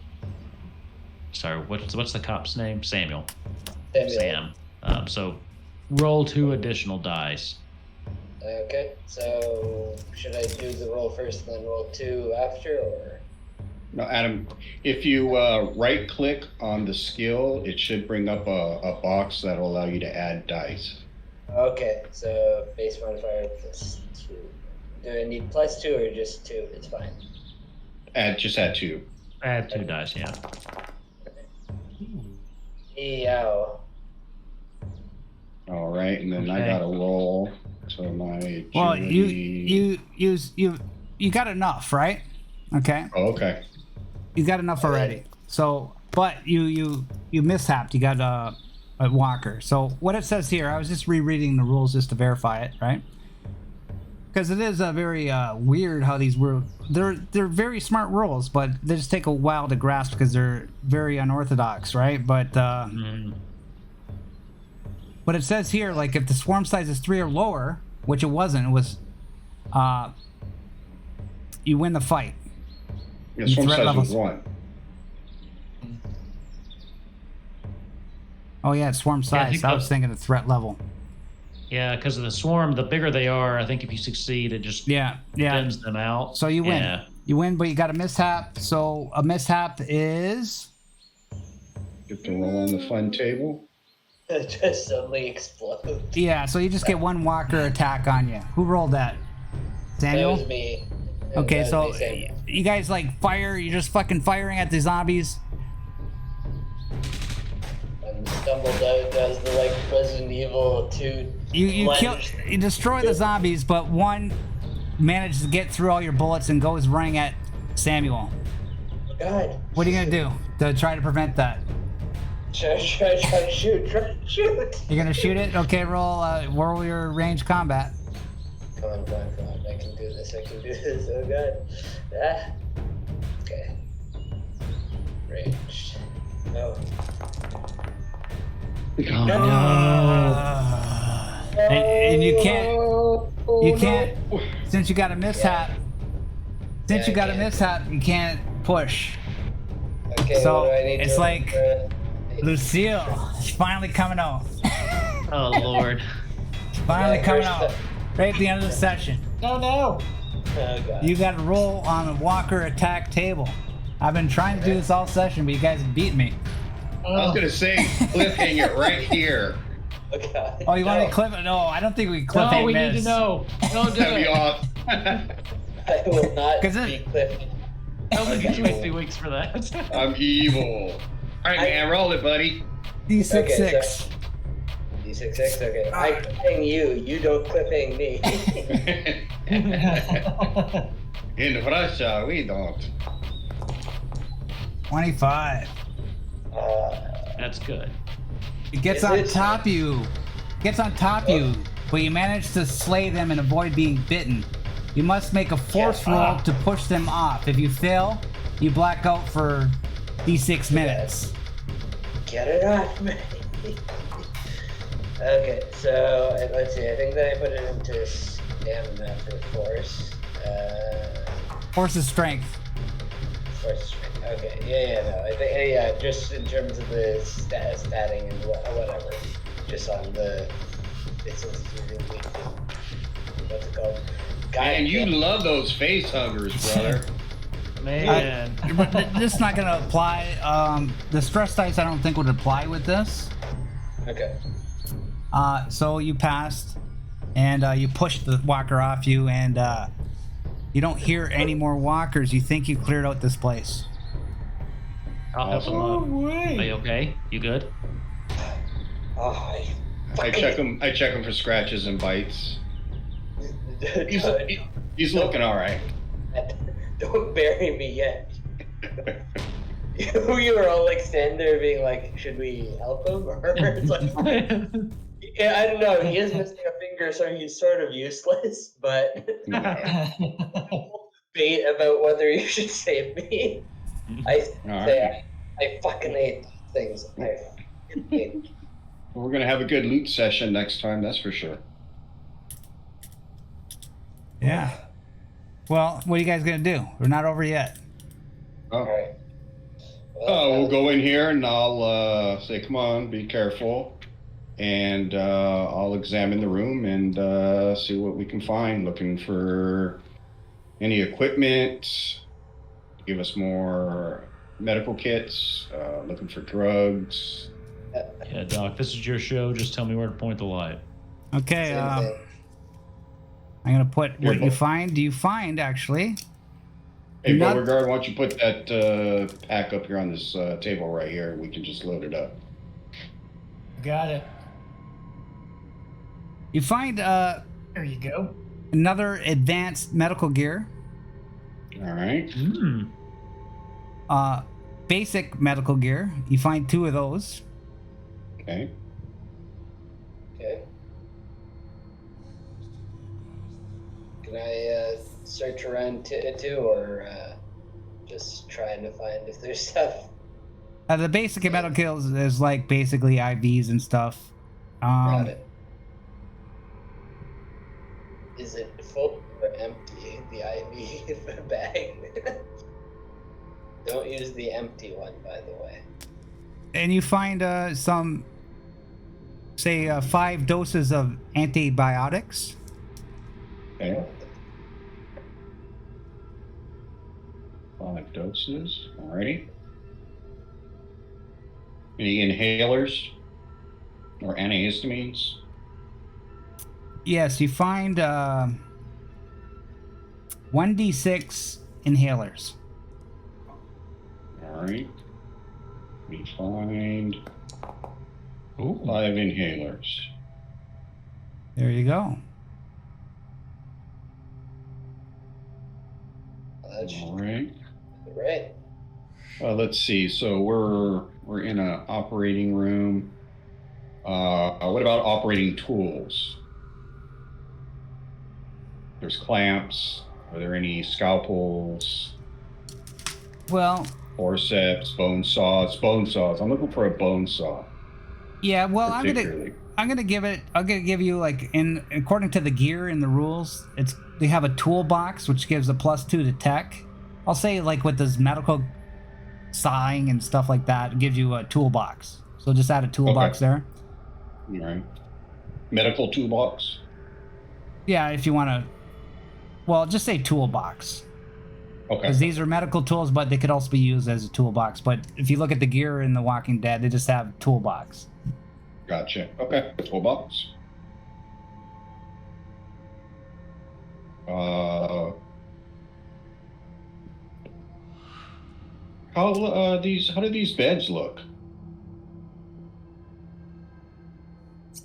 Sorry, what's the cop's name? Samuel. Sam. So roll 2 additional dice. Okay, so should I do the roll first and then roll 2 after, or? No, Adam, if you right-click on the skill, it should bring up a box that'll allow you to add dice. Okay, so base modifier plus 2. Do I need plus 2 or just 2? It's fine. Just add 2. Add 2 dice, yeah. Eow. All right, and then I Okay. got to roll. So my Well, agility... you got enough, right? Okay. Oh, okay. You got enough already. So, but you mishapped. You got a walker. So what it says here, I was just rereading the rules just to verify it, right? Because it is a very weird how these rules. They're very smart rules, but they just take a while to grasp because they're very unorthodox, right? But what it says here, like if the swarm size is 3 or lower, which it wasn't, it was you win the fight. Yeah, The swarm threat size levels- was 1. Oh yeah, it's swarm Yeah, I size. think I was thinking the threat level. Yeah, because of the swarm, the bigger they are, I think if you succeed, it just Yeah. thins them out. So you win. Yeah. You win, but you got a mishap. So a mishap is Get to roll on the fun table. Just suddenly explode. yeah. So you just get one walker attack on you. Who rolled that? That Daniel. was me. Okay, That so was me, Sam. you guys like fire. You're just fucking firing at the zombies. And stumbled out as the like Resident Evil 2. You kill. plunged. You destroy the zombies, but one manages to get through all your bullets and goes running at Samuel. God. What are you gonna do to try to prevent that? Try to shoot. You're gonna shoot it? Okay, roll your range combat. Come on. I can do this. Oh god. Ah. Okay. Ranged. No. Oh, no. And you can't, since you got a mishap, Yeah, I can't. you can't push. Okay, So, what do I need it's to like- Lucille, it's finally coming out. Oh, Lord. Finally Yeah, coming first out. Right at the end of the session. No. Oh god. You got to roll on a walker attack table. I've been trying to do this all session, but you guys beat me. I was going to say, cliffhang it right here. Oh god. Oh, you want No. to clip it? No, I don't think we clip No, it. we need to know. Don't do That'd be it. off. I will not 'Cause be clipped. I'll give you 2 weeks for that. I'm evil. All right, man, roll it, buddy. D6 Okay, 6. D66, okay. I clipping you don't clipping me. In Russia, we don't. 25. That's good. It gets Is on it- top of you. Gets on top of you, but you manage to slay them and avoid being bitten. You must make a force roll to push them off. If you fail, you black out for D6 minutes. Get it off me. Okay, so let's see. I think that I put it into stamina for force. Force is strength. Force strength. Okay, no. I think just in terms of the statting and whatever. Just on the it's what's it called? Man, you love those face huggers, brother. Man. But this is not going to apply. The stress dice I don't think would apply with this. Okay. So you passed, and you pushed the walker off you, and you don't hear any more walkers. You think you cleared out this place. I'll help him No up. Are you way. okay? You good? Oh, I check him for scratches and bites. He's looking all right. Don't bury me yet. You were all like standing there being like, should we help him? Or it's like, yeah, I don't know. He is missing a finger, so he's sort of useless. But debate about whether you should save me. I All say right. I fucking hate things. I fucking hate. We're gonna have a good loot session next time, that's for sure. Yeah. Well, what are you guys going to do? We're not over yet. All Oh, right. we'll go in here and I'll say, come on, be careful. And I'll examine the room and see what we can find. Looking for any equipment, give us more medical kits, looking for drugs. Yeah, Doc, this is your show. Just tell me where to point the light. Okay. Same thing. I'm going to put what Here, you find. Do you find, actually? Hey, Not- Beauregard, why don't you put that pack up here on this table right here? We can just load it up. Got it. You find There you go. another advanced medical gear, All right. basic medical gear. You find 2 of those. Okay. Okay. Can I search around too, or just trying to find if there's stuff? The basic medical gear is like basically IVs and stuff. Got it. Is it full or empty? The IV bag. Don't use the empty one, by the way. And you find some, say, 5 doses of antibiotics. Okay. 5 doses. Alrighty. Any inhalers or antihistamines? Yes, you find 1d6 inhalers. All right. We find Ooh. 5 inhalers. There you go. All right. Right. Let's see. So we're in a operating room. What about operating tools? There's clamps. Are there any scalpels, Well, forceps, bone saws? Bone saws. I'm looking for a bone saw. yeah. Well, I'll Particularly. give you, like, according to the gear and the rules, they have a toolbox which gives a +2 to tech. I'll say, like, with this medical sawing and stuff like that, it gives you a toolbox. So just add a toolbox there. All right. Medical toolbox. Yeah, if you want to. Well, just say toolbox. Okay. Because these are medical tools, but they could also be used as a toolbox. But if you look at the gear in The Walking Dead, they just have toolbox. Gotcha. Okay. Toolbox. How do these beds look?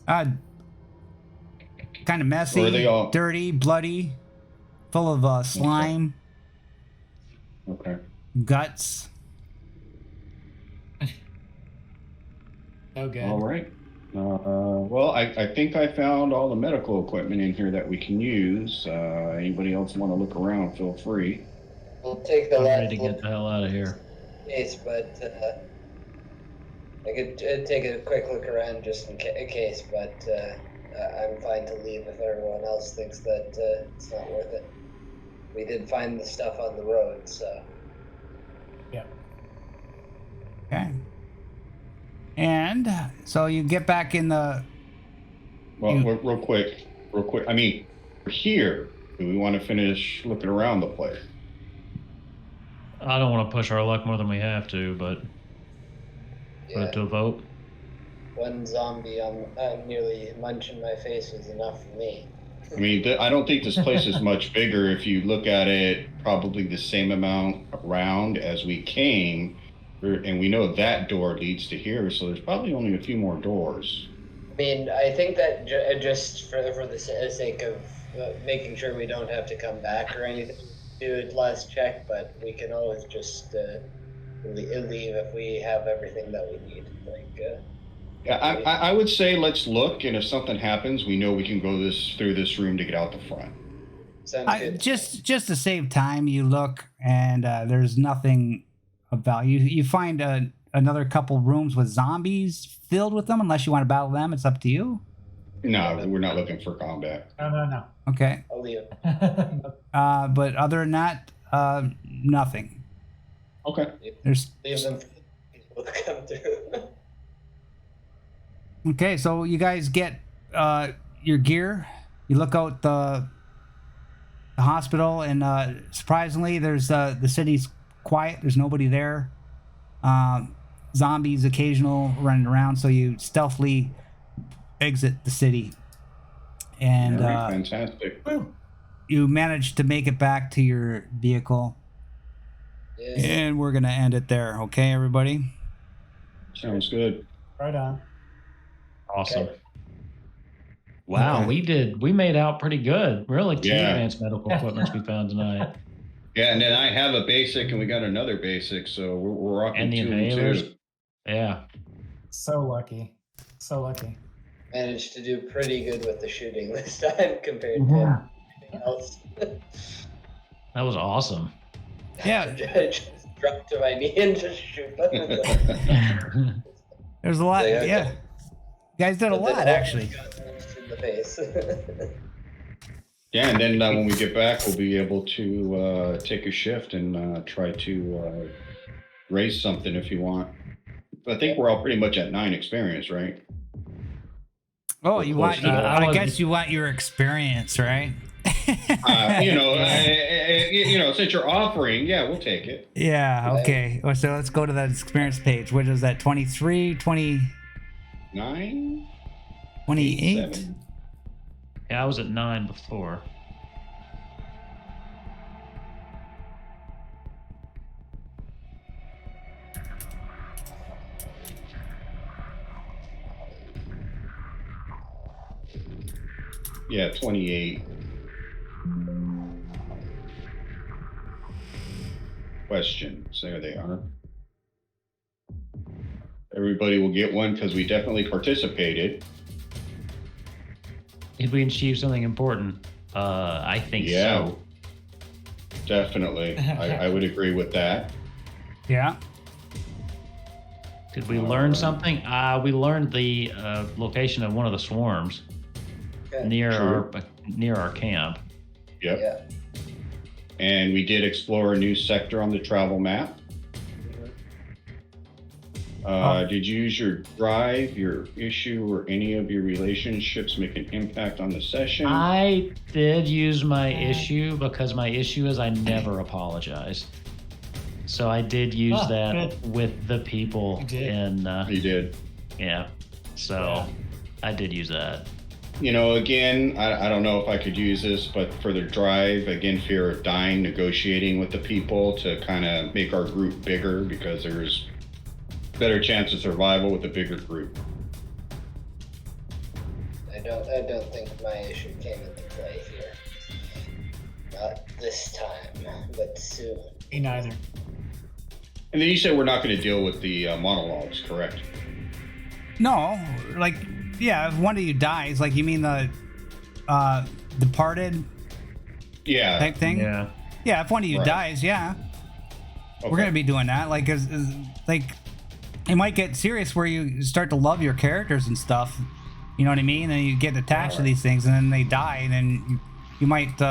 Kind of messy, Or are they all- dirty, bloody, full of slime, Okay. guts. No good. All right. Well, I think I found all the medical equipment in here that we can use. Anybody else want to look around, feel free. We'll take the I'm last ready to get the hell out of here. case, but I could take a quick look around just in case, but I'm fine to leave if everyone else thinks that it's not worth it. We did find the stuff on the road, so. Yeah. Okay. And so you get back in the. Well, real quick. I mean, we're here. Do we want to finish looking around the place? I don't want to push our luck more than we have to, but put Yeah, it to a vote. one zombie I'm nearly munching my face was enough for me. I mean, I don't think this place is much bigger. If you look at it, probably the same amount around as we came. And we know that door leads to here, so there's probably only a few more doors. I mean, I think that just for the sake of making sure we don't have to come back or anything, do a last check, but we can always just leave if we have everything that we need. Yeah, I would say let's look, and if something happens, we know we can go through this room to get out the front. Sounds good. Just to save time, you look and there's nothing of value. You find another couple rooms with zombies filled with them. Unless you want to battle them, it's up to you. No, we're not looking for combat. No. Okay. I'll leave. But other than that, nothing. Okay. There's Leave them for people to come through. okay. So you guys get your gear. You look out the hospital, and surprisingly, there's the city's quiet. There's nobody there. Zombies occasional running around. So you stealthily exit the city, and All right, fantastic. you manage to make it back to your vehicle. Yes. And we're gonna end it there. Okay, everybody. Sounds good. Right on. Awesome. Okay. Wow, Okay. we made out pretty good. Really, two Yeah. advanced medical equipments we found tonight. Yeah, and then I have a basic, and we got another basic, so we're rocking And the 2 and inhalers. 2. Yeah. So lucky. So lucky. Managed to do pretty good with the shooting this time compared to everything else. That was awesome. Yeah. I just dropped to my knee and just shoot. There's a lot. Like, okay. Yeah. You guys did a But then lot, all actually. got punched in the face. Yeah, and then when we get back, we'll be able to take a shift and try to raise something if you want. I think we're all pretty much at 9 experience, right? Oh, We're you close want? to that. I guess you want your experience, right? Since you're offering, yeah, we'll take it. Yeah. Okay. Well, so let's go to that experience page. What is that? 23, 20, 9, 28? 7. Yeah, I was at 9 before. Yeah, 28. Questions. There they are. Everybody will get one because we definitely participated. Did we achieve something important? I think Yeah. so. Definitely. I would agree with that. Yeah. Did we learn something? We learned the location of one of the swarms Okay. near True. our camp. Yep. Yeah. And we did explore a new sector on the travel map. Did you use your drive, your issue, or any of your relationships make an impact on the session? I did use my issue because my issue is I never apologize. So I did use that good. with the people You did. in You did. yeah. So I did use that. Again, I don't know if I could use this, but for the drive, again, fear of dying, negotiating with the people to kind of make our group bigger because there's better chance of survival with a bigger group. I don't think my issue came into play here. Not this time, but soon. Me neither. And then you said we're not going to deal with the monologues, correct? No. Like, yeah. If one of you dies, like you mean the departed Yeah. type thing? Yeah. Yeah. If one of you Right. dies, yeah, Okay. we're gonna be doing that. Like, like it might get serious where you start to love your characters and stuff. You know what I mean? And you get attached to these things, and then they die, and then you might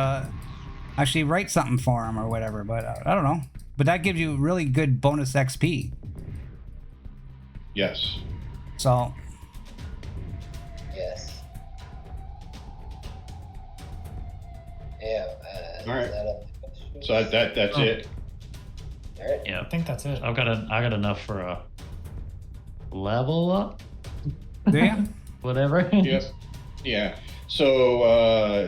actually write something for them or whatever. But I don't know. But that gives you really good bonus XP. Yes. So Yes. Yeah. All right. Is that up to questions? So that's it. All right. Yeah. I think that's it. I got enough for a level up, do you? whatever. Yes. Yeah. So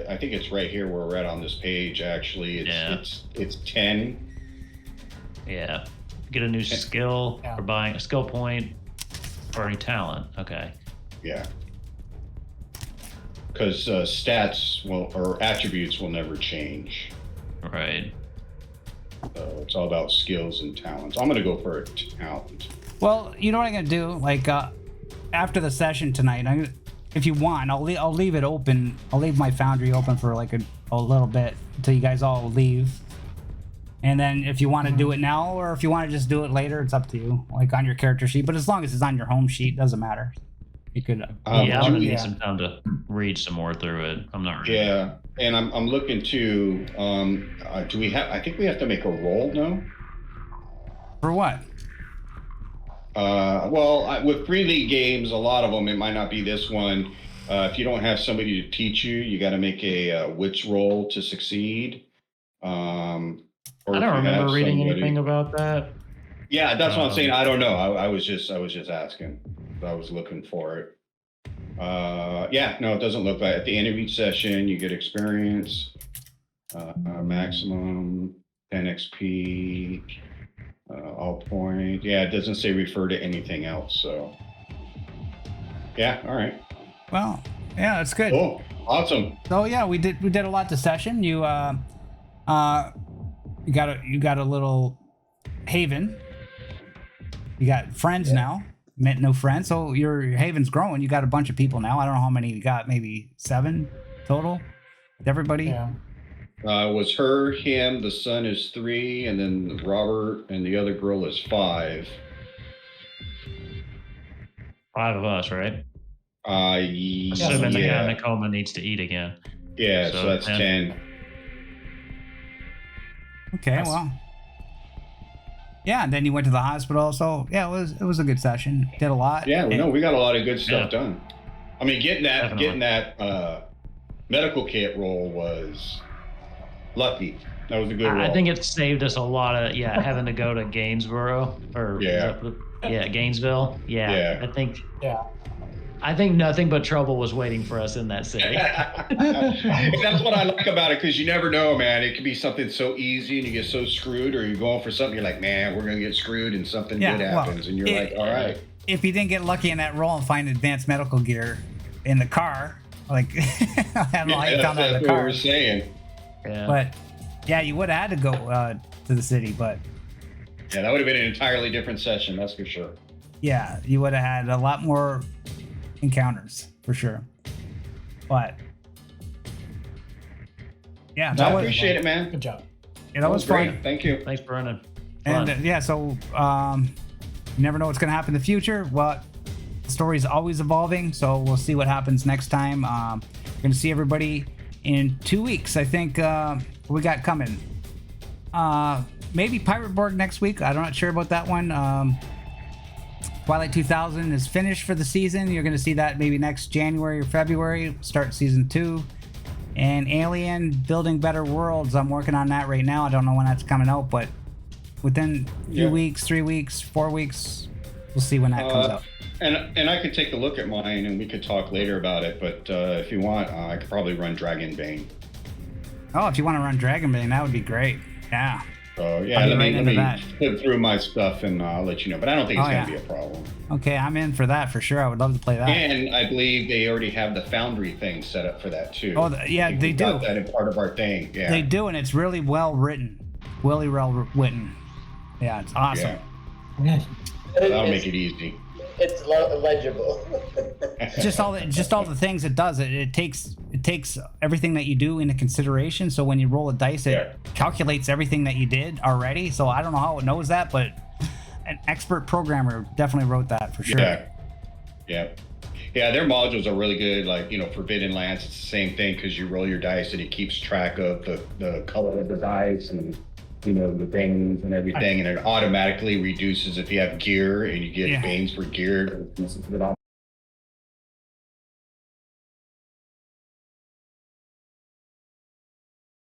I think it's right here where we're at on this page. Actually, it's 10. Yeah. Get a new skill Yeah. or buying a skill point or any talent. Okay. Yeah. Because stats or attributes will never change. Right. So it's all about skills and talents. I'm gonna go for a talent. Well, you know what I'm gonna do? Like after the session tonight, if you want, I'll leave it open. I'll leave my foundry open for like a little bit until you guys all leave. And then if you want to do it now, or if you want to just do it later, it's up to you. Like on your character sheet, but as long as it's on your home sheet, doesn't matter. You could. Yeah, I'm gonna yeah. need some time to read some more through it. I'm not ready. Yeah, and I'm looking to. Do we have? I think we have to make a roll now. For what? With pre-league games, a lot of them, it might not be this one. If you don't have somebody to teach you, you got to make a witch roll to succeed. I don't remember reading anything about that. Yeah, that's what I'm saying. I don't know. I was just asking. I was looking for it. Yeah, no, it doesn't look like. At the end of each session, you get experience, maximum 10 XP, all point. Yeah, it doesn't say refer to anything else. So, yeah, all right. Well, Yeah, that's good. Cool. Awesome. So yeah, we did a lot this session. You got a little haven. You got friends now. Met no friends, so your haven's growing. You got a bunch of people now. I don't know how many you got. Maybe 7 total. With everybody. Yeah. Was her, him, the son is 3, and then Robert and the other girl is 5. 5 of us, right? Yeah. Assuming the guy in the coma needs to eat again. Yeah, so that's 10. Okay, well. Yeah, and then you went to the hospital. So yeah, it was a good session. Did a lot. Yeah, we got a lot of good stuff Yeah. done. I mean, getting Definitely. that medical kit roll was lucky. That was a good roll. I think it saved us a lot of having to go to Gainesboro or Gainesville. Yeah. I think nothing but trouble was waiting for us in that city. That's what I like about it, because you never know, man. It could be something so easy and you get so screwed, or you're going for something, you're like, man, we're going to get screwed, and something good happens. And you're like, all right. If you didn't get lucky in that roll and find advanced medical gear in the car, like, I don't know how you found that in That's the what car. we're saying. Yeah. But yeah, you would have had to go to the city, but Yeah, that would have been an entirely different session, that's for sure. yeah, you would have had a lot more encounters for sure. But yeah, I appreciate it, man. Good job. Yeah, that was great. fun. Thank you. Thanks, Brennan. And Fun. yeah, so you never know what's going to happen in the future. Well, the story is always evolving, so we'll see what happens next time. We're going to see everybody in 2 weeks. I think we got coming. Maybe Pirate Borg next week. I'm not sure about that one. Twilight 2000 is finished for the season. You're going to see that maybe next January or February. Start season 2. And Alien Building Better Worlds. I'm working on that right now. I don't know when that's coming out, but within 2 weeks, 3 weeks, 4 weeks, we'll see when that comes out. And I could take a look at mine, and we could talk later about it. But if you want, I could probably run Dragonbane. Oh, if you want to run Dragonbane, that would be great. Yeah. So yeah, I'll be let right into me that. flip through my stuff, and I'll let you know. But I don't think it's going to be a problem. Okay, I'm in for that for sure. I would love to play that. And I believe they already have the Foundry thing set up for that too. Oh, yeah, I think they we do. got that in part of our thing. Yeah. They do, and it's really well written. Really well written. Yeah, it's awesome. Yeah. That'll make it easy. It's legible. Just all the things it does. It takes everything that you do into consideration. So when you roll a dice, it calculates everything that you did already. So I don't know how it knows that, but an expert programmer definitely wrote that for sure. Yeah. Their modules are really good. Like, Forbidden Lands, it's the same thing, because you roll your dice and it keeps track of the color of the dice and the things and everything, and it automatically reduces if you have gear and you get Banes for gear. It